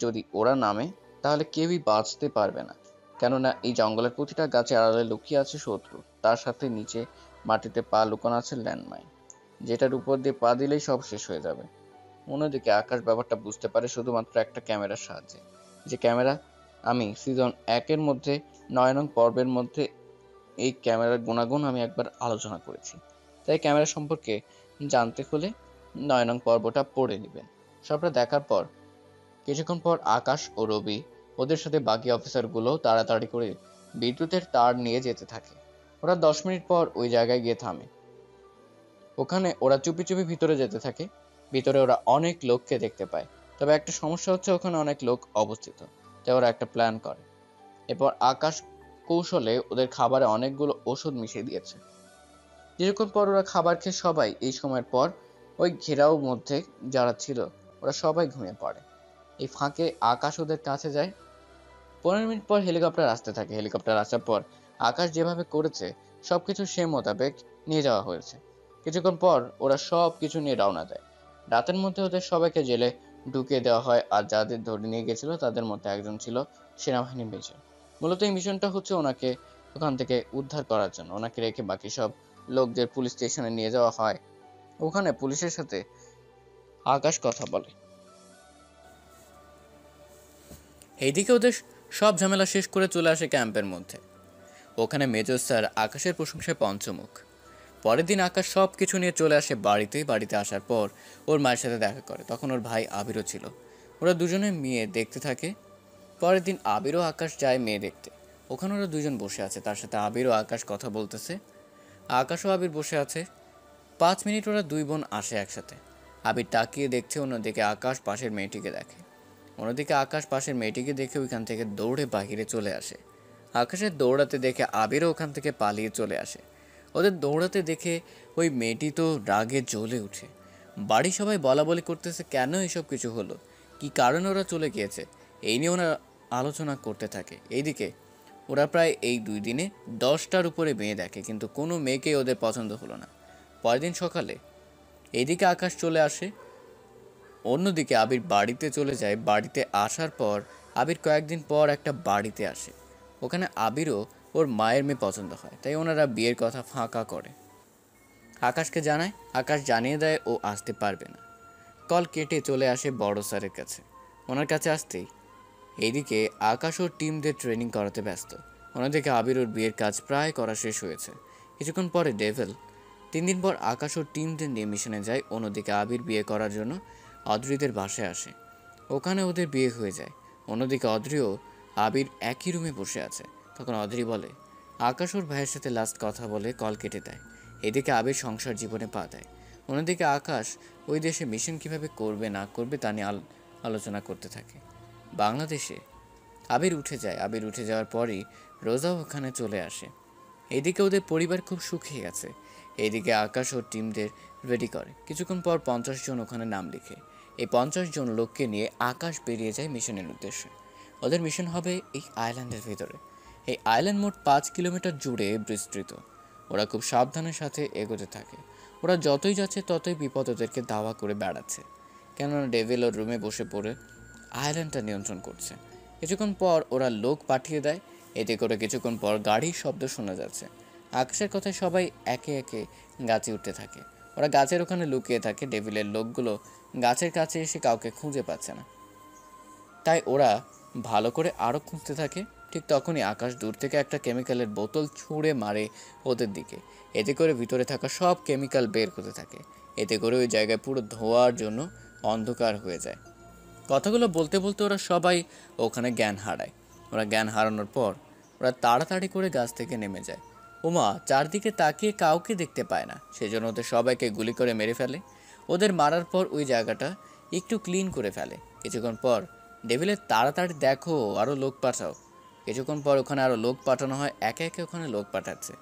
যদি ওরা নামে তাহলে কেউই বাঁচতে পারবে না, কেননা এই জঙ্গলের প্রতিটা গাছে আড়ালে লুকিয়ে আছে শত্রু, তার সাথে নিচে মাটিতে পা লুকানো আছে ল্যান্ডমাইন, যেটার উপর দিয়ে পা দিলেই সব শেষ হয়ে যাবে। অন্যদিকে আকাশ ব্যাপারটা বুঝতে পারে শুধুমাত্র একটা ক্যামেরার সাহায্যে, যে ক্যামেরা আমি সিজন 1-এর মধ্যে 9 নং পর্বের মধ্যে এই ক্যামেরার গুণাগুণ আমি একবার আলোচনা করেছি। তাই ক্যামেরা সম্পর্কে জানতে হলে 9 নং পর্বটা পড়ে নেবেন। সবটা দেখার পর কিছুক্ষণ পর আকাশ ও রবি ওদের সাথে বাকি অফিসারগুলো তাড়াতাড়ি করে বিদ্যুতের তার নিয়ে যেতে থাকে। ওরা 10 মিনিট পর ওই জায়গায় গিয়ে থামে। ওখানে ওরা চুপি চুপি ভিতরে যেতে থাকে। ভিতরে ওরা অনেক লোককে দেখতে পায়, তবে একটা সমস্যা হচ্ছে ওখানে অনেক লোক অবস্থিত। তাই ওরা একটা প্ল্যান করে। এরপর আকাশ কৌশলে ওদের খাবারে অনেকগুলো ওষুধ মিশিয়ে দিয়েছে। কিছুক্ষণ পর ওরা খাবার খেয়ে সবাই এই সময়ের পর ওই ঘেরাও মধ্যে যারা ছিল ওরা সবাই ঘুমিয়ে পড়ে। এই ফাঁকে আকাশ ওদের কাছে যায়। 15 মিনিট পর হেলিকপ্টার আসতে থাকে। হেলিকপ্টার আসার পর আকাশ যেভাবে করেছে সবকিছু সে মোতাবেক নিয়ে যাওয়া হয়েছে। কিছুক্ষণ পর ওরা সব কিছু নিয়ে রওনা দেয়। রাতের মধ্যে ওদের সবাইকে জেলে ঢুকিয়ে দেওয়া হয়, আর যাদের ধরে নিয়ে গেছিল তাদের মধ্যে একজন ছিল সেনাবাহিনী মেজর। মূলত এই মিশনটা হচ্ছে ওনাকে ওখান থেকে উদ্ধার করার জন্য। ওনাকে রেখে বাকি সব লোকদের পুলিশ স্টেশনে নিয়ে যাওয়া হয়। ওখানে পুলিশের সাথে আকাশ কথা বলে। এইদিকে ওদের সব ঝামেলা শেষ করে চলে আসে ক্যাম্পের মধ্যে। ওখানে মেজর স্যার আকাশের প্রশংসায় পঞ্চমুখ। পরের দিন আকাশ সব কিছু নিয়ে চলে আসে বাড়িতে। বাড়িতে আসার পর ওর মায়ের সাথে দেখা করে। তখন ওর ভাই আবিরও ছিল। ওরা দুজনে মেয়ে দেখতে থাকে। পরের দিন আবিরও আকাশ যায় মেয়ে দেখতে। ওখানে ওরা দুজন বসে আছে, তার সাথে আবিরও আকাশ কথা বলতেছে। আকাশও আবির বসে আছে। 5 মিনিট ওরা দুই বোন আসে একসাথে। আবির তাকিয়ে দেখছে, অন্যদিকে আকাশ পাশের মেয়েটিকে দেখে। অন্যদিকে আকাশ পাশের মেয়েটিকে দেখে ওইখান থেকে দৌড়ে বাহিরে চলে আসে। আকাশের দৌড়াতে দেখে আবিরও ওখান থেকে পালিয়ে চলে আসে। ওদের দৌড়াতে দেখে ওই মেয়েটি তো রাগে জ্বলে উঠে। বাড়ি সবাই বলা বলি করতেছে কেন এসব কিছু হলো, কি কারণে ওরা চলে গিয়েছে, এই নিয়ে ওরা আলোচনা করতে থাকে। এইদিকে ওরা প্রায় এই 2 দিনে 10টার উপরে মেয়ে দেখে, কিন্তু কোনো মেয়েকেই ওদের পছন্দ হলো না। পরের দিন সকালে এইদিকে আকাশ চলে আসে, অন্যদিকে আবির বাড়িতে চলে যায়। বাড়িতে আসার পর আবির কয়েকদিন পর একটা বাড়িতে আসে। ওখানে আবিরও ওর মায়ের মেয়ে পছন্দ হয়, তাই ওনারা বিয়ের কথা ফাঁকা করে। আকাশকে জানায়, আকাশ জানিয়ে দেয় ও আসতে পারবে না। কল কেটে চলে আসে বড় স্যারের কাছে। ওনার কাছে আসতেই এইদিকে আকাশ ওর টিমদের ট্রেনিং করাতে ব্যস্ত। অন্যদিকে আবির ওর বিয়ের কাজ প্রায় করা শেষ হয়েছে। কিছুক্ষণ পরে ডেভেল 3 দিন পর আকাশ ওর টিমদের নিয়ে মিশনে যায়। অন্যদিকে আবির বিয়ে করার জন্য অদ্রিদের বাসায় আসে। ওখানে ওদের বিয়ে হয়ে যায়। অন্যদিকে অদ্রিও আবির একই রুমে বসে আছে। তখন অদ্রি বলে আকাশ ওর ভাইয়ের সাথে লাস্ট কথা বলে কল কেটে দেয়। এদিকে আবির সংসার জীবনে পা দেয়। অন্যদিকে আকাশ ওই দেশে মিশন কিভাবে করবে না করবে তা নিয়ে আলোচনা করতে থাকে। বাংলাদেশে আবির উঠে যায়। আবির উঠে যাওয়ার পরই রোজাও ওখানে চলে আসে। এদিকে ওদের পরিবার খুব সুখী গেছে। এইদিকে আকাশ ওর টিমদের রেডি করে। কিছুক্ষণ পর 50 জন ওখানে নাম লিখে। এই 50 জন লোককে নিয়ে আকাশ বেরিয়ে যায় মিশনের উদ্দেশ্যে। ওদের মিশন হবে এই আইল্যান্ডের ভিতরে। এই আইল্যান্ড মোট 5 কিলোমিটার জুড়ে বিস্তৃত। ওরা খুব সাবধানের সাথে এগোতে থাকে। ওরা যতই যাচ্ছে ততই বিপদ ওদেরকে দাওয়া করে বেড়াচ্ছে, কেননা ডেভিল ওর রুমে বসে পড়ে আইল্যান্ডটা নিয়ন্ত্রণ করছে। কিছুক্ষণ পর ওরা লোক পাঠিয়ে দেয়। এতে করে কিছুক্ষণ পর গাড়ির শব্দ শোনা যাচ্ছে। আকাশের কথায় সবাই একে একে গাছে উঠতে থাকে। ওরা গাছের ওখানে লুকিয়ে থাকে। ডেভিলের লোকগুলো গাছের কাছে এসে কাউকে খুঁজে পাচ্ছে না, তাই ওরা ভালো করে আরও খুঁজতে থাকে। ঠিক তখনই আকাশ দূর থেকে একটা কেমিক্যালের বোতল ছুঁড়ে মারে ওদের দিকে। এতে করে ভিতরে থাকা সব কেমিক্যাল বের হতে থাকে। এতে করে ওই জায়গায় পুরো ধোঁয়ার জন্য অন্ধকার হয়ে যায়। কথাগুলো বলতে বলতে ওরা সবাই ওখানে জ্ঞান হারায়। ওরা জ্ঞান হারানোর পর ওরা তাড়াতাড়ি করে গাছ থেকে নেমে যায়। ওমা চারদিকে তাকিয়ে কাউকে দেখতে পায় না, সেজন্য ওদের সবাইকে গুলি করে মেরে ফেলে। ওদের মারার পর ওই জায়গাটা একটু ক্লিন করে ফেলে। কিছুক্ষণ পর ডেভিলের তাড়াতাড়ি দেখো আরও লোক পাঠাও। কিছুক্ষণ পর ওখানে আরও লোক পাঠানো হয়। একে একে ওখানে লোক পাঠাচ্ছে।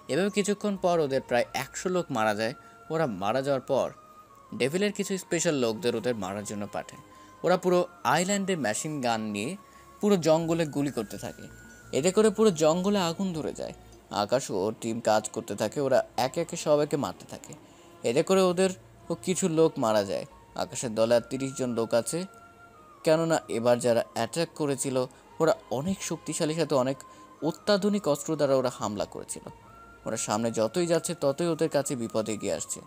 এভাবে কিছুক্ষণ পর ওদের প্রায় 100 লোক মারা যায়। ওরা মারা যাওয়ার পর ডেভিলের কিছু স্পেশাল লোকদের ওদের মারার জন্য পাঠায়। ওরা পুরো আইল্যান্ডে মেশিন গান নিয়ে পুরো জঙ্গলে গুলি করতে থাকে। এতে করে পুরো জঙ্গলে আগুন ধরে যায়। আকাশ ও টিম কাজ করতে থাকে, ওরা একে একে সবাইকে মারতে থাকে। এতে করে ওদের কিছু লোক মারা যায়। আকাশের দলে আর 30 জন লোক আছে, কেননা এবার যারা অ্যাটাক করেছিল ওরা অনেক শক্তিশালী, সাথে অনেক অত্যাধুনিক অস্ত্র দ্বারা ওরা হামলা করেছিল। ওরা সামনে যতই যাচ্ছে ততই ওদের কাছে বিপদ এগিয়ে আসছে।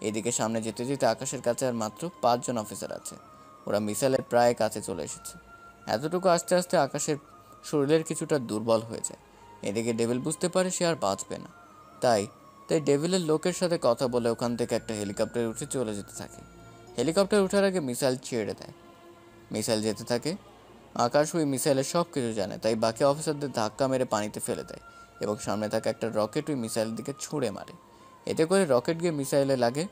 এদিকে সামনে যেতে যেতে আকাশের কাছে আর মাত্র 5 জন অফিসার আছে। ওরা মিসাইলের প্রায় কাছে চলে এসেছে। এতটুকু আস্তে আস্তে আকাশের শরীরের কিছুটা দুর্বল হয়ে যায়। এদিকে ডেভিল বুঝতে পারে সে আর বাঁচবে না। তাই ডেভিলের লোকের সাথে কথা বলে ওখান থেকে একটা হেলিকপ্টার উঠে চলে যেতে থাকে। হেলিকপ্টার ওঠার আগে মিসাইল ছেড়ে দেয়। মিসাইল যেতে থাকে। আকাশ ওই মিসাইলের সব কিছু জানে, তাই বাকি অফিসারদের ধাক্কা মেরে পানিতে ফেলে দেয় এবং সামনে থাকা একটা রকেট ওই মিসাইলের দিকে ছুঁড়ে মারে। এতে করে রকেট গিয়ে মিসাইলে লাগে,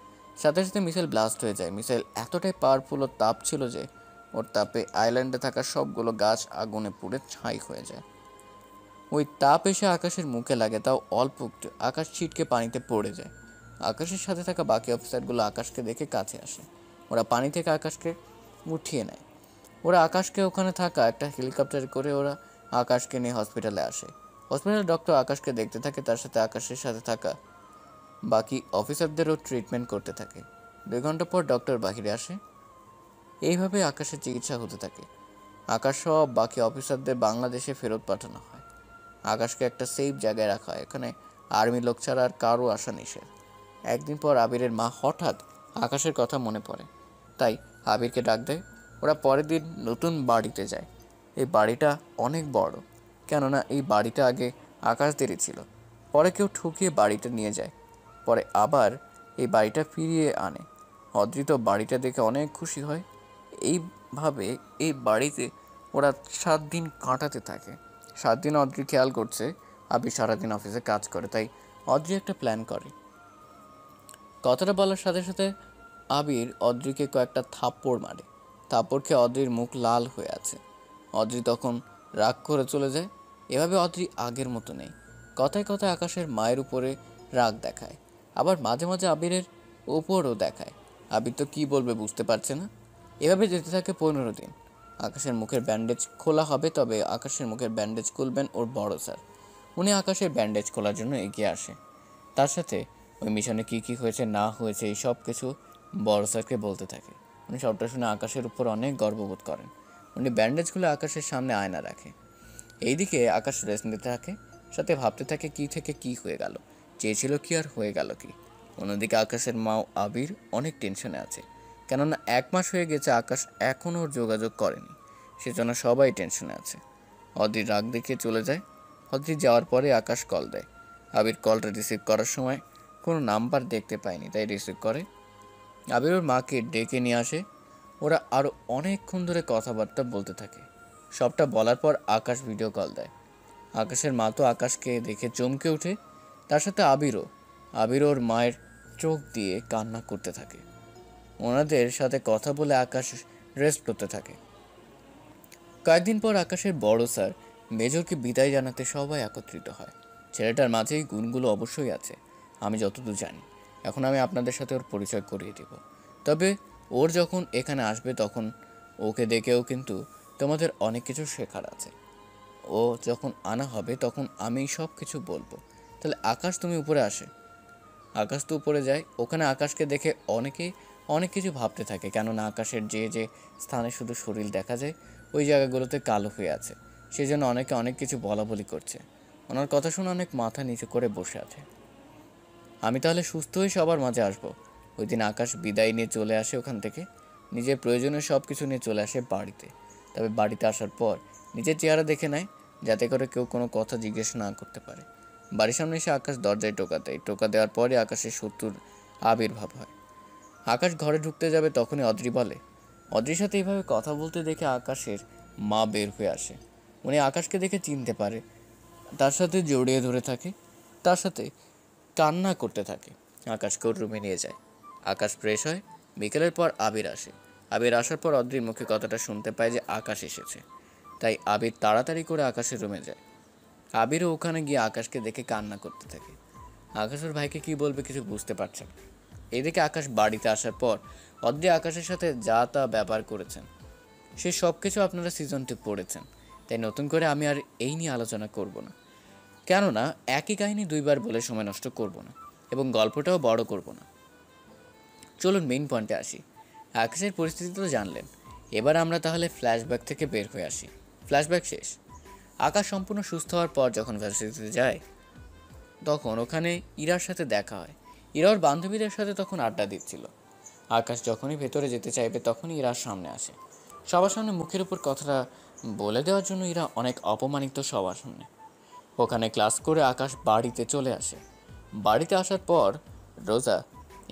সাথে সাথে মিসাইল ব্লাস্ট হয়ে যায়। মিসাইল এতটাই পাওয়ারফুল ও তাপ ছিল যে ওর তাপে আইল্যান্ডে থাকা সবগুলো গাছ আগুনে পুড়ে ছাই হয়ে যায়। ওই তাপ এসে আকাশের মুখে লাগে, তাও অল্প একটু। আকাশ ছিটকে পানিতে পড়ে যায়। আকাশের সাথে থাকা বাকি অফিসারগুলো আকাশকে দেখে কাছে আসে। ওরা পানি থেকে আকাশকে উঠিয়ে নেয়। ওরা আকাশকে ওখানে থাকা একটা হেলিকপ্টার করে ওরা আকাশকে নিয়ে হসপিটালে আসে। হসপিটালে ডক্টর আকাশকে দেখতে থাকে, তার সাথে আকাশের সাথে থাকা বাকি অফিসারদেরও ট্রিটমেন্ট করতে থাকে। 2 ঘন্টা পর ডক্টর বাহিরে আসে। এইভাবে আকাশের চিকিৎসা হতে থাকে। আকাশ সব বাকি অফিসারদের বাংলাদেশে ফেরত পাঠানো হয়। আকাশকে একটা সেফ জায়গায় রাখা হয়, এখানে আর্মি লোক ছাড়া আর কারো আসা নিষেধ। একদিন পর আবিরের মা হঠাৎ আকাশের কথা মনে পড়ে, তাই আবিরকে ডাক দেয়। ওরা পরের দিন নতুন বাড়িতে যায়। এই বাড়িটা অনেক বড়, কেননা এই বাড়িটা আগে আকাশদেরই ছিল। পরে কেউ ঠকিয়ে বাড়িটা নিয়ে যায়, পরে আবার এই বাড়িটা ফিরিয়ে আনে। অদ্রিত বাড়িটা দেখে অনেক খুশি হয়। এইভাবে এই বাড়িতে ওরা 7 দিন কাটাতে থাকে। 7 দিন অদ্রি খেয়াল করছে আবির সারাদিন অফিসে কাজ করে, তাই অদ্রি একটা প্ল্যান করে। কথাটা বলার সাথে সাথে আবির অদ্রিকে কয়েকটা থাপ্পড় মারে। থাপ্পড় খেয়ে অদ্রির মুখ লাল হয়ে আছে। অদ্রি তখন রাগ করে চলে যায়। এভাবে অদ্রি আগের মতো নেই। কথায় কথায় আকাশের মায়ের উপরে রাগ দেখায়, আবার মাঝে মাঝে আবিরের ওপরও দেখায়। আবির তো কী বলবে বুঝতে পারছে না। এভাবে যেতে থাকে 15 দিন। আকাশের মুখের ব্যান্ডেজ খোলা হবে, তবে আকাশের মুখের ব্যান্ডেজ খুলবেন ওর বড় স্যার। উনি আকাশের ব্যান্ডেজ খোলার জন্য এগিয়ে আসে। তার সাথে ওই মিশনে কী কী হয়েছে না হয়েছে এই সব কিছু বড় স্যারকে বলতে থাকে। উনি সবটা শুনে আকাশের উপর অনেক গর্ববোধ করেন। উনি ব্যান্ডেজ খুলে আকাশের সামনে আয়না রাখে। এইদিকে আকাশ রেস্ট নিতে থাকে, সাথে ভাবতে থাকে কী থেকে কী হয়ে গেল, চেয়েছিল কি আর হয়ে গেল কি। অন্যদিকে আকাশের মাও আবির অনেক টেনশনে আছে, কেননা 1 মাস হয়ে গেছে আকাশ এখনও ওর যোগাযোগ করেনি। সেজন্য সবাই টেনশনে আছে। অদ্রির রাগ দেখে চলে যায়। অদ্রি যাওয়ার পরে আকাশ কল দেয়। আবির কলটা রিসিভ করার সময় কোনো নাম্বার দেখতে পায়নি, তাই রিসিভ করে। আবির ওর মাকে ডেকে নিয়ে আসে। ওরা আরও অনেকক্ষণ ধরে কথাবার্তা বলতে থাকে। সবটা বলার পর আকাশ ভিডিও কল দেয়। আকাশের মা তো আকাশকে দেখে চমকে ওঠে, তার সাথে আবির ওর মায়ের চোখ দিয়ে কান্না করতে থাকে। ওনাদের সাথে কথা বলে আকাশ রেস্ট করতে থাকে। কয়েকদিন পর আকাশের বড় স্যার মেজরকে বিদায় জানাতে সবাই একত্রিত হয়। ছেলেটার মাঝেই গুণগুলো অবশ্যই আছে, আমি যতদূর জানি। এখন আমি আপনাদের সাথে ওর পরিচয় করিয়ে দেব। তবে ওর যখন এখানে আসবে তখন ওকে দেখেও কিন্তু তোমাদের অনেক কিছু শেখার আছে। ও যখন আনা হবে তখন আমি সব কিছু বলবো। তাহলে আকাশ তুমি উপরে আসে। আকাশ তো উপরে যায়। ওখানে আকাশকে দেখে অনেকেই অনেক কিছু ভাবতে থাকে, কেননা আকাশের যে যে স্থানে শুধু শরীর দেখা যায় ওই জায়গাগুলোতে কালো হয়ে আছে। সেই জন্য অনেকে অনেক কিছু বলাবলি করছে। ওনার কথা শুনে অনেক মাথা নিচু করে বসে আছে। আমি তাহলে সুস্থ হয়ে সবার মাঝে আসব। ওই দিন আকাশ বিদায় নিয়ে চলে আসে ওখান থেকে। নিজের প্রয়োজনীয় সব কিছু নিয়ে চলে আসে বাড়িতে। তবে বাড়িতে আসার পর নিজের চেহারা দেখে নেয়, যাতে করে কেউ কোনো কথা জিজ্ঞেস না করতে পারে। বাড়ির সামনে এসে আকাশ দরজায় টোকা দেয়। টোকা দেওয়ার পরে আকাশের শত্রুর আবির্ভাব হয়। আকাশ ঘরে ঢুকতে যাবে তখনই অদ্রি বলে। অদ্রির সাথে এইভাবে কথা বলতে দেখে আকাশের মা বের হয়ে আসে। উনি আকাশকে দেখে চিনতে পারে, তার সাথে জড়িয়ে ধরে থাকে, তার সাথে কান্না করতে থাকে। আকাশকে ওর রুমে নিয়ে যায়। আকাশ ফ্রেশ হয়। বিকেলের পর আবির আসে। আবির আসার পর অদ্রির মুখে কথাটা শুনতে পায় যে আকাশ এসেছে, তাই আবির তাড়াতাড়ি করে আকাশের রুমে যায়। আবিরও ওখানে গিয়ে আকাশকে দেখে কান্না করতে থাকে। আকাশের ভাইকে কি বলবে কিছু বুঝতে পারছে না। এদিকে আকাশ বাড়িতে আসার পর অদ্রি আকাশের সাথে যা তা ব্যবহার করেছেন, সে সব কিছু আপনারা সিজন 2 পড়েছেন, তাই নতুন করে আমি আর এই নিয়ে আলোচনা করব না, কেননা একই কাহিনী দুইবার বলে সময় নষ্ট করব না এবং গল্পটাও বড় করব না। চলুন মেইন পয়েন্টে আসি। আকাশের পরিস্থিতি তো জানলেন, এবার আমরা তাহলে ফ্ল্যাশব্যাক থেকে বের হয়ে আসি। ফ্ল্যাশব্যাক শেষ। আকাশ সম্পূর্ণ সুস্থ হওয়ার পর যখন ভার্সিটিতে যায়, তখন ওখানে ইরার সাথে দেখা হয়। ইরা ওর বান্ধবীদের সাথে তখন আড্ডা দিচ্ছিল। আকাশ যখনই ভেতরে যেতে চাইবে তখনই ইরার সামনে আসে। সবার সামনে মুখের উপর কথাটা বলে দেওয়ার জন্য ইরা অনেক অপমানিত সবার সামনে। ওখানে ক্লাস করে আকাশ বাড়িতে চলে আসে। বাড়িতে আসার পর রোজা,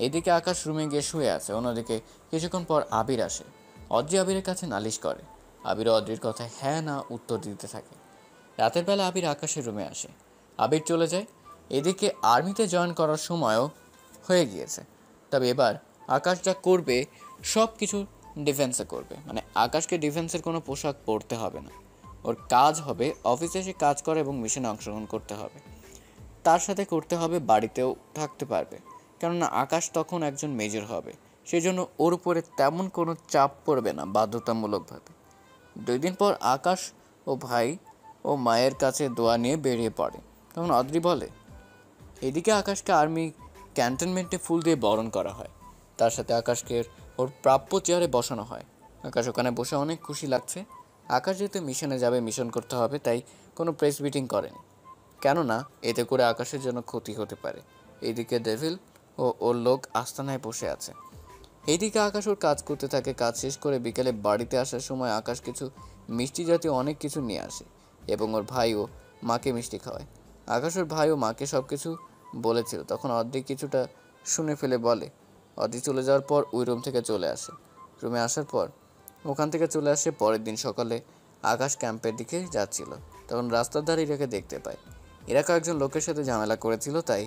এদিকে আকাশ রুমে গিয়ে শুয়ে আছে, অন্যদিকে কিছুক্ষণ পর আবির আসে। অদ্রি আবিরের কাছে নালিশ করে। আবির অদ্রির কথায় হ্যাঁ না উত্তর দিতে থাকে। রাতের বেলা আবির আকাশের রুমে আসে, আবির চলে যায়। এদিকে আর্মিতে জয়েন করার সময়ও হয়ে গিয়েছে। তবে এবার আকাশ যা করবে সব কিছু ডিফেন্সে করবে, মানে আকাশকে ডিফেন্সের কোনো পোশাক পরতে হবে না। ওর কাজ হবে অফিসে এসে কাজ করা এবং মিশনে অংশগ্রহণ করতে হবে। তার সাথে করতে হবে বাড়িতেও থাকতে পারবে, কেননা আকাশ তখন একজন মেজর হবে, সেই জন্য ওর উপরে তেমন কোনো চাপ পড়বে না বাধ্যতামূলকভাবে। 2 দিন পর আকাশ ও ভাই ও মায়ের কাছে দোয়া নিয়ে বেরিয়ে পড়ে। তখন অদ্রি বলে, এদিকে আকাশকে আর্মি ক্যান্টনমেন্টে ফুল দিয়ে বরণ করা হয়, তার সাথে আকাশকে ওর প্রাপ্য চেয়ারে বসানো হয়। আকাশ ওখানে বসে অনেক খুশি লাগছে। আকাশ যেহেতু মিশনে যাবে, মিশন করতে হবে, তাই কোনো প্রেস মিটিং করেনি, কেননা এতে করে আকাশের জন্য ক্ষতি হতে পারে। এইদিকে ডেভিল ও ওর লোক আস্তানায় বসে আছে। এইদিকে আকাশ ওর কাজ করতে থাকে। কাজ শেষ করে বিকেলে বাড়িতে আসার সময় আকাশ কিছু মিষ্টি জাতীয় অনেক কিছু নিয়ে আসে এবং ওর ভাই ও মাকে মিষ্টি খাওয়ায়। আকাশ ওর ভাই ও মাকে সব কিছু বলেছিল। তখন অদ্রি কিছুটা শুনে ফেলে বলে। অদ্রি চলে যাওয়ার পর ওই রুম থেকে চলে আসে। রুমে আসার পর ওখান থেকে চলে আসে। পরের দিন সকালে আকাশ ক্যাম্পের দিকে যাচ্ছিল, তখন রাস্তার ধারে ইরাকে দেখতে পায়। ইরা কয়েকজন লোকের সাথে ঝামেলা করেছিল, তাই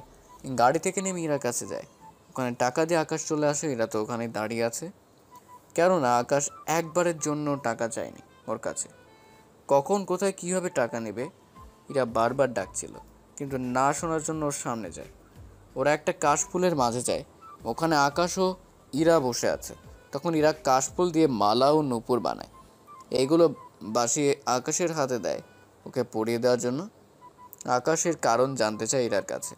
গাড়ি থেকে নেমে ইরার কাছে যায়। ওখানে টাকা দিয়ে আকাশ চলে আসে। ইরা তো ওখানে দাঁড়িয়ে আছে, কেননা আকাশ একবারের জন্য টাকা চায়নি ওর কাছে। কখন কোথায় কীভাবে টাকা নেবে ইরা বারবার ডাকছিল, কিন্তু না শোনার জন্য ওর সামনে যায়। ওরা একটা কাশফুলের মাঝে যায়, ওখানে আকাশ ও ইরা বসে আছে। তখন ইরা কাশফুল দিয়ে মালা ও নূপুর বানায়, এইগুলো বাসিয়ে আকাশের হাতে দেয় ওকে পরিয়ে দেওয়ার জন্য। আকাশের কারণ জানতে চায় ইরার কাছে।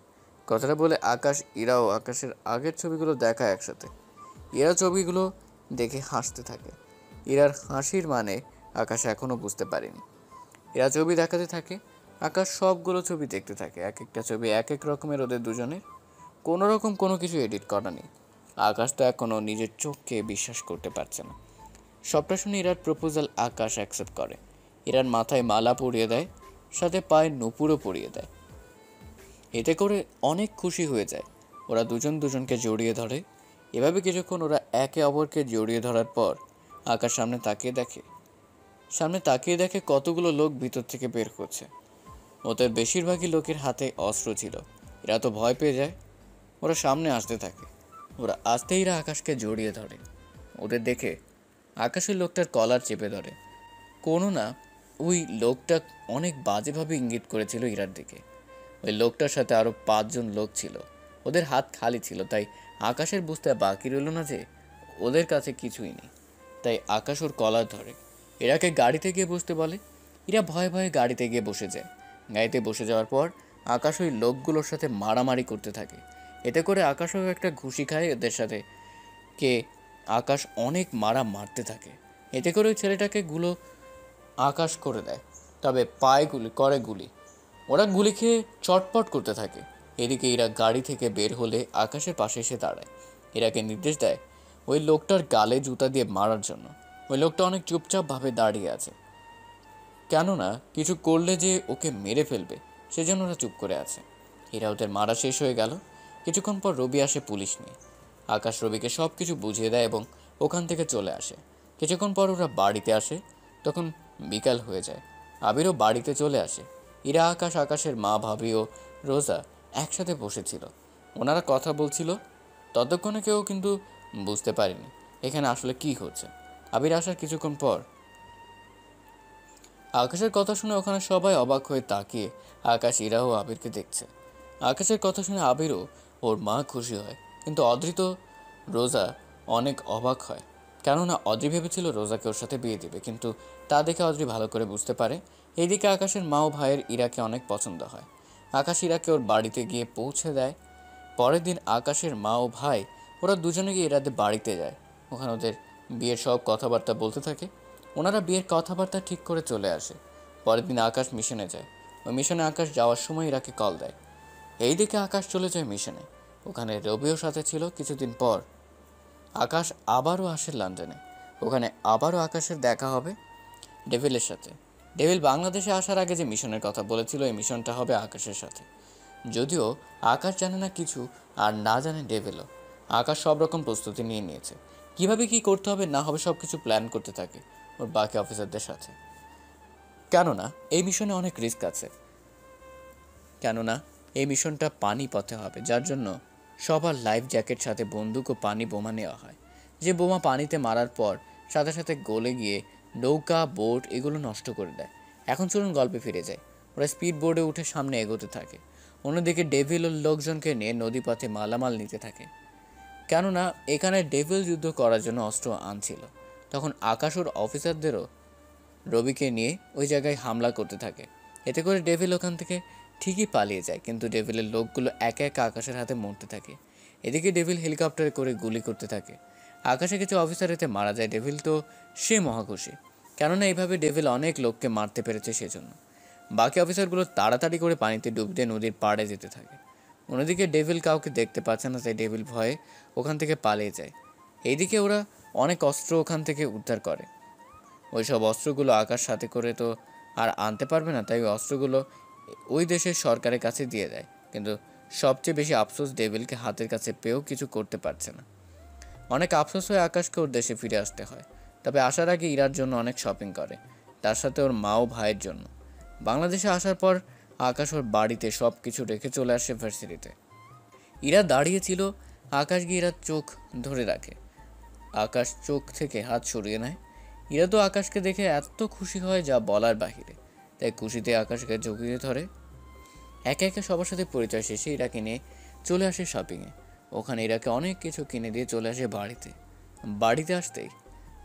কথাটা বলে আকাশ ইরা ও আকাশের আগের ছবিগুলো দেখায় একসাথে। ইরা ছবিগুলো দেখে হাসতে থাকে। ইরার হাসির মানে আকাশ এখনও বুঝতে পারেনি। এরা ছবি দেখাতে থাকে, আকাশ সবগুলো ছবি দেখতে থাকে। এক একটা ছবি এক এক রকমের ওদের দুজনের, কোনো রকম কোনো কিছু এডিট করা নেই। আকাশ তো এখনও নিজের চোখকে বিশ্বাস করতে পারছে না। সবটা শুনে ইরার প্রপোজাল আকাশ অ্যাকসেপ্ট করে। ইরার মাথায় মালা পরিয়ে দেয়, সাথে পায়ে নূপুরও পরিয়ে দেয়। এতে করে অনেক খুশি হয়ে যায়। ওরা দুজন দুজনকে জড়িয়ে ধরে। এভাবে কিছুক্ষণ ওরা একে অপরকে জড়িয়ে ধরার পর আকাশ সামনে তাকিয়ে দেখে কতগুলো লোক ভিতর থেকে বের হচ্ছে। ওদের বেশিরভাগই লোকের হাতে অস্ত্র ছিল। এরা তো ভয় পেয়ে যায়। ওরা সামনে আসতে থাকে। ওরা আসতেই এরা আকাশকে জড়িয়ে ধরে। ওদের দেখে আকাশের লোকটার কলার চেপে ধরে। কোনো না, ওই লোকটা অনেক বাজেভাবে ইঙ্গিত করেছিল ইরার দিকে। ওই লোকটার সাথে আরও 5 জন লোক ছিল। ওদের হাত খালি ছিল, তাই আকাশের বুঝতে বাকি রইল না যে ওদের কাছে কিছুই নেই। তাই আকাশ ওর কলার ধরে, এরাকে গাড়িতে গিয়ে বসতে বলে। এরা ভয়ে ভয়ে গাড়িতে গিয়ে বসে যায়। গাড়িতে বসে যাওয়ার পর আকাশ ওই লোকগুলোর সাথে মারামারি করতে থাকে। এতে করে আকাশও একটা ঘুষি খায় এদের সাথে, আকাশ অনেক মারতে থাকে। এতে করে ওই ছেলেটাকে আকাশ করে দেয়, তবে পায়ে গুলি। ওরা গুলি খেয়ে চটপট করতে থাকে। এদিকে এরা গাড়ি থেকে বের হলে আকাশের পাশে এসে দাঁড়ায়। এরাকে নির্দেশ দেয় ওই লোকটার গালে জুতা দিয়ে মারার জন্য। ওই লোকটা অনেক চুপচাপভাবে দাঁড়িয়ে আছে, কেননা কিছু করলে যে ওকে মেরে ফেলবে সেজন্য ওরা চুপ করে আছে। এরা ওদের মারা শেষ হয়ে গেল। কিছুক্ষণ পর রবি আসে পুলিশ নিয়ে। আকাশ রবিকে সব কিছু বুঝিয়ে দেয় এবং ওখান থেকে চলে আসে। কিছুক্ষণ পর ওরা বাড়িতে আসে, তখন বিকাল হয়ে যায়। আবিরও বাড়িতে চলে আসে। ইরা, আকাশের মা, ভাবি ও রোজা একসাথে বসেছিল। ওনারা কথা বলছিল। ততক্ষণে কেউ কিন্তু বুঝতে পারেনি এখানে আসলে কি হচ্ছে। আবির আসার কিছুক্ষণ পর আকাশের কথা শুনে ওখানে সবাই অবাক হয়ে তাকিয়ে আকাশ, ইরা ও আবিরকে দেখছে। আকাশের কথা শুনে আবিরও ওর মা খুশি হয়, কিন্তু অধৃত রোজা অনেক অবাক হয়। কেননা অদ্রি ভেবেছিল রোজাকে ওর সাথে বিয়ে দেবে, কিন্তু তা দেখে অদ্রি ভালো করে বুঝতে পারে এইদিকে আকাশের মা ও ভাইয়ের ইরাকে অনেক পছন্দ হয়। আকাশ ইরাকে ওর বাড়িতে গিয়ে পৌঁছে দেয়। পরের দিন আকাশের মা ও ভাই ওরা দুজনে গিয়ে ইরাদের বাড়িতে যায়। ওখানে ওদের বিয়ের সব কথাবার্তা বলতে থাকে। ওনারা বিয়ের কথাবার্তা ঠিক করে চলে আসে। পরের দিন আকাশ মিশনে যায়। ওই মিশনে আকাশ যাওয়ার সময় ইরাকে কল দেয়। এইদিকে আকাশ চলে যায় মিশনে। ওখানে রবিও সাথে ছিল। কিছুদিন পর আকাশ আবারও আসে লন্ডনে। ওখানে আবারও আকাশের দেখা হবে ডেভিলের সাথে। ডেভিল বাংলাদেশে আসার আগে যে মিশনের কথা বলেছিল, এই মিশনটা হবে আকাশের সাথে। যদিও আকাশ জানে না কিছু, আর না জানে ডেভিলও। আকাশ সব রকম প্রস্তুতি নিয়ে নিয়েছে। কিভাবে কি করতে হবে না হবে সব কিছু প্ল্যান করতে থাকে ওর বাকি অফিসারদের সাথে। কেননা এই মিশনে অনেক রিস্ক আছে। কেননা এই মিশনটা পানি পথে হবে, যার জন্য সবার লাইফ জ্যাকেট সাথে বন্দুক ও পানি বোমা নেওয়া হয়। যে বোমা পানিতে মারার পর সাথে সাথে গলে গিয়ে নৌকা, বোট এগুলো নষ্ট করে দেয়। এখন চলুন গল্পে ফিরে যায়। ওরা স্পিড বোর্ডে উঠে সামনে এগোতে থাকে। অন্যদিকে ডেভিল ও লোকজনকে নিয়ে নদীপথে মালামাল নিতে থাকে। কেননা এখানে ডেভিল যুদ্ধ করার জন্য অস্ত্র আনছিল। তখন আকাশ ওর অফিসারদেরও রবিকে নিয়ে ওই জায়গায় হামলা করতে থাকে। এতে করে ডেভিল ওখান থেকে ঠিকই পালিয়ে যায়, কিন্তু ডেভিলের লোকগুলো একে একে আকাশের হাতে মরতে থাকে। এদিকে ডেভিল হেলিকপ্টারে করে গুলি করতে থাকে। আকাশে কিছু অফিসার এতে মারা যায়। ডেভিল তো সে মহাখুশি, কেননা এইভাবে ডেভিল অনেক লোককে মারতে পেরেছে সেজন্য। বাকি অফিসারগুলো তাড়াতাড়ি করে পানিতে ডুব দিয়ে নদীর পাড়ে যেতে থাকে। অন্যদিকে ডেভিল কাউকে দেখতে পাচ্ছে না, তাই ডেভিল ভয়ে ওখান থেকে পালিয়ে যায়। এইদিকে ওরা অনেক অস্ত্র ওখান থেকে উদ্ধার করে। ওই সব অস্ত্রগুলো আকাশ সাথে করে তো আর আনতে পারবে না, তাই ওই অস্ত্রগুলো ওই দেশের সরকারের কাছে দিয়ে দেয়। কিন্তু সবচেয়ে বেশি আফসোস ডেভিলকে হাতের কাছে পেয়েও কিছু করতে পারছে না। অনেক আফসোস হয়ে আকাশকে ওর দেশে ফিরে আসতে হয়। তবে আসার আগে ইরার জন্য অনেক শপিং করে, তার সাথে ওর মা ও ভাইয়ের জন্য। বাংলাদেশে আসার পর আকাশ ওর বাড়িতে সব কিছু রেখে চলে আসে ভার্সিটিতে। ইরা দাঁড়িয়েছিল। আকাশ গিয়ে ইরার চোখ ধরে রাখে। আকাশ চোখ থেকে হাত সরিয়ে নেয়। ইরা তো আকাশকে দেখে এত খুশি হয় যা বলার বাহিরে, তাই খুশিতে আকাশকে জড়িয়ে ধরে। একে একে সবার সাথে পরিচয় শেষে ইরাকে নিয়ে চলে আসে শপিংয়ে। ওখানে ইরাকে অনেক কিছু কিনে দিয়ে চলে আসে বাড়িতে। বাড়িতে আসতেই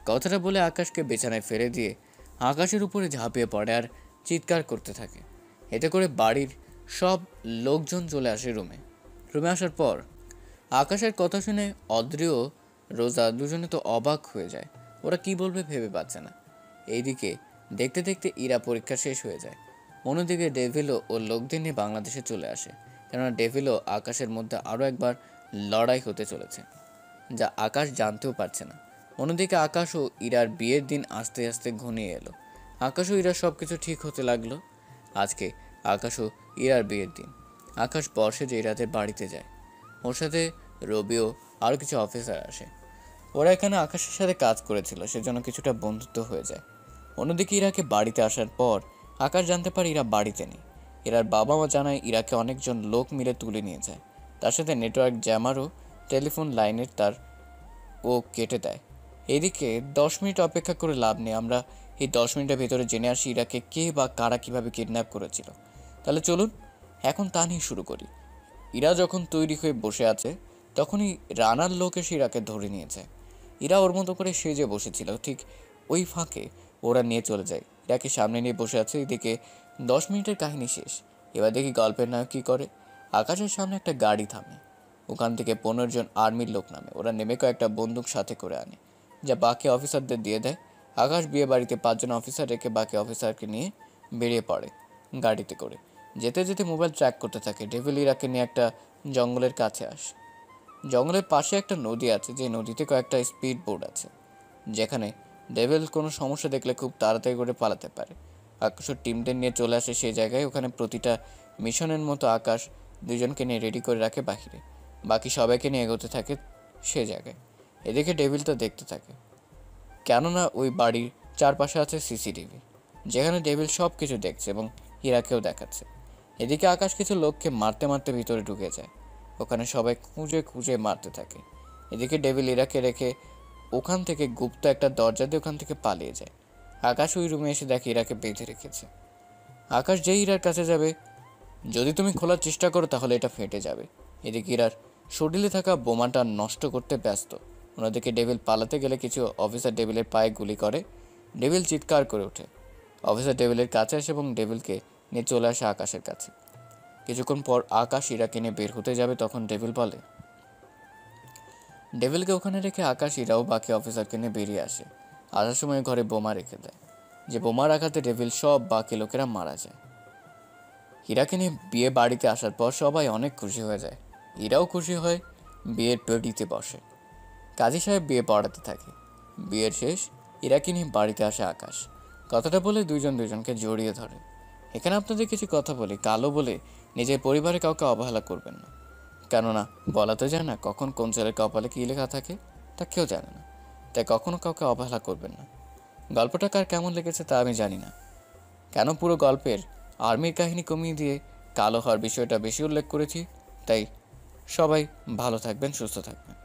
কথাটা বলে আকাশকে বিছানায় ফেলে দিয়ে আকাশের উপরে ঝাঁপিয়ে পড়ে আর চিৎকার করতে থাকে। এতে করে বাড়ির সব লোকজন চলে আসে রুমে। রুমে আসার পর আকাশের কথা শুনে অদ্রি ও রোজা দুজনে তো অবাক হয়ে যায়। ওরা কি বলবে ভেবে পাচ্ছে না। এইদিকে দেখতে দেখতে ইরা পরীক্ষা শেষ হয়ে যায়। অন্যদিকে ডেভিলও ও লোকদের নিয়ে বাংলাদেশে চলে আসে, কেননা ডেভিলও আকাশের মধ্যে আরও একবার লড়াই হতে চলেছে, যা আকাশ জানতেও পারছে না। অন্যদিকে আকাশ ও ইরার বিয়ের দিন আস্তে আস্তে ঘনিয়ে এলো। আকাশ ও ইরার সব কিছু ঠিক হতে লাগলো। আজকে আকাশ ও ইরার বিয়ের দিন। আকাশ বর্ষে যে ইরাদের বাড়িতে যায়। ওর সাথে রবিও আরও কিছু অফিসার আসে। ওরা এখানে আকাশের সাথে কাজ করেছিল, সেজন্য কিছুটা বন্ধুত্ব হয়ে যায়। অন্যদিকে ইরাকে বাড়িতে আসার পর আকাশ জানতে পারে ইরা বাড়িতে নেই। ইরার বাবা মা জানায় ইরাকে অনেকজন লোক মিলে তুলে নিয়ে যায়। তার সাথে নেটওয়ার্ক জ্যামারও টেলিফোন লাইনের তার ও কেটে দেয়। এদিকে 10 মিনিট অপেক্ষা করে লাভ নেই। আমরা এই 10 মিনিটের ভেতরে জেনে আসি ইরাকে কে বা কারা কীভাবে কিডন্যাপ করেছিল। তাহলে চলুন এখন তা নিয়ে শুরু করি। ইরা যখন তৈরি হয়ে বসে আছে তখনই রানার লোক এসে ইরাকে ধরে নিয়েছে। ইরা ওর মতো করে সেজে বসেছিল, ঠিক ওই ফাঁকে ওরা নিয়ে চলে যায়। ইরাকে সামনে নিয়ে বসে আছে। এদিকে 10 মিনিটের কাহিনী শেষ। এবার দেখি গল্পের নায়ক কী করে। আকাশের সামনে একটা গাড়ি থামে। ওখান থেকে 15 জন আর্মির লোক নামে। ওরা নেমে কয়েকটা বন্দুক সাথে করে আনে, যা বাকি অফিসারদের দিয়ে দেয়। আকাশ বিয়ে বাড়িতে 5 জন অফিসার রেখে বাকি অফিসারকে নিয়ে বেরিয়ে পড়ে গাড়িতে করে। যেতে যেতে মোবাইল ট্র্যাক করতে থাকে। ডেভিল ইরাকে নিয়ে একটা জঙ্গলের কাছে আসে। জঙ্গলের পাশে একটা নদী আছে, যে নদীতে কয়েকটা স্পিড বোট আছে, যেখানে ডেভিল কোনো সমস্যা দেখলে খুব তাড়াতাড়ি করে পালাতে পারে। আকাশের টিমদের নিয়ে চলে আসে সেই জায়গায়। ওখানে প্রতিটা মিশনের মতো আকাশ 2 জনকে নিয়ে রেডি করে রাখে বাহিরে। বাকি সবাইকে নিয়ে এগোতে থাকে সে জায়গায়। এদিকে ডেভিল তো দেখতে থাকে, কেননা ওই বাড়ির চারপাশে আছে সিসিটিভি, যেখানে ডেভিল সব কিছু দেখছে এবং হীরাকেও দেখাচ্ছে। এদিকে আকাশ কিছু লোককে মারতে মারতে ভিতরে ঢুকে যায়। ওখানে সবাই খুঁজে খুঁজে মারতে থাকে। এদিকে ডেভিল ইরাকে রেখে ওখান থেকে গুপ্ত একটা দরজা দিয়ে ওখান থেকে পালিয়ে যায়। আকাশ ওই রুমে এসে দেখে ইরাকে বেঁধে রেখেছে। আকাশ যেই ইরার কাছে যাবে, যদি তুমি খোলার চেষ্টা করো তাহলে এটা ফেটে যাবে। এদিকে ইরার শরীরে থাকা বোমাটা নষ্ট করতে ব্যস্ত। ও অন্যদিকে ডেভিল পালাতে গেলে কিছু অফিসার ডেভিলের পায়ে গুলি করে। ডেভিল চিৎকার করে ওঠে। অফিসার ডেভিলের কাছে আসে এবং ডেভিলকে নিয়ে চলে আসে আকাশের কাছে। কিছুক্ষণ পর আকাশ ইরাকে নিয়ে বের হতে যাবে, তখন ডেভিল বলে। ডেভিলকে ওখানে রেখে আকাশ, ইরাও বাকি অফিসারকে নিয়ে বেরিয়ে আসে। আসার সময় ঘরে বোমা রেখে দেয়, যে বোমার আঘাতে ডেভিল সব বাকি লোকেরা মারা যায়। ইরাকে নিয়ে বিয়ে বাড়িতে আসার পর সবাই অনেক খুশি হয়ে যায়। ইরাও খুশি হয়ে বিয়ের পেটিতে বসে। কাজী সাহেব বিয়ে পড়াতে থাকে। বিয়ের শেষ, ইরাকে নিয়ে বাড়িতে আসে আকাশ। কথাটা বলে দুইজন দুইজনকে জড়িয়ে ধরে। এখানে আপনাদের কিছু কথা বলি, কালো বলে নিজের পরিবারে কাউকে অবহেলা করবেন না, কেননা বলা তো যায় না কখন কোন ছেলের কপালে কী লেখা থাকে, তা কেউ জানে না। তাই কখনো কাউকে অবহেলা করবেন না। গল্পটা কার কেমন লেগেছে তা আমি জানি না, কেন পুরো গল্পের আর্মির কাহিনী কমিয়ে দিয়ে কালো হওয়ার বিষয়টা বেশি উল্লেখ করেছি। তাই সবাই ভালো থাকবেন, সুস্থ থাকবেন।